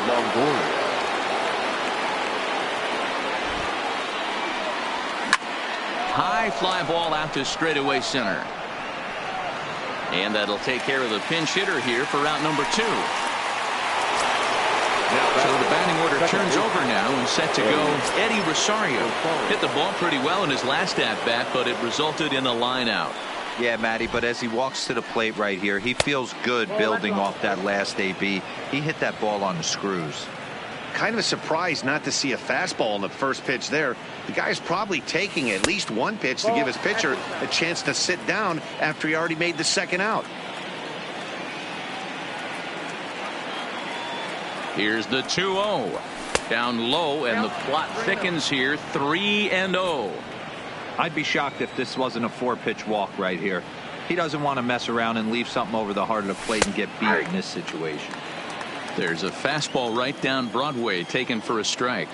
Longoria. High fly ball out to straightaway center. And that'll take care of the pinch hitter here for route number 2. So the batting order turns over now and set to go. Eddie Rosario hit the ball pretty well in his last at-bat, but it resulted in a line out. Yeah, Matty, but as he walks to the plate right here, he feels good building off that last AB. He hit that ball on the screws. Kind of a surprise not to see a fastball on the first pitch there. The guy's probably taking at least one pitch to give his pitcher a chance to sit down after he already made the second out. Here's the 2-0. Down low, and the plot thickens here. 3-0. I'd be shocked if this wasn't a 4-pitch walk right here. He doesn't want to mess around and leave something over the heart of the plate and get beat in this situation. There's a fastball right down Broadway taken for a strike.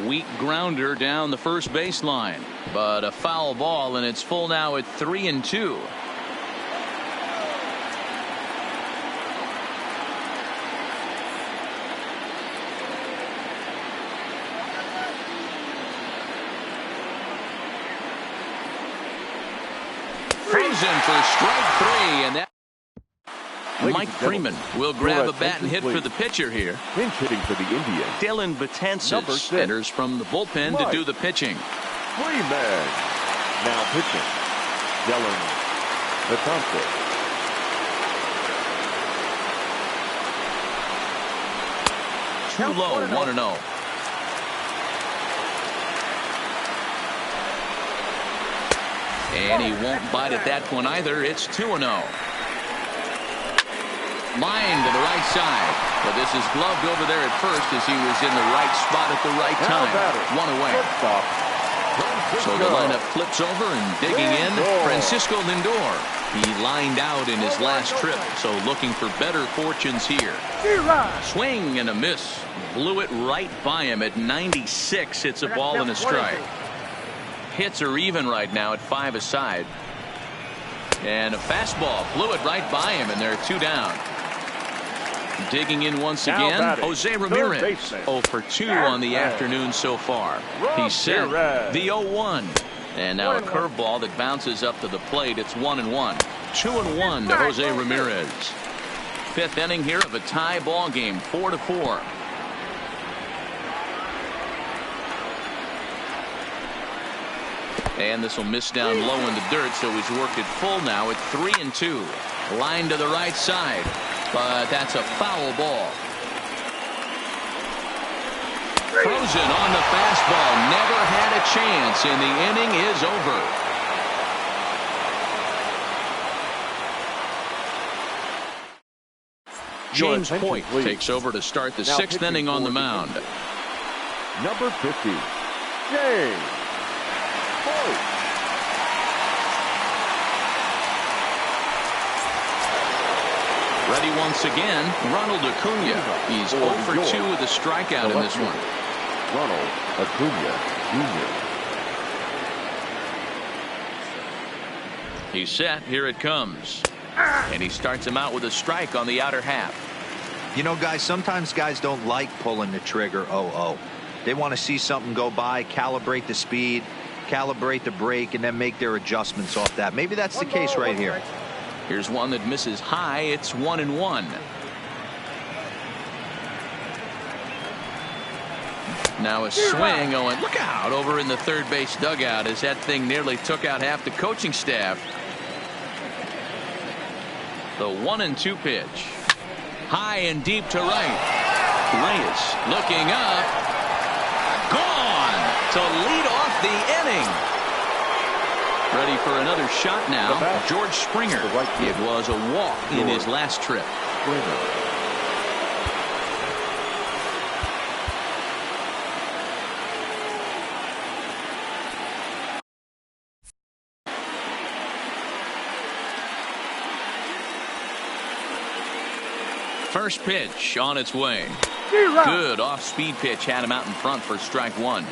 Weak grounder down the first baseline, but a foul ball, and it's full now at 3-2. Frozen for strike 3, and that Mike Freeman will grab a bat and hit for the pitcher here. Pinch hitting for the Indians. Dylan Betances enters from the bullpen to do the pitching. Freeman now pitching. Dylan Betances. Too low, 1-0. And he won't bite at that one either. It's 2-0. Line to the right side. But this is gloved over there at first as he was in the right spot at the right time. 1 away. So the lineup flips over and digging in, Francisco Lindor. He lined out in his last trip, so looking for better fortunes here. Swing and a miss. Blew it right by him at 96. It's a ball and a strike. Hits are even right now at 5 aside. And a fastball flew it right by him, and there are 2 down. Digging in once again, Jose Ramirez. 0 for 2 on the afternoon so far. He's set the 0-1. And now a curveball that bounces up to the plate. It's 1-1. 2-1 to Jose Ramirez. 5th inning here of a tie ball game, 4-4. And this will miss down low in the dirt, so he's worked it full now at 3-2. Line to the right side, but that's a foul ball. Frozen on the fastball. Never had a chance, and the inning is over. James Point takes over to start the 6th inning on the mound. Number 50, James Point. Ready once again, Ronald Acuna. He's 0 for 2 with a strikeout in this one. Ronald Acuna Jr. He's set. Here it comes. And he starts him out with a strike on the outer half. You know, guys, sometimes guys don't like pulling the trigger 0-0. They want to see something go by, calibrate the speed, calibrate the brake, and then make their adjustments off that. Maybe that's the case right here. Here's one that misses high. It's 1-1. Now a swing. Oh, and look out over in the third base dugout as that thing nearly took out half the coaching staff. The 1-2 pitch. High and deep to right. Reyes looking up. Gone to lead off the inning. Ready for another shot now. George Springer. It was a walk in his last trip. First pitch on its way. Good off-speed pitch had him out in front for strike 1.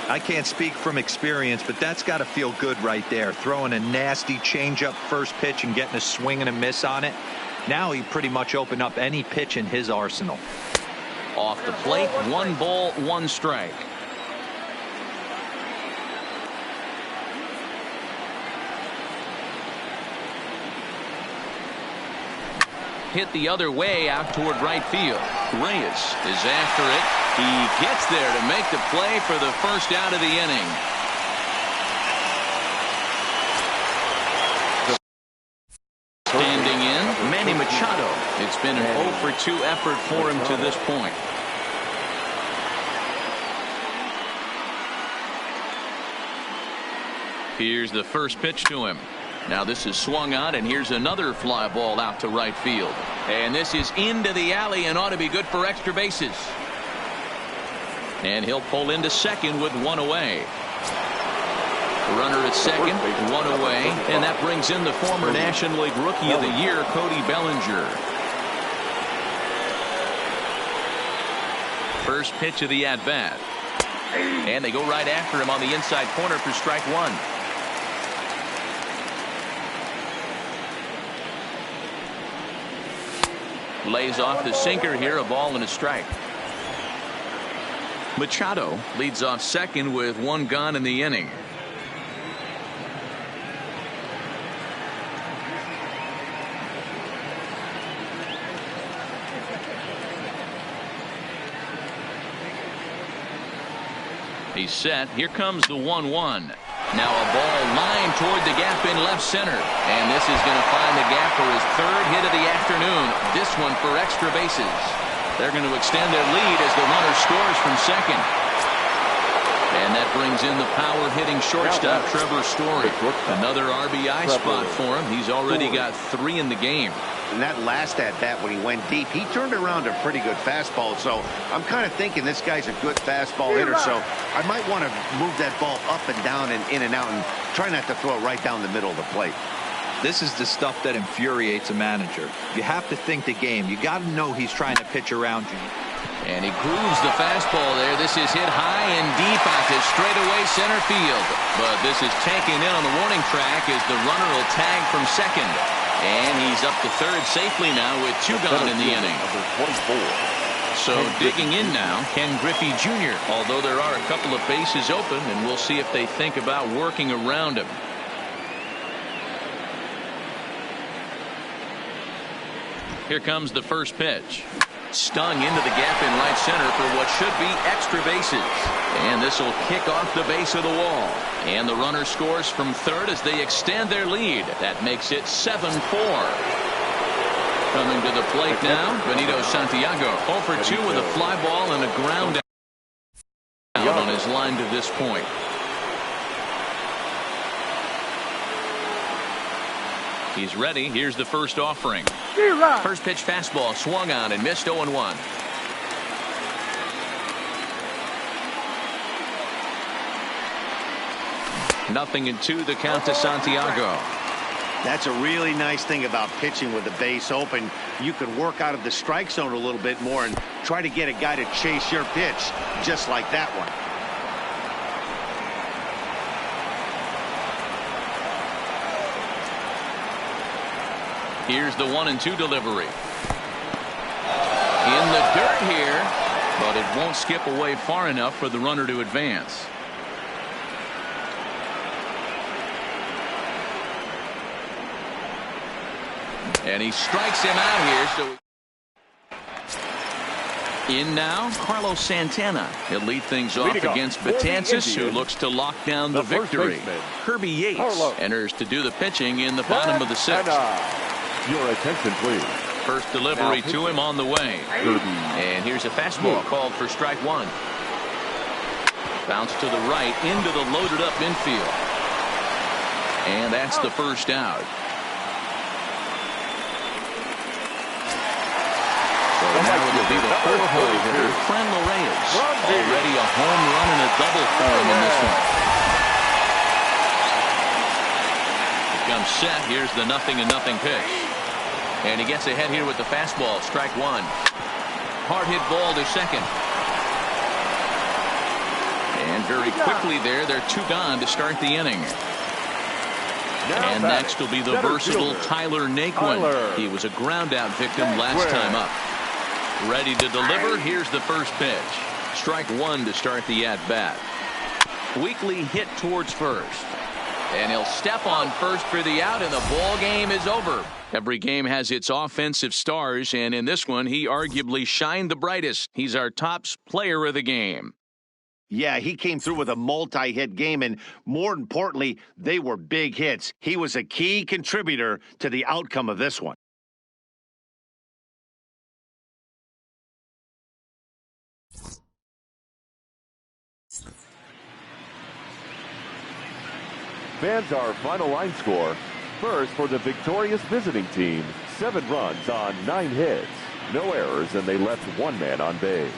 I can't speak from experience, but that's got to feel good right there. Throwing a nasty changeup first pitch and getting a swing and a miss on it. Now he pretty much opened up any pitch in his arsenal. Off the plate, 1 ball, 1 strike. Hit the other way out toward right field. Reyes is after it. He gets there to make the play for the first out of the inning. Standing in, Manny Machado. It's been an 0 for 2 effort for him to this point. Here's the first pitch to him. Now this is swung on, and here's another fly ball out to right field. And this is into the alley and ought to be good for extra bases. And he'll pull into second with 1 away. Runner at second, 1 away, and that brings in the former National League Rookie of the Year, Cody Bellinger. First pitch of the at-bat. And they go right after him on the inside corner for strike 1. Lays off the sinker here, a ball and a strike. Machado leads off second with 1 gone in the inning. He's set. Here comes the 1-1. Now a ball lined toward the gap in left center. And this is going to find the gap for his 3rd hit of the afternoon. This one for extra bases. They're going to extend their lead as the runner scores from second. And that brings in the power-hitting shortstop, Trevor Story. Another RBI spot for him. He's already got 3 in the game. And that last at-bat when he went deep, he turned around a pretty good fastball. So I'm kind of thinking this guy's a good fastball hitter. So I might want to move that ball up and down and in and out and try not to throw it right down the middle of the plate. This is the stuff that infuriates a manager. You have to think the game. You got to know he's trying to pitch around you. And he grooves the fastball there. This is hit high and deep out to straightaway center field. But this is taken in on the warning track as the runner will tag from second. And he's up to third safely now with 2 gone in the inning. So digging in now, Ken Griffey Jr. Although there are a couple of bases open, and we'll see if they think about working around him. Here comes the first pitch. Stung into the gap in right center for what should be extra bases. And this will kick off the base of the wall. And the runner scores from third as they extend their lead. That makes it 7-4. Coming to the plate now, Benito Santiago. 0 for 2 with a fly ball and a ground out on his line to this point. He's ready. Here's the first offering. First pitch fastball swung on and missed 0-1. Nothing in 2, the count to Santiago. That's a really nice thing about pitching with the base open. You can work out of the strike zone a little bit more and try to get a guy to chase your pitch just like that one. Here's the 1-2 delivery. In the dirt here, but it won't skip away far enough for the runner to advance. And he strikes him out here. So in now, Carlos Santana. He'll lead things off against Betances, who looks to lock down the victory. Kirby Yates enters to do the pitching in the bottom of the 6th. Your attention, please. First delivery to him on the way. And here's a fastball called for strike 1. Bounce to the right into the loaded up infield. And that's the first out. So now it will be the 4-hole hitter, Franmil Reyes. Already a home run and a double for him in this one. Comes set. Here's the 0-0 pitch. And he gets ahead here with the fastball. Strike 1. Hard hit ball to second. And And very quickly there, they're 2 gone to start the inning. And next will be the versatile Tyler Naquin. He was a ground-out victim last time up. Ready to deliver. Here's the first pitch. Strike 1 to start the at-bat. Weekly hit towards first. And he'll step on first for the out, and the ball game is over. Every game has its offensive stars, and in this one, he arguably shined the brightest. He's our top player of the game. Yeah, he came through with a multi-hit game, and more importantly, they were big hits. He was a key contributor to the outcome of this one. Fans, our final line score. First for the victorious visiting team, 7 runs on 9 hits. No errors, and they left 1 man on base.